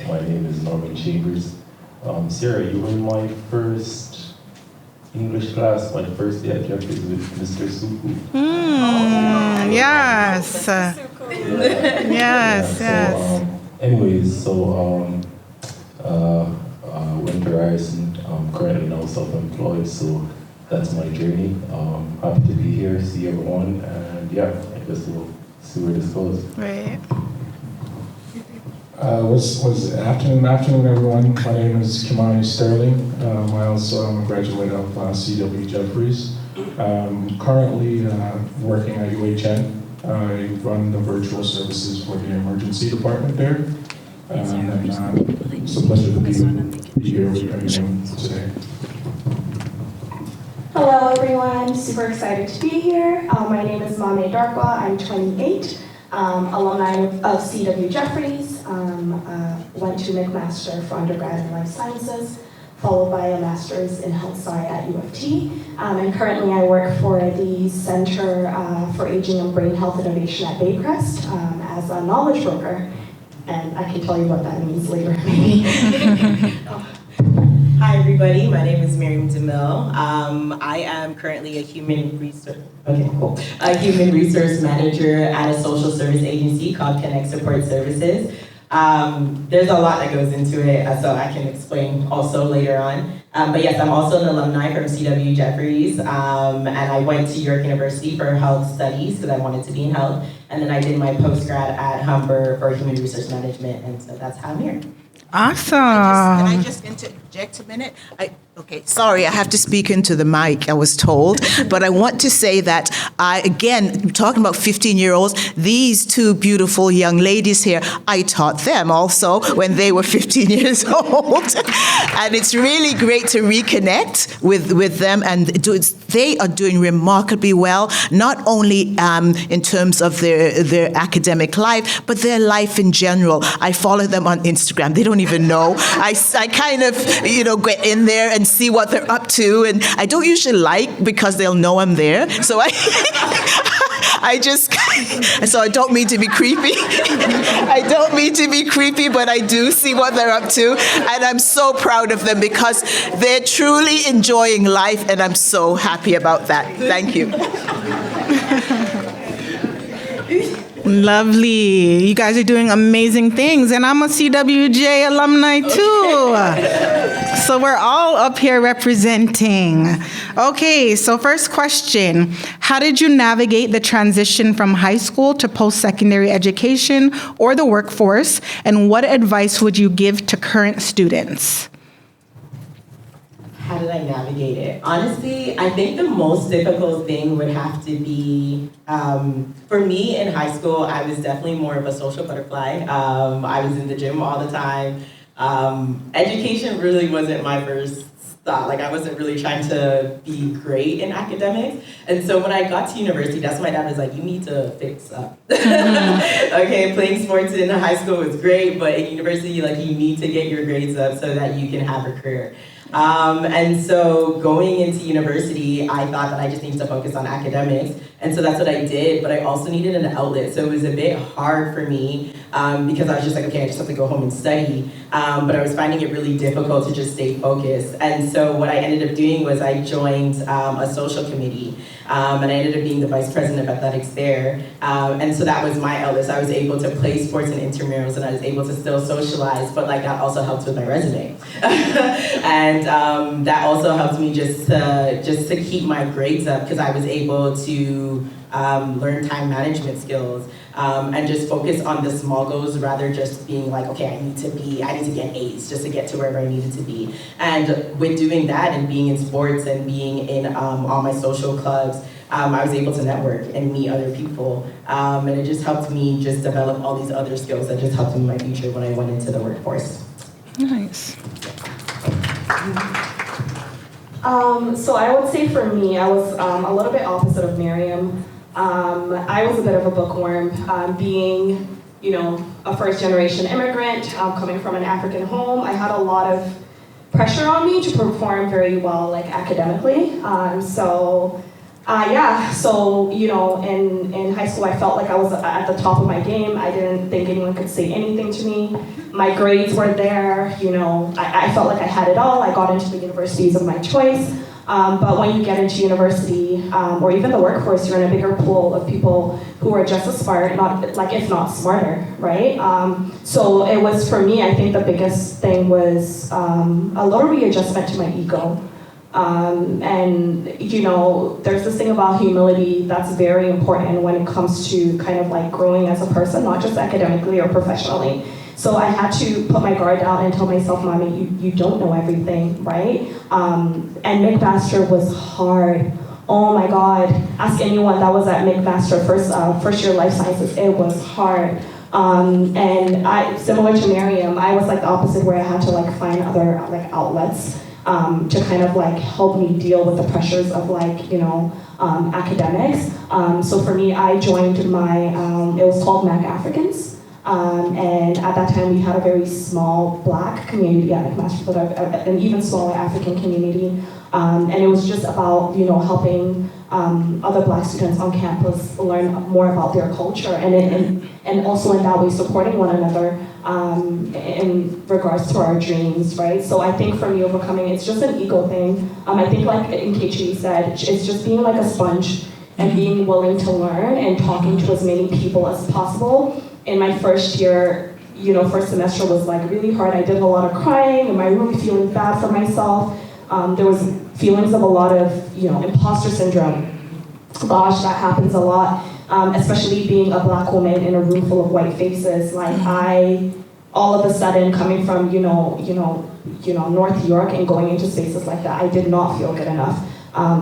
my name is Norman Chambers. Sarah, you were in my first English class, my first day at Jeffries with Mr. Suku. Yes. Yes, yes. Anyways, Winter Harrison, I'm currently now self-employed, so that's my journey. Happy to be here, see everyone, and yeah, I guess we'll see where this goes. Right. Afternoon, everyone. My name is Kimani Sterling. I also am a graduate of CW Jeffries. Currently working at UHN. I run the virtual services for the emergency department there. It's a pleasure to be here with everyone today. Hello everyone, super excited to be here. My name is Mame Darkwa, I'm 28, alumni of CW Jeffries. Went to McMaster for undergrad in life sciences, followed by a master's in health sci at U of T. And currently I work for the Center for Aging and Brain Health Innovation at Baycrest as a knowledge broker. And I can tell you what that means later, maybe. Hi everybody, my name is Miriam DeMille. I am currently a human resource manager at a social service agency called Connect Support Services. There's a lot that goes into it, so I can explain also later on. But yes, I'm also an alumni from CW Jeffries, and I went to York University for health studies because I wanted to be in health, and then I did my post-grad at Humber for human resource management, and so that's how I'm here. Awesome. Can I just interject a minute? Okay, sorry, I have to speak into the mic, I was told. But I want to say that again, talking about 15-year-olds, these two beautiful young ladies here, I taught them also when they were 15 years old. And it's really great to reconnect with them. And they are doing remarkably well, not only in terms of their academic life, but their life in general. I follow them on Instagram. They don't even know. I kind of, get in there and see what they're up to, and I don't usually like because they'll know I'm there. So so I don't mean to be creepy. I don't mean to be creepy, but I do see what they're up to, and I'm so proud of them because they're truly enjoying life, and I'm so happy about that. Thank you. Lovely. You guys are doing amazing things, and I'm a CWJ alumni too. So we're all up here representing. Okay, so first question. How did you navigate the transition from high school to post-secondary education or the workforce, and what advice would you give to current students? How did I navigate it? Honestly, I think the most difficult thing would have to be, for me in high school, I was definitely more of a social butterfly. I was in the gym all the time. Education really wasn't my first thought. Like, I wasn't really trying to be great in academics. And so when I got to university, that's when my dad was like, you need to fix up. Okay, playing sports in high school was great, but in university, you need to get your grades up so that you can have a career. And so going into university, I thought that I just needed to focus on academics. And so that's what I did, but I also needed an outlet. So it was a bit hard for me because I was just like, okay, I just have to go home and study. But I was finding it really difficult to just stay focused. And so what I ended up doing was I joined a social committee. And I ended up being the vice president of athletics there. And so that was my outlet. So I was able to play sports and intramurals, and I was able to still socialize, but that also helped with my resume. And that also helped me just to keep my grades up because I was able to learn time management skills. and just focus on the small goals rather just being like, okay, I need to get A's just to get to wherever I needed to be. And with doing that and being in sports and being in all my social clubs, I was able to network and meet other people. And it just helped me just develop all these other skills that just helped me in my future when I went into the workforce. Nice. So I would say for me, I was a little bit opposite of Miriam. I was a bit of a bookworm, being, a first-generation immigrant, coming from an African home. I had a lot of pressure on me to perform very well, like academically. In high school, I felt like I was at the top of my game. I didn't think anyone could say anything to me. My grades were there, I felt like I had it all. I got into the universities of my choice. But when you get into university, or even the workforce, you're in a bigger pool of people who are just as smart, if not smarter, right? So it was, for me, I think the biggest thing was a little readjustment to my ego. There's this thing about humility that's very important when it comes to kind of like growing as a person, not just academically or professionally. So I had to put my guard down and tell myself, Mommy, you don't know everything, right? And McMaster was hard. Oh my God, ask anyone that was at McMaster first year life sciences, it was hard. And similar to Miriam, I was like the opposite, where I had to like find other outlets to kind of like help me deal with the pressures of academics. So for me, I joined it was called Mac Africans. And at that time, we had a very small Black community at McMaster, but an even smaller African community. And it was just about, helping other Black students on campus learn more about their culture, and also in that way supporting one another in regards to our dreams, right? So I think for me, overcoming, it's just an ego thing. I think like Nkechi said, it's just being like a sponge and being willing to learn and talking to as many people as possible. In my first year, first semester was like really hard. I did a lot of crying in my room, feeling bad for myself. There was feelings of a lot of, imposter syndrome. Gosh, that happens a lot, especially being a Black woman in a room full of white faces. Like all of a sudden coming from, North York and going into spaces like that, I did not feel good enough.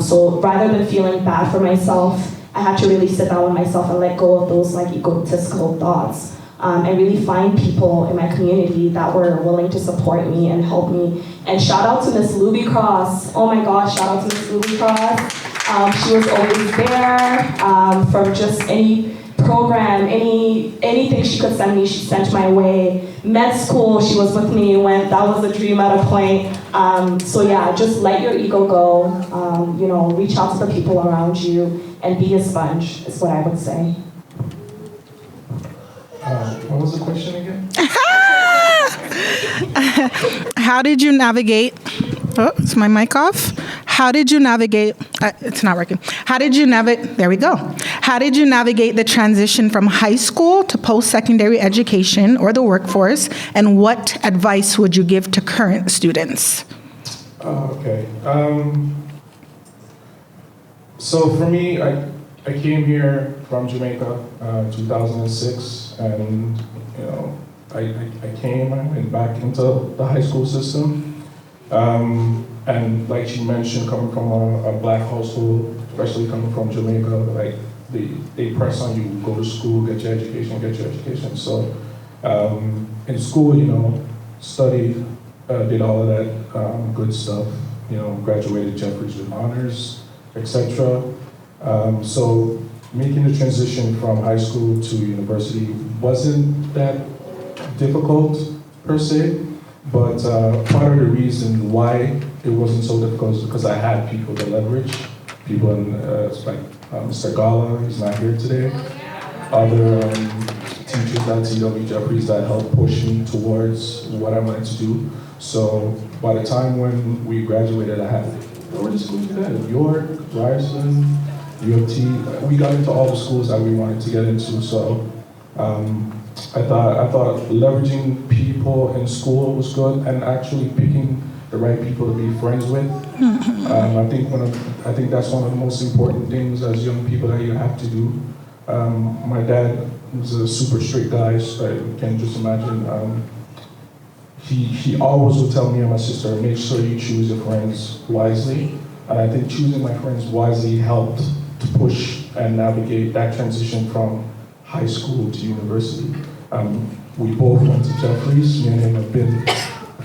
So rather than feeling bad for myself, I had to really sit down with myself and let go of those like egotistical thoughts, and really find people in my community that were willing to support me and help me. And shout out to Miss Luby Cross. Oh my gosh, shout out to Miss Luby Cross. She was always there, from just any program, anything she could send me, she sent my way. Med school, she was with me when that was a dream at a point. So yeah, just let your ego go, reach out to the people around you and be a sponge is what I would say. What was the question again? How did you navigate? Oh, is my mic off? How did you navigate? It's not working. How did you navigate? There we go. How did you navigate the transition from high school to post-secondary education or the workforce? And what advice would you give to current students? Okay. So for me, I came here from Jamaica, 2006, and I came and went back into the high school system. And like she mentioned, coming from a Black household, especially coming from Jamaica, like they press on you, go to school, get your education. So in school, studied, did all of that good stuff, graduated Jeffries with honors, etc. So making the transition from high school to university wasn't that difficult per se, but part of the reason why it wasn't so difficult is because I had people to leverage, people like Mr. Gala, he's not here today, other teachers at CW Jeffries that helped push me towards what I wanted to do. So by the time when we graduated, I had, where the schools we had? York, Ryerson, U of T. We got into all the schools that we wanted to get into. So I thought leveraging people in school was good, and actually picking the right people to be friends with. I think that's one of the most important things as young people that you have to do. My dad was a super strict guy, so you can just imagine. He always would tell me and my sister, make sure you choose your friends wisely. And I think choosing my friends wisely helped to push and navigate that transition from high school to university. We both went to Jeffries. Me and him have been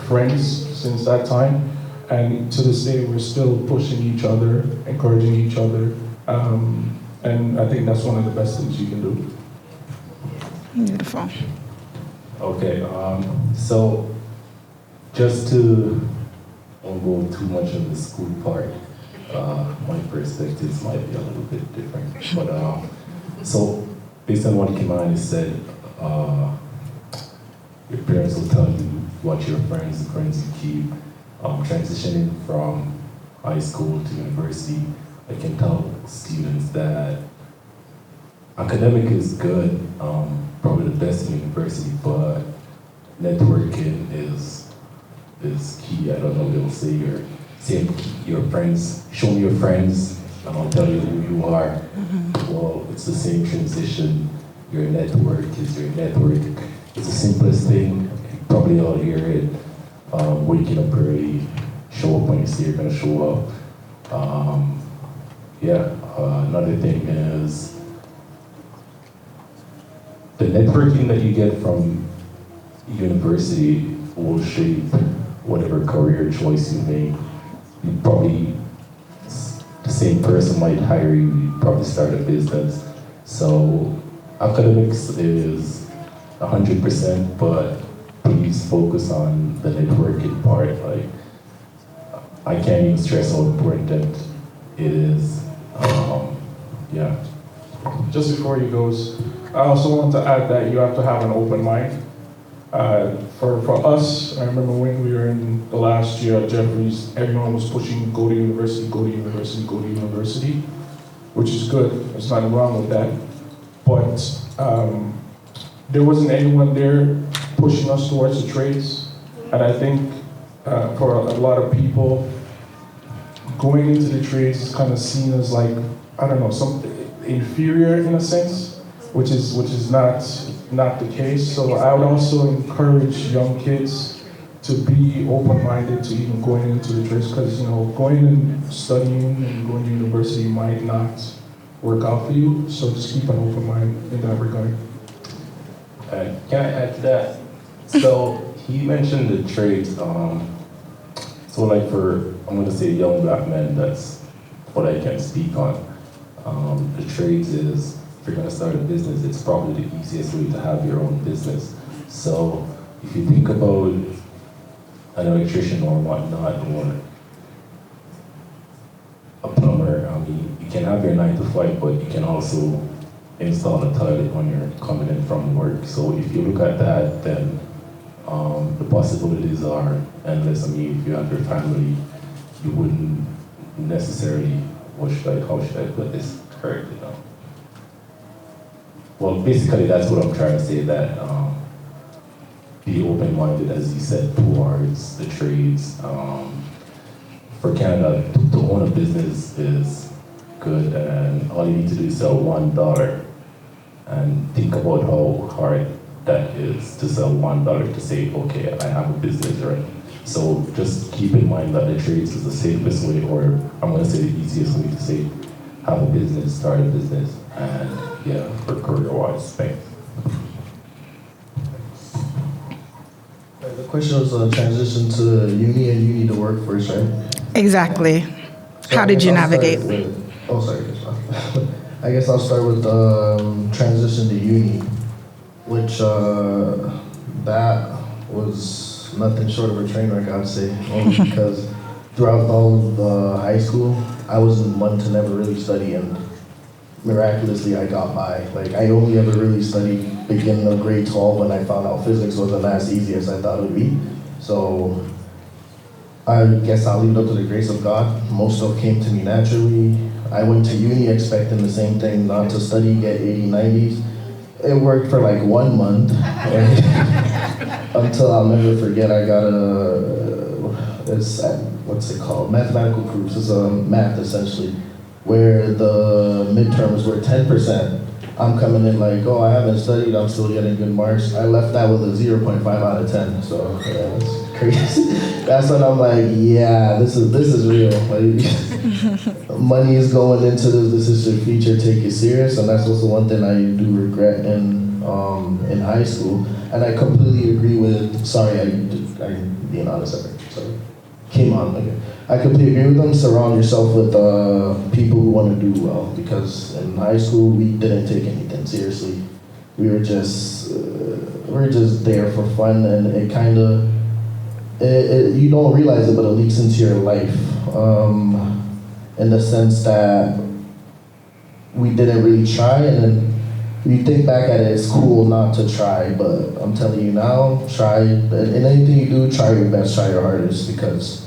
friends since that time. And to this day, we're still pushing each other, encouraging each other. And I think that's one of the best things you can do. Beautiful. Okay, so just to don't go too much on the school part, my perspectives might be a little bit different. But so based on what Kimani said, your parents will tell you what your friends you keep. Transitioning from high school to university, I can tell students that academic is good, probably the best in university, but networking is key. I don't know, they'll say your friends, show me your friends, and I'll tell you who you are. Well, it's the same transition. Your network is your network. It's the simplest thing. You probably all hear it. Waking up early, show up when you say you're gonna show up. Another thing is the networking that you get from university will shape whatever career choice you make. You probably, the same person might hire you, you probably start a business. So academics is 100%, but please focus on the networking part. Like, I can't even stress how important it is. Just before he goes, I also want to add that you have to have an open mind. For us, I remember when we were in the last year at Jeffries, everyone was pushing go to university, go to university, go to university, which is good. There's nothing wrong with that. But there wasn't anyone there pushing us towards the trades. And I think for a lot of people, going into the trades is kind of seen as like, I don't know, something inferior in a sense, which is not the case. So I would also encourage young kids to be open-minded to even going into the trades, because going and studying and going to university might not work out for you. So just keep an open mind in that regard. Can I add to that? So he mentioned the trades. So like I'm going to say young black men, that's what I can speak on. The trades is, if you're going to start a business, it's probably the easiest way to have your own business. So if you think about an electrician or whatnot, or a plumber, you can have your 9 to 5, but you can also install a toilet when you're coming in from work. So if you look at that, then the possibilities are endless. If you have your family, you wouldn't necessarily, how should I put this correctly now? Well, basically that's what I'm trying to say, that be open-minded, as you said, towards the trades. For Canada, to own a business is good, and all you need to do is sell $1, and think about how hard that is to sell $1 to say, okay, I have a business already. So just keep in mind that the trades is the safest way, or I'm going to say the easiest way to say, have a business, start a business, and for career-wise, thanks. The question was transition to uni and uni to workforce, right? Exactly. So How did you navigate? I guess I'll start with transition to uni, which that was nothing short of a train wreck, I'd say, only because throughout all of high school, I was one to never really study, and miraculously I got by. Like, I only ever really studied beginning of grade 12 when I found out physics wasn't as easy as I thought it would be. So I guess I'll leave it up to the grace of God. Most stuff came to me naturally. I went to uni expecting the same thing, not to study, get 80, 90s. It worked for like 1 month. Until I'll never forget, I got what's it called? Mathematical proofs. It's a math essentially, where the midterms were 10%. I'm coming in like, oh, I haven't studied, I'm still getting good marks. I left that with a 0.5 out of 10, so yeah, that's crazy. That's when I'm like, yeah, this is real. Like, money is going into this is your future, take it serious, and that's also one thing I do regret in high school. And I completely agree with, sorry, I'm being honest, sorry. Came on, okay. I completely agree with them. Surround yourself with people who want to do well, because in high school we didn't take anything seriously. We were just there for fun, and it kind of you don't realize it, but it leaks into your life in the sense that we didn't really try, and then you think back at it, it's cool not to try, but I'm telling you now, try. In anything you do, try your best, try your hardest, because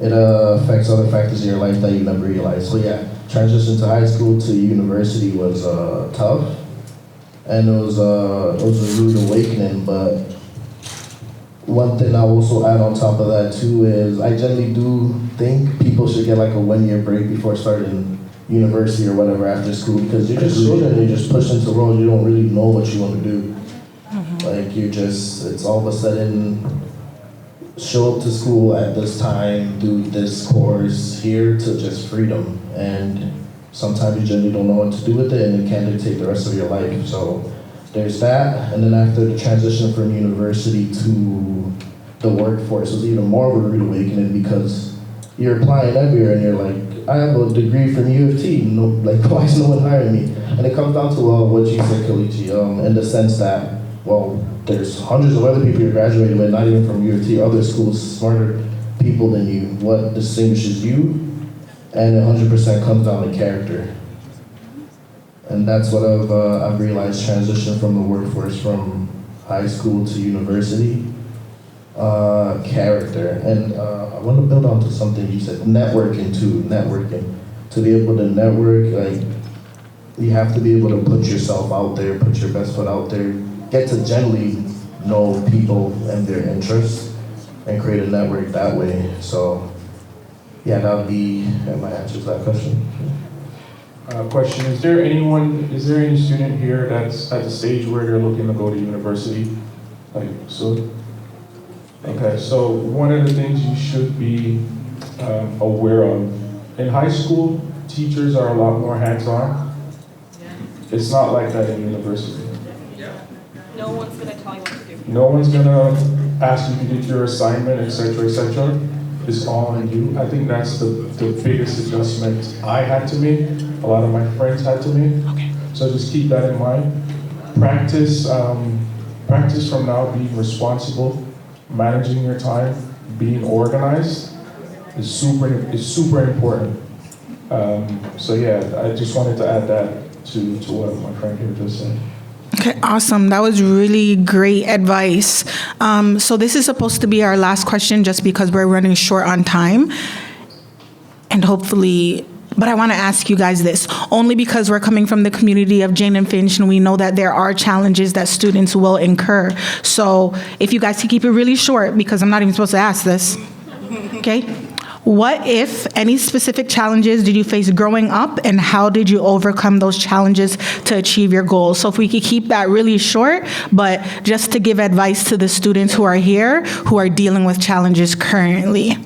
it affects other factors in your life that you never realized. So yeah, transition to high school to university was tough, and it was a rude awakening. But one thing I also add on top of that too is I generally do think people should get like a 1 year break before starting university or whatever after school, because you're just children and you're just pushed into the world. You don't really know what you want to do. Like it's all of a sudden, show up to school at this time, do this course, here to just freedom. And sometimes you generally don't know what to do with it, and it can dictate the rest of your life. So there's that. And then after the transition from university to the workforce was even more of a rude awakening, because you're applying everywhere and you're like, I have a degree from U of T, no, like why is no one hiring me? And it comes down to what you said, Kalichi, in the sense that, well, there's hundreds of other people you're graduating with, not even from U of T, other schools, smarter people than you. What distinguishes you? And 100% comes down to character. And that's what I've realized, transition from the workforce from high school to university, character. And I want to build on to something you said, networking too, networking. To be able to network, like, you have to be able to put yourself out there, put your best foot out there, get to generally know people and their interests, and create a network that way. So, yeah, that would be my answer to that question. Question, is there any student here that's at the stage where they're looking to go to university? Like, so? Okay, so one of the things you should be aware of, in high school, teachers are a lot more hands-on. It's not like that in university. No one's gonna tell you what to do. No one's gonna ask you to do your assignment, etc., etc. It's all on you. I think that's the biggest adjustment I had to make. A lot of my friends had to make. Okay. So just keep that in mind. Practice from now being responsible, managing your time, being organized is super important. So yeah, I just wanted to add that to what my friend here just said. Okay, awesome. That was really great advice. So this is supposed to be our last question just because we're running short on time. And hopefully, but I want to ask you guys this, only because we're coming from the community of Jane and Finch, and we know that there are challenges that students will incur. So if you guys can keep it really short, because I'm not even supposed to ask this, okay? What, if any, specific challenges did you face growing up, and how did you overcome those challenges to achieve your goals? So if we could keep that really short, but just to give advice to the students who are here, who are dealing with challenges currently.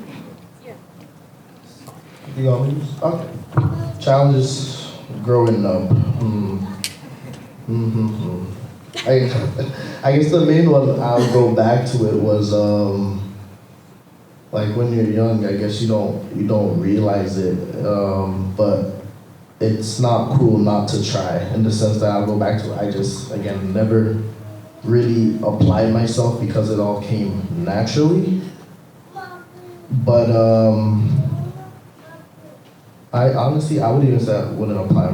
Okay. Challenges growing up. I guess the main one, I'll go back to it, was like when you're young, I guess you don't realize it, but it's not cool not to try, in the sense that I'll go back to it. I just, again, never really applied myself because it all came naturally. But I honestly, I would even say I wouldn't apply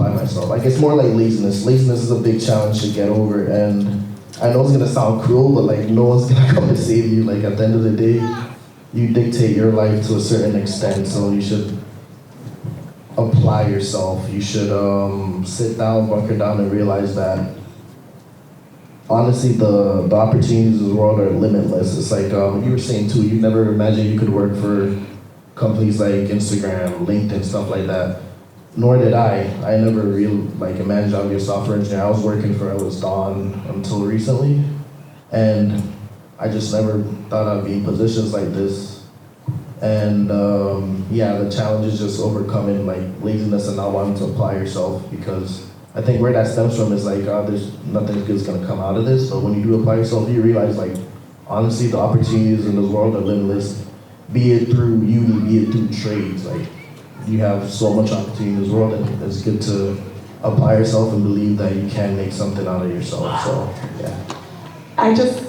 myself. Like, it's more like laziness. Laziness is a big challenge to get over, and I know it's gonna sound cruel, but like, no one's gonna come and save you. Like, at the end of the day, you dictate your life to a certain extent, so you should apply yourself. You should sit down, bunker down, and realize that honestly, the opportunities in the world are limitless. It's like you were saying too, you never imagined you could work for companies like Instagram, LinkedIn, stuff like that. nor did I. I never really imagined I'd be a software engineer. I was working for Ellis Dawn until recently, and I just never thought I'd be in positions like this. And yeah, the challenge is just overcoming laziness and not wanting to apply yourself, because I think where that stems from is there's nothing good's gonna come out of this. But when you do apply yourself, you realize honestly, the opportunities in this world are limitless. Be it through uni, be it through trades. You have so much opportunity in this world, and it's good to apply yourself and believe that you can make something out of yourself. So yeah.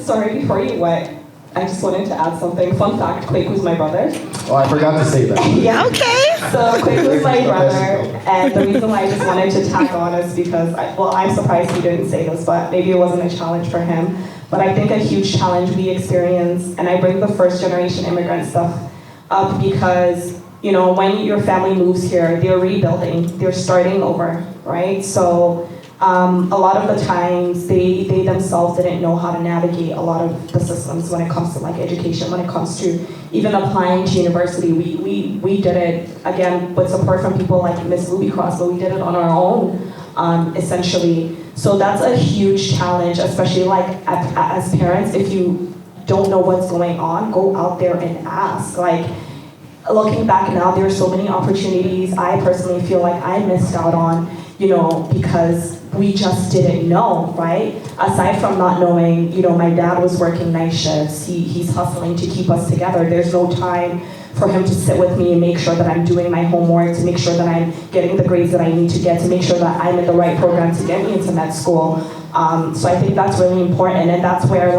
Sorry, before you went, I just wanted to add something. Fun fact, Quake was my brother. Oh, I forgot to say that. Yeah. Okay. So Quake was my brother, and the reason why I just wanted to tack on is because, I'm surprised he didn't say this, but maybe it wasn't a challenge for him. But I think a huge challenge we experience, and I bring the first generation immigrant stuff up because, when your family moves here, they're rebuilding, they're starting over, right? So a lot of the times they themselves didn't know how to navigate a lot of the systems when it comes to education, when it comes to even applying to university. We did it, again, with support from people like Ms. Ruby Cross, but we did it on our own, essentially. So that's a huge challenge, especially as parents. If you don't know what's going on, go out there and ask. Looking back now, there are so many opportunities I personally feel like I missed out on, because we just didn't know, right? Aside from not knowing, my dad was working night shifts. He's hustling to keep us together. There's no time for him to sit with me and make sure that I'm doing my homework, to make sure that I'm getting the grades that I need to get, to make sure that I'm in the right program to get me into med school. So I think that's really important, and that's where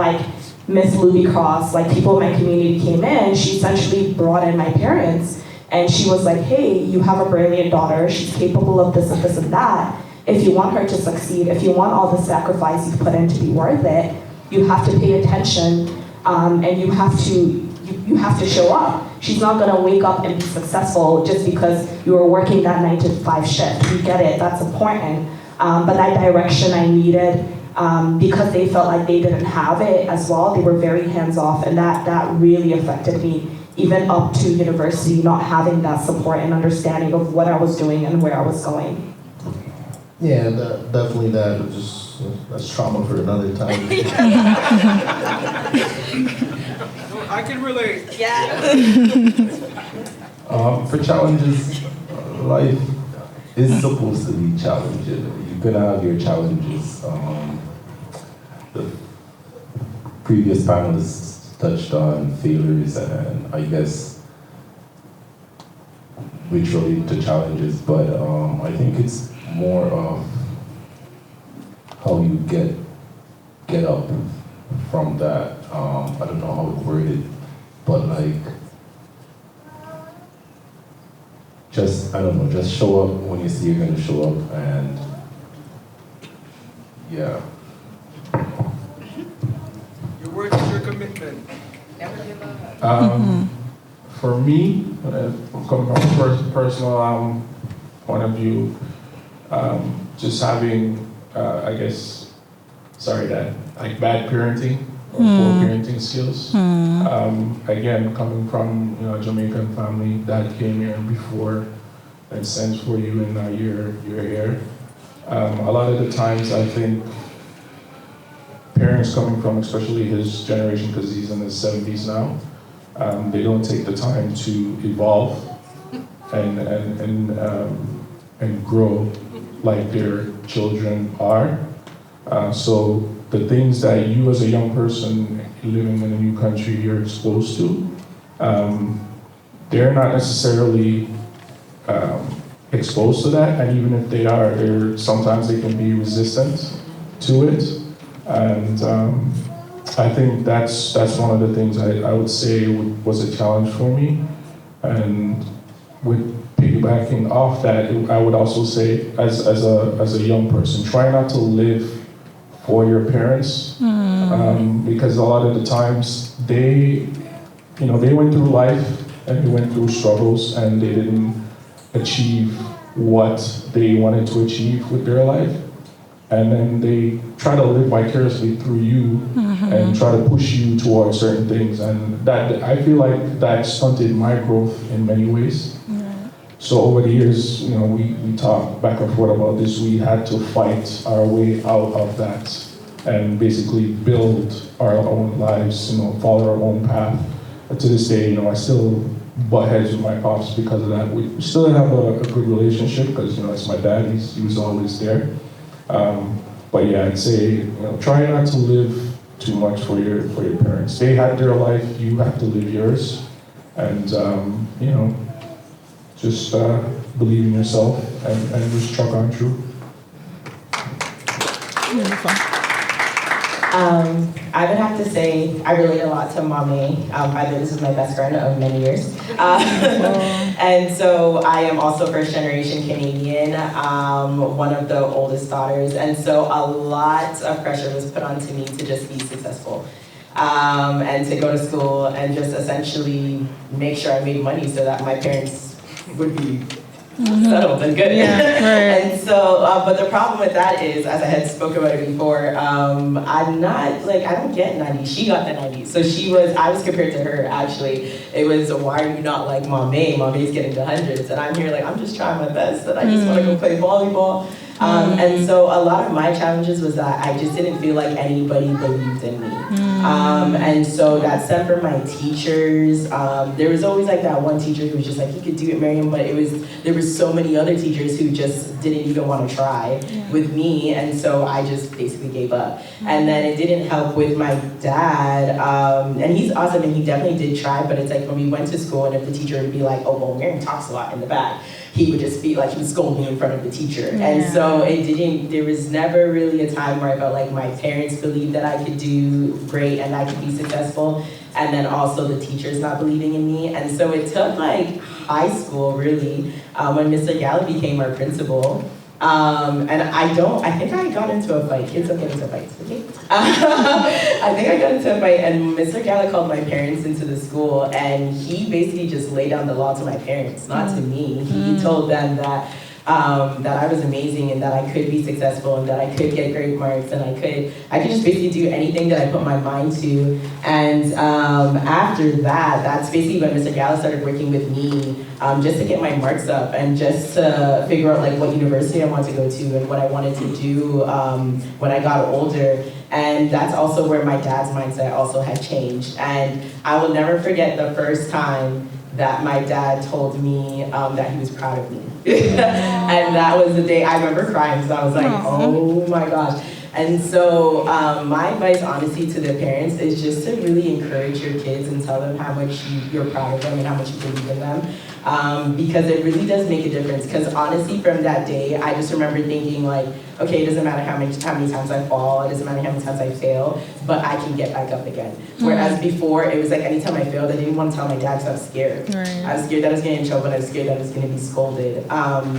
Miss Luby Cross, people in my community came in. She essentially brought in my parents, and she was like, hey, you have a brilliant daughter. She's capable of this and this and that. If you want her to succeed, if you want all the sacrifice you've put in to be worth it, you have to pay attention, and you have to show up. She's not gonna wake up and be successful just because you were working that 9 to 5 shift. We get it, that's important. But that direction I needed, because they felt like they didn't have it as well, they were very hands-off, and that really affected me, even up to university, not having that support and understanding of what I was doing and where I was going. Yeah, definitely that's trauma for another time. I can relate. Yeah. For challenges, life is supposed to be challenging. You're gonna have your challenges. The previous panelists touched on failures and I guess which relate to challenges, but I think it's more of how you get up from that. I don't know how to word it, but just show up when you see you're gonna show up, and yeah. Your word is your commitment. Never give up. For me, coming from a personal point of view, just having, bad parenting or poor parenting skills. Again, coming from a Jamaican family, dad came here before and sent for you, and now you're here. A lot of the times, I think parents coming from, especially his generation, because he's in his 70s now, they don't take the time to evolve and grow like their children are. So the things that you as a young person living in a new country you're exposed to, they're not necessarily exposed to that, and even if they are, sometimes they can be resistant to it. And I think that's one of the things I would say was a challenge for me. And with piggybacking off that, I would also say, as a young person, try not to live for your parents, because a lot of the times they went through life and they went through struggles and they didn't achieve what they wanted to achieve with their life, and then they try to live vicariously through you and try to push you towards certain things, and that I feel like that stunted my growth in many ways. So over the years, you know, we talked back and forth about this. We had to fight our way out of that and basically build our own lives, you know, follow our own path. But to this day, you know, I still butt heads with my pops because of that. We still have a good relationship because, you know, it's my dad. He was always there. But yeah, I'd say, you know, try not to live too much for your parents. They had their life, you have to live yours. And, you know, just believe in yourself and just truck on through. I would have to say I relate a lot to Mommy. This is my best friend of many years. And so I am also first generation Canadian, one of the oldest daughters. And so a lot of pressure was put onto me to just be successful. And to go to school and just essentially make sure I made money so that my parents would be settled and good. Yeah, right. And so, but the problem with that is, as I had spoken about it before, I'm not, like, I don't get 90s. She got the 90s. So I was compared to her, actually. It was, why are you not like Mommy? Mommy's getting to hundreds. And I'm here like, I'm just trying my best, and I just want to go play volleyball. And so a lot of my challenges was that I just didn't feel like anybody believed in me. And so that stemmed from my teachers. There was always like that one teacher who was just like, you could do it, Miriam, but there was so many other teachers who just didn't even want to try with me. And so I just basically gave up. And then it didn't help with my dad. And he's awesome and he definitely did try, but it's like when we went to school and if the teacher would be like, oh, well, Miriam talks a lot in the back, he would just be like, he would scold me in front of the teacher. And so there was never really a time where I felt like my parents believed that I could do great and I could be successful. And then also the teachers not believing in me. And so it took like high school really, when Mr. Gala became our principal. And I think I got into a fight. Kids don't get into fights, okay? I think I got into a fight and Mr. Gala called my parents into the school and he basically just laid down the law to my parents, not to me. He told them that I was amazing and that I could be successful and that I could get great marks and I could just basically do anything that I put my mind to. And after that, that's basically when Mr. Gala started working with me just to get my marks up and just to figure out like what university I wanted to go to and what I wanted to do when I got older. And that's also where my dad's mindset also had changed. And I will never forget the first time that my dad told me that he was proud of me. And that was the day I remember crying because I was like, oh my gosh. And so my advice, honestly, to the parents is just to really encourage your kids and tell them how much you're proud of them and how much you believe in them. Because it really does make a difference. Because honestly, from that day, I just remember thinking like, okay, it doesn't matter how many times I fall, it doesn't matter how many times I fail, but I can get back up again. Whereas before, it was like anytime I failed, I didn't want to tell my dad because I was scared. I was scared that I was getting in trouble, and I was scared that I was going to be scolded.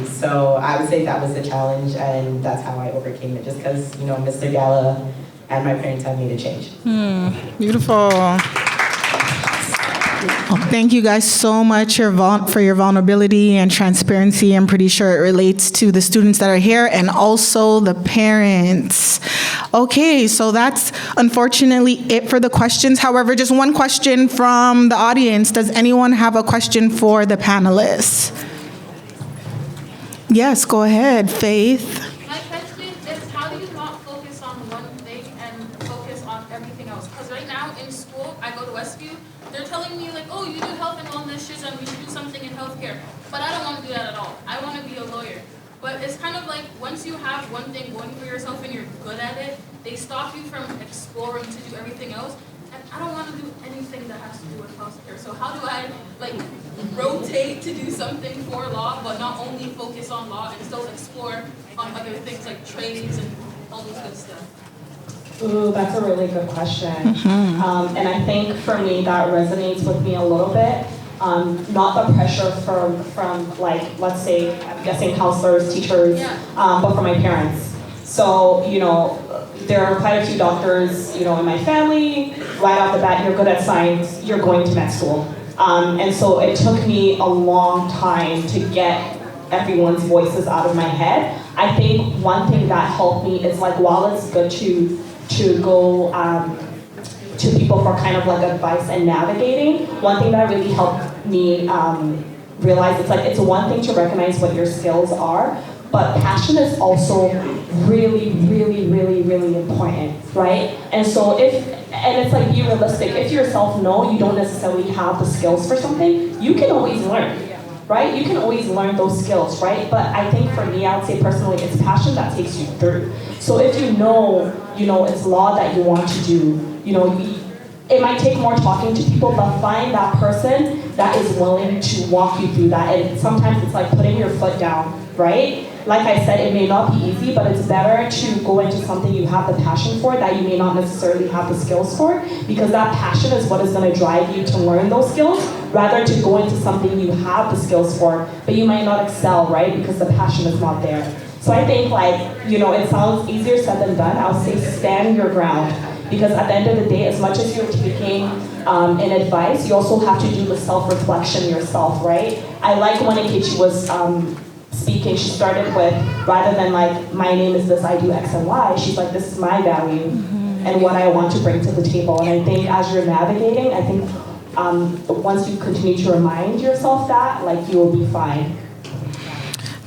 So I would say that was the challenge, and that's how I overcame it, just because, you know, Mr. Gala and my parents had made a change. Beautiful. Well, thank you guys so much for your vulnerability and transparency. I'm pretty sure it relates to the students that are here and also the parents. Okay, so that's unfortunately it for the questions. However, just one question from the audience. Does anyone have a question for the panelists? Yes, go ahead, Faith. My question is, how do you not focus on one thing and focus on everything else? Because right now in school, I go to Westview, they're telling me like, oh, you do health and wellness shit and we should do something in healthcare. But I don't want to do that at all. I want to be a lawyer. But it's kind of like once you have one thing going for yourself and you're good at it, they stop you from exploring to do everything else. And I don't want to do anything that has to do with healthcare. So how do I like rotate to do something for law, but not only focus on law and still explore on other things like trades and all this good stuff? Ooh, that's a really good question. And I think for me that resonates with me a little bit. Not the pressure from like, let's say, I'm guessing counselors, teachers, but from my parents. So, you know, there are quite a few doctors, you know, in my family. Right off the bat, you're good at science, you're going to med school. And so it took me a long time to get everyone's voices out of my head. I think one thing that helped me is like, while it's good to go to people for kind of like advice and navigating, one thing that really helped me realize it's one thing to recognize what your skills are, but passion is also really, really, really, really important, right? And so it's like, be realistic. If you yourself know you don't necessarily have the skills for something, you can always learn, right? You can always learn those skills, right? But I think for me, I would say personally, it's passion that takes you through. So if you know, it's law that you want to do, it might take more talking to people, but find that person that is willing to walk you through that. And sometimes it's like putting your foot down, right? Like I said, it may not be easy, but it's better to go into something you have the passion for that you may not necessarily have the skills for, because that passion is what is going to drive you to learn those skills, rather to go into something you have the skills for, but you might not excel, right? Because the passion is not there. So I think it sounds easier said than done. I'll say stand your ground. Because at the end of the day, as much as you're taking an advice, you also have to do the self-reflection yourself, right? I like when Nkechi was speaking, she started with, rather than like, my name is this, I do X and Y, she's like, this is my value and what I want to bring to the table. And I think as you're navigating, I think once you continue to remind yourself that, you will be fine.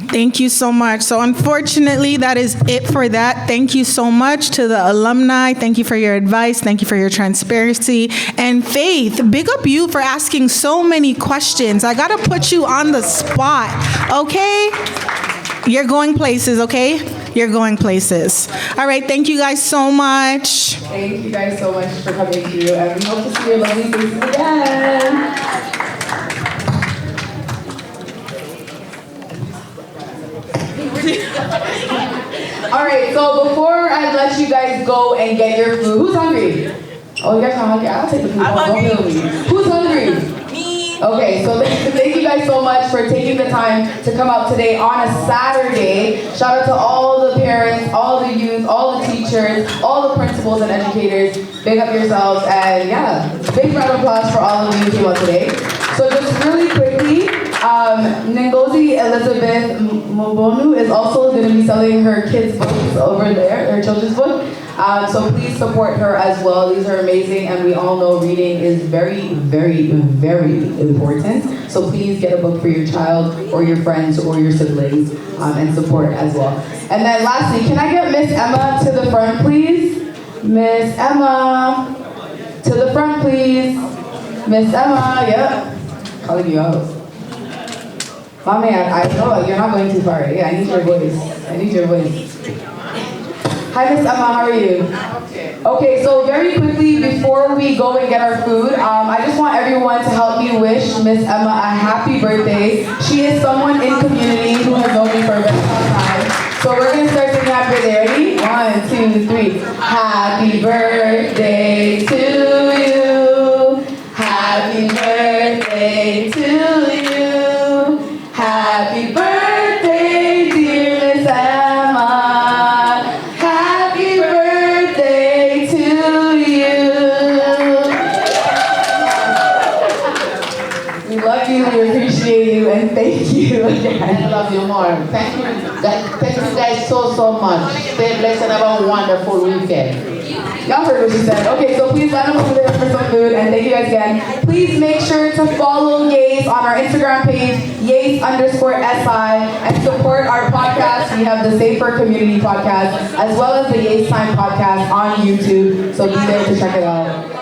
Thank you so much. So unfortunately, that is it for that. Thank you so much to the alumni. Thank you for your advice. Thank you for your transparency. And Faith, big up you for asking so many questions. I got to put you on the spot, okay? You're going places, okay? You're going places. All right, thank you guys so much. Thank you guys so much for coming through, and we hope to see your lovely faces again. All right, so before I let you guys go and get your food, who's hungry? Oh, you guys are hungry? I'll take the food. Who's hungry? Me. Okay, so thank you guys so much for taking the time to come out today on a Saturday. Shout out to all the parents, all the youth, all the teachers, all the principals and educators. Big up yourselves, and yeah, big round of applause for all of you who came out today. So just really quickly, Ngozi Elizabeth Mbonu is also going to be selling her kids' books over there, her children's book. So please support her as well. These are amazing, and we all know reading is very, very, very important. So please get a book for your child or your friends or your siblings and support as well. And then lastly, can I get Miss Emma to the front, please? Miss Emma, to the front, please. Miss Emma, yep. Calling you out. Mommy, I know you're not going too far. Yeah, I need your voice. I need your voice. Hi, Miss Emma, how are you? Okay, so very quickly before we go and get our food, I just want everyone to help me wish Miss Emma a happy birthday. She is someone in community who has known me for a very long time. So we're going to start singing happy birthday. Ready? 1, 2, 3. Happy birthday to you. Happy birthday to you. Happy birthday, dear Miss Emma. Happy birthday to you. We love you, we appreciate you, and thank you again. I love you more. Thank you guys so much. Stay blessed and have a wonderful weekend. Y'all heard what she said. Okay, so please let them over there for some food, and thank you guys again. Please make sure to follow YAAACE on our Instagram page, YAAACE_SI, and support our podcast. We have the Safer Community podcast, as well as the YAAACE Time podcast on YouTube, so be there to check it out.